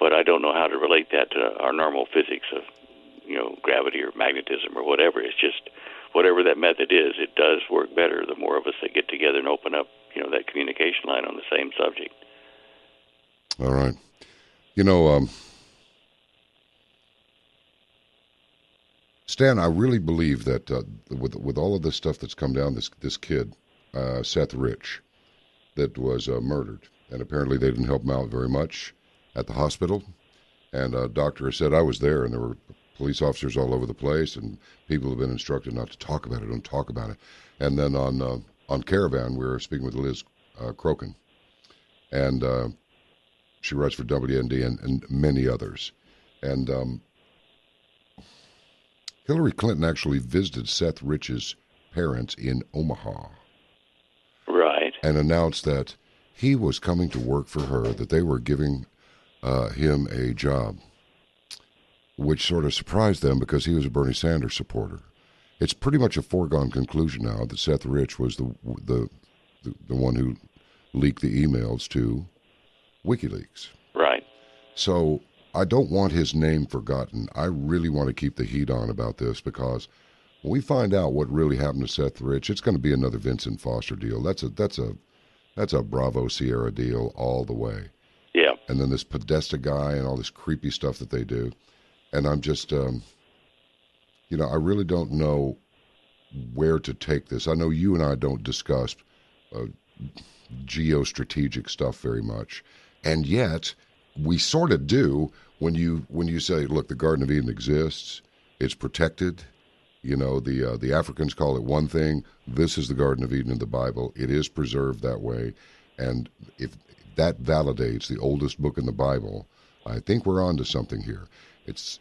but I don't know how to relate that to our normal physics of gravity or magnetism or whatever. It's just whatever that method is, it does work better the more of us that get together and open up that communication line on the same subject. All right. Stan, I really believe that with all of this stuff that's come down, this kid, Seth Rich, that was murdered, and apparently they didn't help him out very much at the hospital. And a doctor said, I was there, and there were police officers all over the place, and people have been instructed not to talk about it, don't talk about it. And then on Caravan, we were speaking with Liz Crokin, and she writes for WND and many others. And Hillary Clinton actually visited Seth Rich's parents in Omaha. Right. And announced that he was coming to work for her, that they were giving him a job, which sort of surprised them because he was a Bernie Sanders supporter. It's pretty much a foregone conclusion now that Seth Rich was the one who leaked the emails to WikiLeaks. Right. So I don't want his name forgotten. I really want to keep the heat on about this, because when we find out what really happened to Seth Rich, it's going to be another Vincent Foster deal. That's a Bravo Sierra deal all the way. Yeah. And then this Podesta guy and all this creepy stuff that they do. And I'm just, I really don't know where to take this. I know you and I don't discuss geostrategic stuff very much, and yet we sort of do when you say, look, the Garden of Eden exists, it's protected. The Africans call it one thing. This is the Garden of Eden in the Bible. It is preserved that way, and if that validates the oldest book in the Bible, I think we're on to something here. It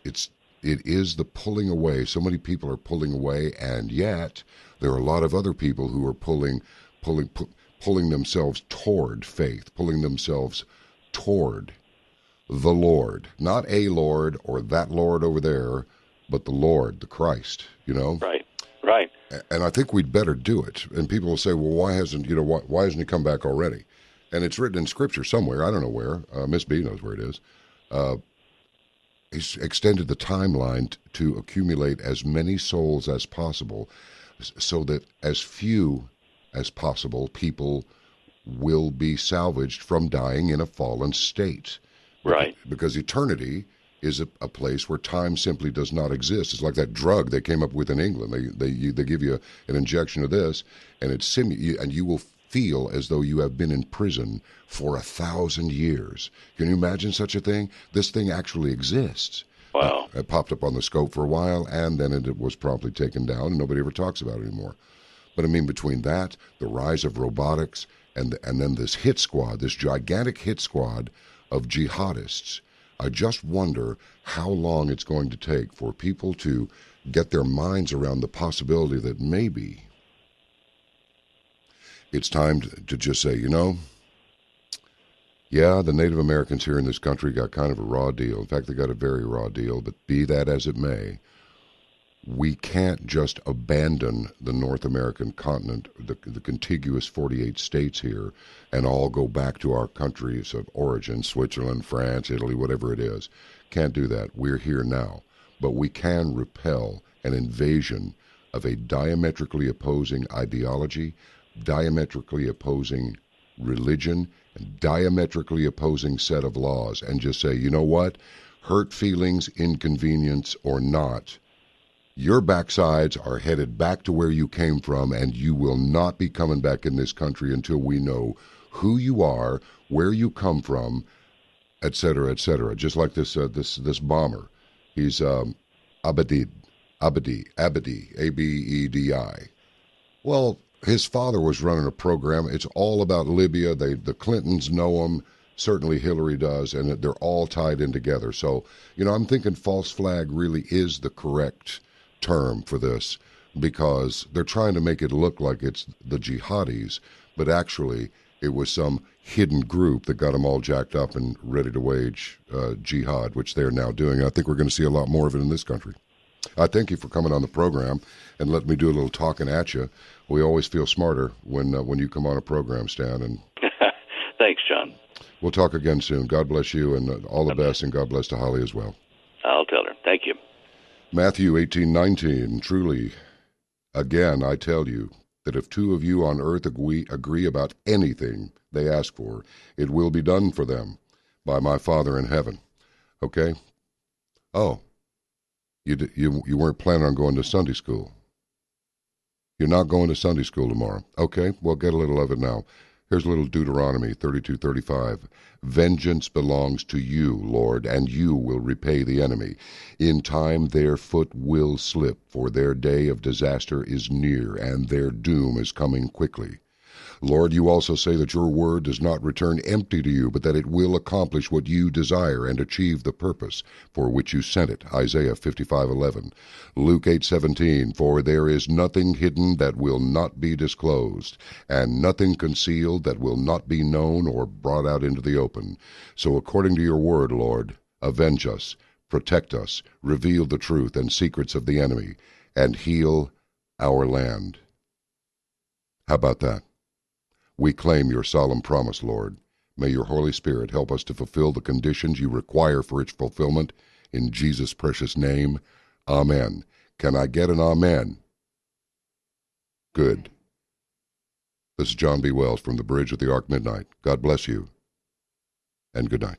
is the pulling away. So many people are pulling away, and yet there are a lot of other people who are pulling themselves toward faith, pulling themselves toward the Lord. Not a Lord or that Lord over there, but the Lord, the Christ, Right. And I think we'd better do it. And people will say, well, why hasn't he come back already? And it's written in Scripture somewhere. I don't know where. Miss B knows where it is. He's extended the timeline to accumulate as many souls as possible, so that as few as possible people will be salvaged from dying in a fallen state. Right. Because eternity is a place where time simply does not exist. It's like that drug they came up with in England. They give you an injection of this, and and you will feel as though you have been in prison for 1,000 years. Can you imagine such a thing? This thing actually exists. Wow. It popped up on the scope for a while, and then it was promptly taken down, and nobody ever talks about it anymore. But I mean, between that, the rise of robotics, and then this hit squad, this gigantic hit squad of jihadists, I just wonder how long it's going to take for people to get their minds around the possibility that maybe it's time to just say, yeah, the Native Americans here in this country got kind of a raw deal. In fact, they got a very raw deal, but be that as it may, we can't just abandon the North American continent, the contiguous 48 states here, and all go back to our countries of origin, Switzerland, France, Italy, whatever it is. Can't do that. We're here now. But we can repel an invasion of a diametrically opposing ideology, diametrically opposing religion, and diametrically opposing set of laws, and just say, you know what? Hurt feelings, inconvenience, or not, your backsides are headed back to where you came from, and you will not be coming back in this country until we know who you are, where you come from, et cetera, et cetera. Just like this bomber. He's Abedi, A-B-E-D-I. Well, his father was running a program. It's all about Libya. The Clintons know him. Certainly Hillary does, and they're all tied in together. So, I'm thinking false flag really is the correct term for this, because they're trying to make it look like it's the jihadis, but actually it was some hidden group that got them all jacked up and ready to wage jihad, which they're now doing. I think we're going to see a lot more of it in this country. I thank you for coming on the program and letting me do a little talking at you. We always feel smarter when you come on a program, Stan. And thanks, John. We'll talk again soon. God bless you, and all the best, and God bless to Holly as well. I'll tell her. Thank you. Matthew 18:19. Truly, again, I tell you that if two of you on earth agree about anything they ask for, it will be done for them by my Father in heaven. Okay? Oh, you weren't planning on going to Sunday school. You're not going to Sunday school tomorrow. Okay, well, get a little of it now. Here's a little Deuteronomy 32:35. Vengeance belongs to you, Lord, and you will repay the enemy. In time their foot will slip, for their day of disaster is near, and their doom is coming quickly. Lord, you also say that your word does not return empty to you, but that it will accomplish what you desire and achieve the purpose for which you sent it. Isaiah 55:11. Luke 8:17. For there is nothing hidden that will not be disclosed, and nothing concealed that will not be known or brought out into the open. So according to your word, Lord, avenge us, protect us, reveal the truth and secrets of the enemy, and heal our land. How about that? We claim your solemn promise, Lord. May your Holy Spirit help us to fulfill the conditions you require for its fulfillment. In Jesus' precious name, amen. Can I get an amen? Good. This is John B. Wells from the bridge of the Ark Midnight. God bless you, and good night.